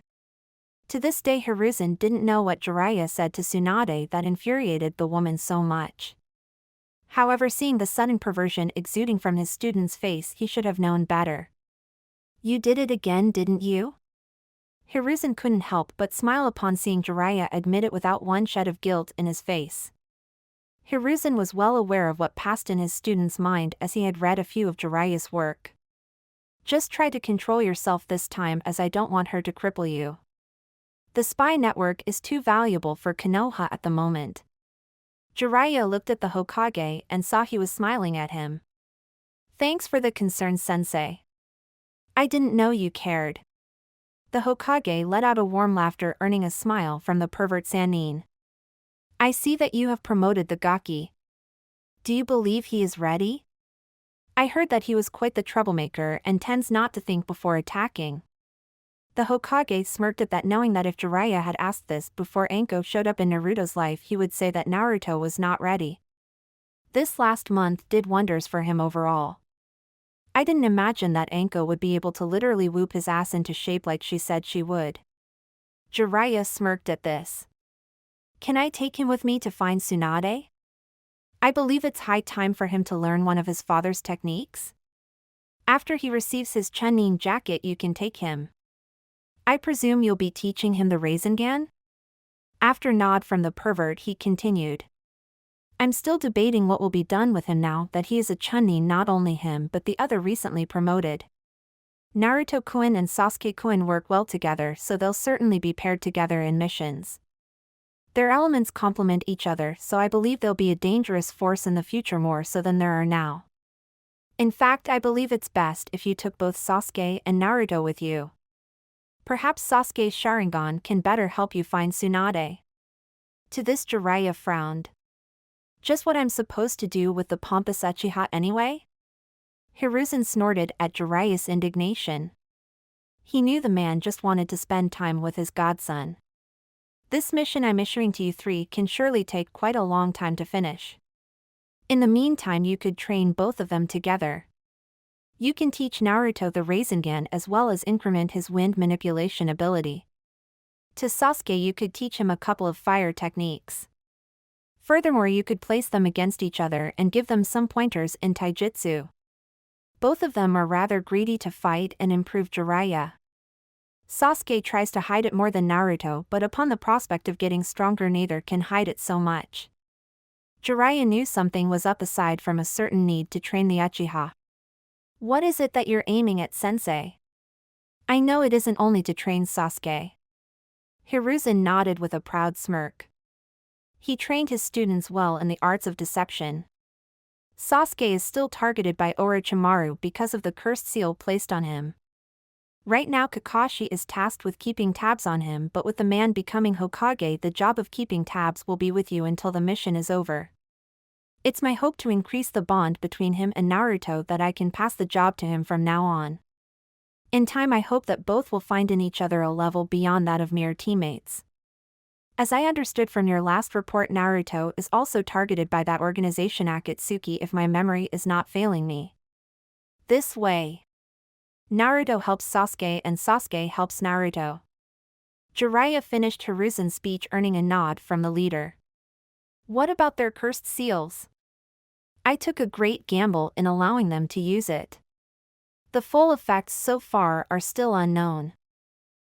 To this day, Hiruzen didn't know what Jiraiya said to Tsunade that infuriated the woman so much. However, seeing the sudden perversion exuding from his student's face, he should have known better. You did it again, didn't you? Hiruzen couldn't help but smile upon seeing Jiraiya admit it without one shed of guilt in his face. Hiruzen was well aware of what passed in his student's mind as he had read a few of Jiraiya's work. Just try to control yourself this time, as I don't want her to cripple you. The spy network is too valuable for Konoha at the moment. Jiraiya looked at the Hokage and saw he was smiling at him. Thanks for the concern, sensei. I didn't know you cared. The Hokage let out a warm laughter, earning a smile from the pervert Sannin. I see that you have promoted the Gaki. Do you believe he is ready? I heard that he was quite the troublemaker and tends not to think before attacking. The Hokage smirked at that, knowing that if Jiraiya had asked this before Anko showed up in Naruto's life, he would say that Naruto was not ready. This last month did wonders for him overall. I didn't imagine that Anko would be able to literally whoop his ass into shape like she said she would. Jiraiya smirked at this. Can I take him with me to find Tsunade? I believe it's high time for him to learn one of his father's techniques. After he receives his Chunin jacket, you can take him. I presume you'll be teaching him the Rasengan? After a nod from the pervert, he continued. I'm still debating what will be done with him now that he is a Chunin, not only him but the other recently promoted. Naruto-kun and Sasuke-kun work well together, so they'll certainly be paired together in missions. Their elements complement each other, so I believe they'll be a dangerous force in the future, more so than there are now. In fact, I believe it's best if you took both Sasuke and Naruto with you. Perhaps Sasuke's Sharingan can better help you find Tsunade. To this, Jiraiya frowned. Just what I'm supposed to do with the pompous Uchiha anyway? Hiruzen snorted at Jiraiya's indignation. He knew the man just wanted to spend time with his godson. This mission I'm issuing to you three can surely take quite a long time to finish. In the meantime, you could train both of them together. You can teach Naruto the Rasengan as well as increment his wind manipulation ability. To Sasuke, you could teach him a couple of fire techniques. Furthermore, you could place them against each other and give them some pointers in taijutsu. Both of them are rather greedy to fight and improve Jiraiya. Sasuke tries to hide it more than Naruto, but upon the prospect of getting stronger, neither can hide it so much. Jiraiya knew something was up aside from a certain need to train the Uchiha. What is it that you're aiming at, sensei? I know it isn't only to train Sasuke. Hiruzen nodded with a proud smirk. He trained his students well in the arts of deception. Sasuke is still targeted by Orochimaru because of the cursed seal placed on him. Right now Kakashi is tasked with keeping tabs on him, but with the man becoming Hokage, the job of keeping tabs will be with you until the mission is over. It's my hope to increase the bond between him and Naruto that I can pass the job to him from now on. In time, I hope that both will find in each other a level beyond that of mere teammates. As I understood from your last report, Naruto is also targeted by that organization Akatsuki, if my memory is not failing me. This way. Naruto helps Sasuke and Sasuke helps Naruto. Jiraiya finished Hiruzen's speech, earning a nod from the leader. What about their cursed seals? I took a great gamble in allowing them to use it. The full effects so far are still unknown.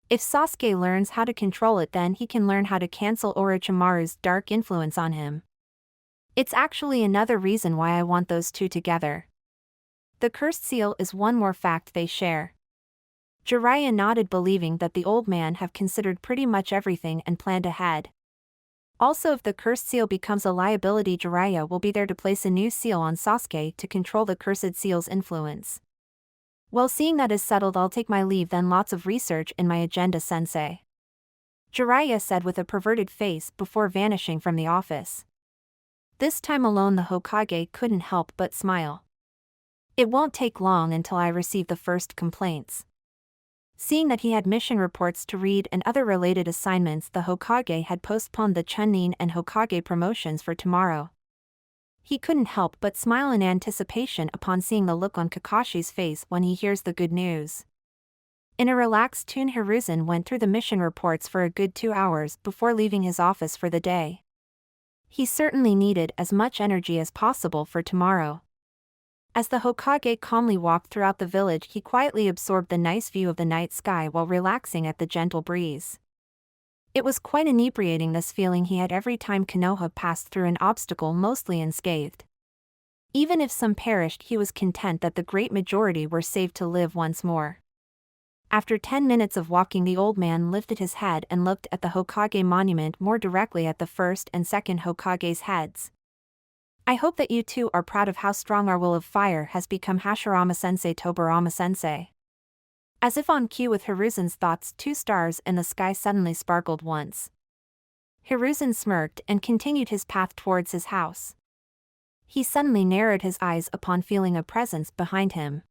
If Sasuke learns how to control it, then he can learn how to cancel Orochimaru's dark influence on him. It's actually another reason why I want those two together. The cursed seal is one more fact they share. Jiraiya nodded, believing that the old man have considered pretty much everything and planned ahead. Also, if the cursed seal becomes a liability, Jiraiya will be there to place a new seal on Sasuke to control the cursed seal's influence. Well, seeing that is settled, I'll take my leave then. Lots of research in my agenda, sensei. Jiraiya said with a perverted face before vanishing from the office. This time alone, the Hokage couldn't help but smile. It won't take long until I receive the first complaints. Seeing that he had mission reports to read and other related assignments, the Hokage had postponed the Chunin and Hokage promotions for tomorrow. He couldn't help but smile in anticipation upon seeing the look on Kakashi's face when he hears the good news. In a relaxed tone, Hiruzen went through the mission reports for a good 2 hours before leaving his office for the day. He certainly needed as much energy as possible for tomorrow. As the Hokage calmly walked throughout the village, he quietly absorbed the nice view of the night sky while relaxing at the gentle breeze. It was quite inebriating, this feeling he had every time Konoha passed through an obstacle, mostly unscathed. Even if some perished, he was content that the great majority were saved to live once more. After 10 minutes of walking, the old man lifted his head and looked at the Hokage monument, more directly at the first and second Hokage's heads. I hope that you two are proud of how strong our will of fire has become. Hashirama-sensei, Tobirama-sensei. As if on cue with Hiruzen's thoughts, 2 stars in the sky suddenly sparkled once. Hiruzen smirked and continued his path towards his house. He suddenly narrowed his eyes upon feeling a presence behind him.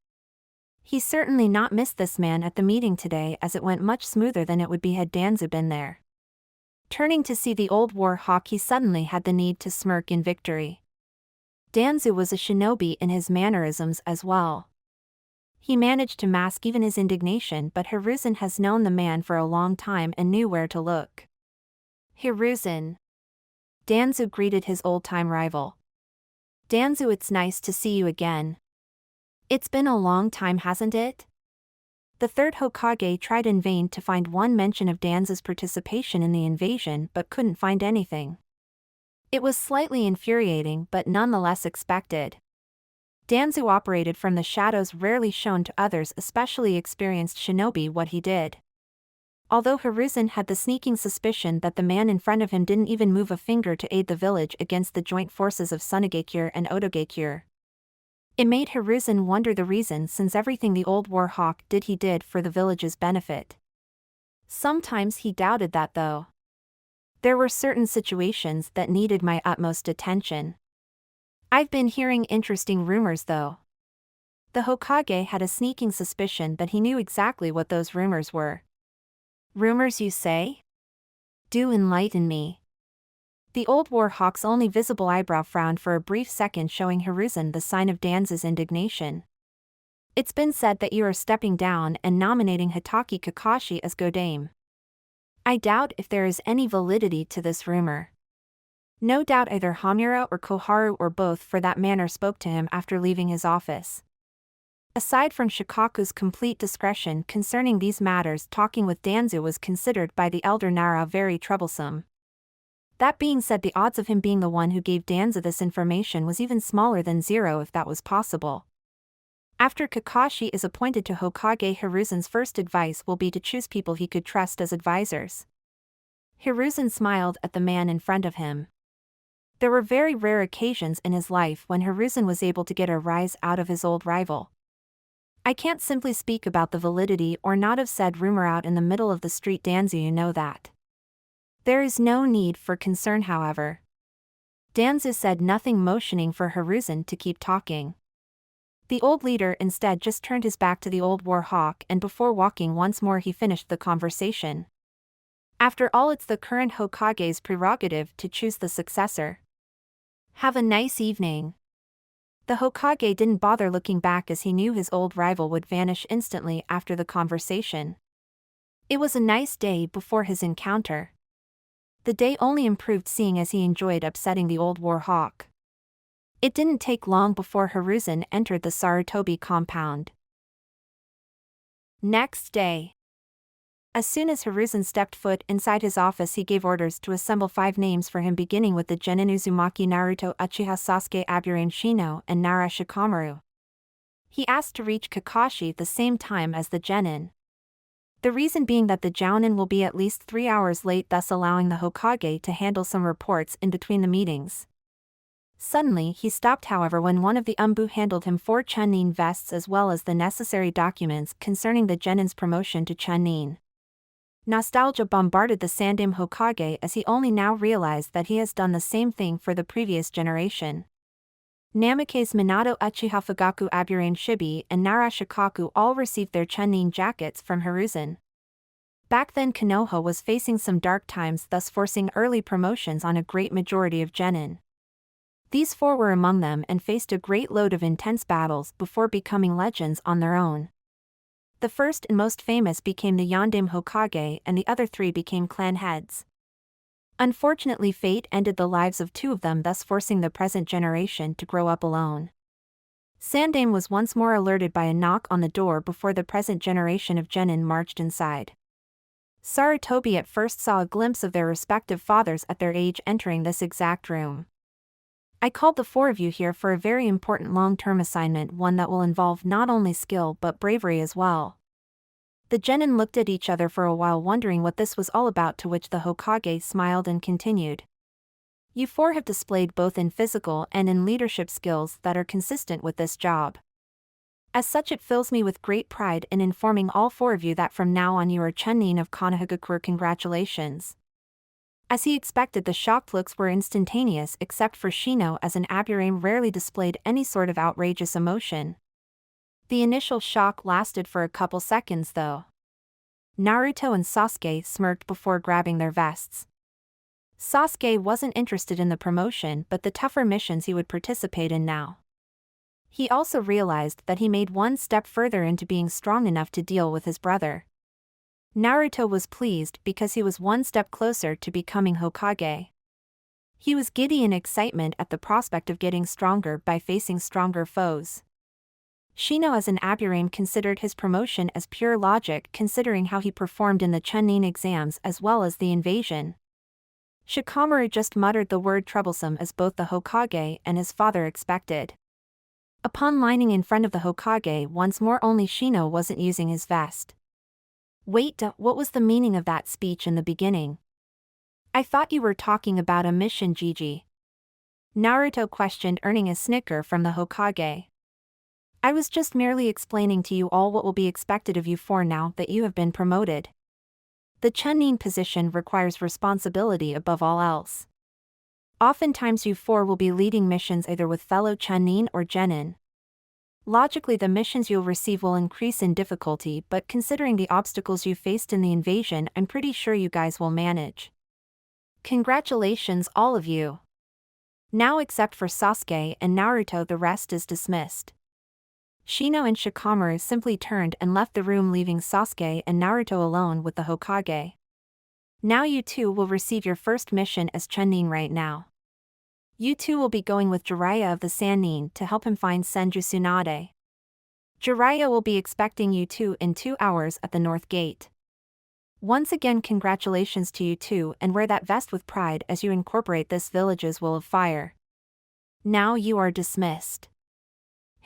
He certainly not missed this man at the meeting today, as it went much smoother than it would be had Danzu been there. Turning to see the old war hawk, he suddenly had the need to smirk in victory. Danzu was a shinobi in his mannerisms as well. He managed to mask even his indignation, but Hiruzen has known the man for a long time and knew where to look. Hiruzen. Danzu greeted his old-time rival. Danzu, it's nice to see you again. It's been a long time, hasn't it? The third Hokage tried in vain to find one mention of Danzu's participation in the invasion, but couldn't find anything. It was slightly infuriating, but nonetheless expected. Danzu operated from the shadows, rarely shown to others, especially experienced shinobi, what he did. Although Hiruzen had the sneaking suspicion that the man in front of him didn't even move a finger to aid the village against the joint forces of Tsunegekure and Otogekure. It made Hiruzen wonder the reason, since everything the old war hawk did he did for the village's benefit. Sometimes he doubted that though. There were certain situations that needed my utmost attention. I've been hearing interesting rumors though. The Hokage had a sneaking suspicion that he knew exactly what those rumors were. Rumors, you say? Do enlighten me. The old war hawk's only visible eyebrow frowned for a brief second, showing Hiruzen the sign of Danzu's indignation. It's been said that you are stepping down and nominating Hitaki Kakashi as Godame. I doubt if there is any validity to this rumor. No doubt either Hamura or Koharu, or both for that matter, spoke to him after leaving his office. Aside from Shikaku's complete discretion concerning these matters, talking with Danzu was considered by the elder Nara very troublesome. That being said, the odds of him being the one who gave Danzu this information was even smaller than 0, if that was possible. After Kakashi is appointed to Hokage, Hiruzen's first advice will be to choose people he could trust as advisors. Hiruzen smiled at the man in front of him. There were very rare occasions in his life when Hiruzen was able to get a rise out of his old rival. I can't simply speak about the validity or not of said rumor out in the middle of the street, Danzu, you know that. There is no need for concern, however. Danzu said nothing, motioning for Hiruzen to keep talking. The old leader instead just turned his back to the old war hawk, and before walking once more he finished the conversation. After all, it's the current Hokage's prerogative to choose the successor. Have a nice evening. The Hokage didn't bother looking back, as he knew his old rival would vanish instantly after the conversation. It was a nice day before his encounter. The day only improved, seeing as he enjoyed upsetting the old war hawk. It didn't take long before Hiruzen entered the Sarutobi compound. Next day. As soon as Hiruzen stepped foot inside his office, he gave orders to assemble 5 names for him, beginning with the Genin Uzumaki, Naruto, Uchiha Sasuke, Aburame Shino, and Nara Shikamaru. He asked to reach Kakashi at the same time as the Genin. The reason being that the Jounin will be at least 3 hours late, thus allowing the Hokage to handle some reports in between the meetings. Suddenly he stopped, however, when one of the Umbu handed him 4 Chunin vests as well as the necessary documents concerning the Genin's promotion to Chunin. Nostalgia bombarded the Sandaime Hokage, as he only now realized that he has done the same thing for the previous generation. Namake's Minato, Uchiha Fugaku, Aburame Shibi, and Nara Shikaku all received their Chunin jackets from Hiruzen. Back then Konoha was facing some dark times, thus forcing early promotions on a great majority of genin. These 4 were among them and faced a great load of intense battles before becoming legends on their own. The first and most famous became the Yondaime Hokage, and the other 3 became clan heads. Unfortunately, fate ended the lives of 2 of them, thus forcing the present generation to grow up alone. Sandaime was once more alerted by a knock on the door before the present generation of genin marched inside. Sarutobi at first saw a glimpse of their respective fathers at their age entering this exact room. I called the 4 of you here for a very important long-term assignment, one that will involve not only skill but bravery as well. The genin looked at each other for a while, wondering what this was all about, to which the Hokage smiled and continued. You four have displayed both in physical and in leadership skills that are consistent with this job. As such, it fills me with great pride in informing all four of you that from now on you are Chunin of Konohagakure. Congratulations. As he expected, the shocked looks were instantaneous, except for Shino, as an Aburame rarely displayed any sort of outrageous emotion. The initial shock lasted for a couple seconds though. Naruto and Sasuke smirked before grabbing their vests. Sasuke wasn't interested in the promotion but the tougher missions he would participate in now. He also realized that he made one step further into being strong enough to deal with his brother. Naruto was pleased because he was one step closer to becoming Hokage. He was giddy in excitement at the prospect of getting stronger by facing stronger foes. Shino, as an Aburame, considered his promotion as pure logic, considering how he performed in the Chunin exams as well as the invasion. Shikamaru just muttered the word troublesome, as both the Hokage and his father expected. Upon lining in front of the Hokage once more, only Shino wasn't using his vest. Wait, what was the meaning of that speech in the beginning? I thought you were talking about a mission, Gigi. Naruto questioned, earning a snicker from the Hokage. I was just merely explaining to you all what will be expected of you four now that you have been promoted. The Chunin position requires responsibility above all else. Oftentimes you four will be leading missions either with fellow Chunin or genin. Logically, the missions you'll receive will increase in difficulty, but considering the obstacles you faced in the invasion, I'm pretty sure you guys will manage. Congratulations all of you. Now, except for Sasuke and Naruto, the rest is dismissed. Shino and Shikamaru simply turned and left the room, leaving Sasuke and Naruto alone with the Hokage. Now you two will receive your first mission as Chunin right now. You two will be going with Jiraiya of the Sannin to help him find Senju Tsunade. Jiraiya will be expecting you two in 2 hours at the North Gate. Once again, congratulations to you two, and wear that vest with pride as you incorporate this village's will of fire. Now you are dismissed.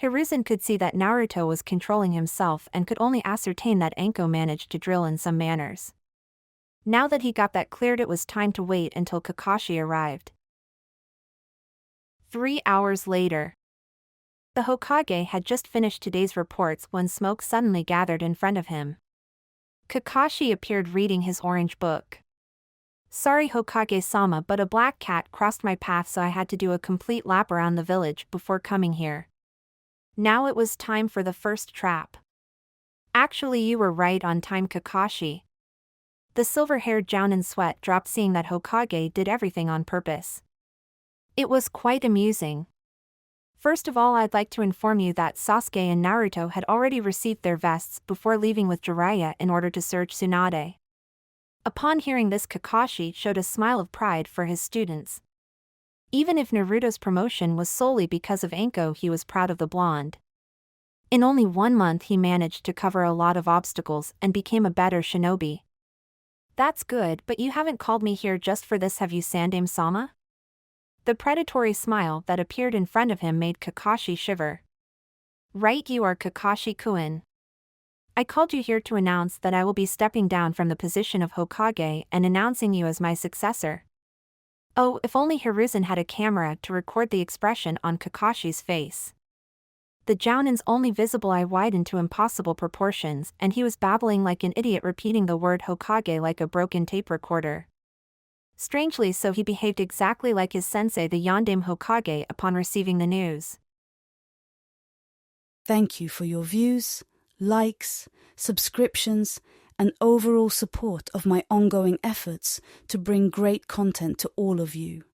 Hiruzen could see that Naruto was controlling himself and could only ascertain that Anko managed to drill in some manners. Now that he got that cleared, it was time to wait until Kakashi arrived. 3 hours later. The Hokage had just finished today's reports when smoke suddenly gathered in front of him. Kakashi appeared reading his orange book. Sorry Hokage-sama, but a black cat crossed my path, so I had to do a complete lap around the village before coming here. Now it was time for the first trap. Actually, you were right on time, Kakashi. The silver-haired Jounin sweat dropped, seeing that Hokage did everything on purpose. It was quite amusing. First of all, I'd like to inform you that Sasuke and Naruto had already received their vests before leaving with Jiraiya in order to search Tsunade. Upon hearing this, Kakashi showed a smile of pride for his students. Even if Naruto's promotion was solely because of Anko, he was proud of the blonde. In only 1 month he managed to cover a lot of obstacles and became a better shinobi. That's good, but you haven't called me here just for this, have you, Sandaime-sama? The predatory smile that appeared in front of him made Kakashi shiver. Right, you are Kakashi-kun. I called you here to announce that I will be stepping down from the position of Hokage and announcing you as my successor. Oh, if only Hiruzen had a camera to record the expression on Kakashi's face. The Jounin's only visible eye widened to impossible proportions, and he was babbling like an idiot, repeating the word Hokage like a broken tape recorder. Strangely so, he behaved exactly like his sensei, the Yondaime Hokage, upon receiving the news. Thank you for your views, likes, subscriptions, and overall support of my ongoing efforts to bring great content to all of you.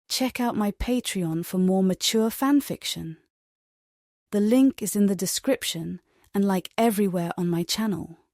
Check out my Patreon for more mature fanfiction. The link is in the description and like everywhere on my channel.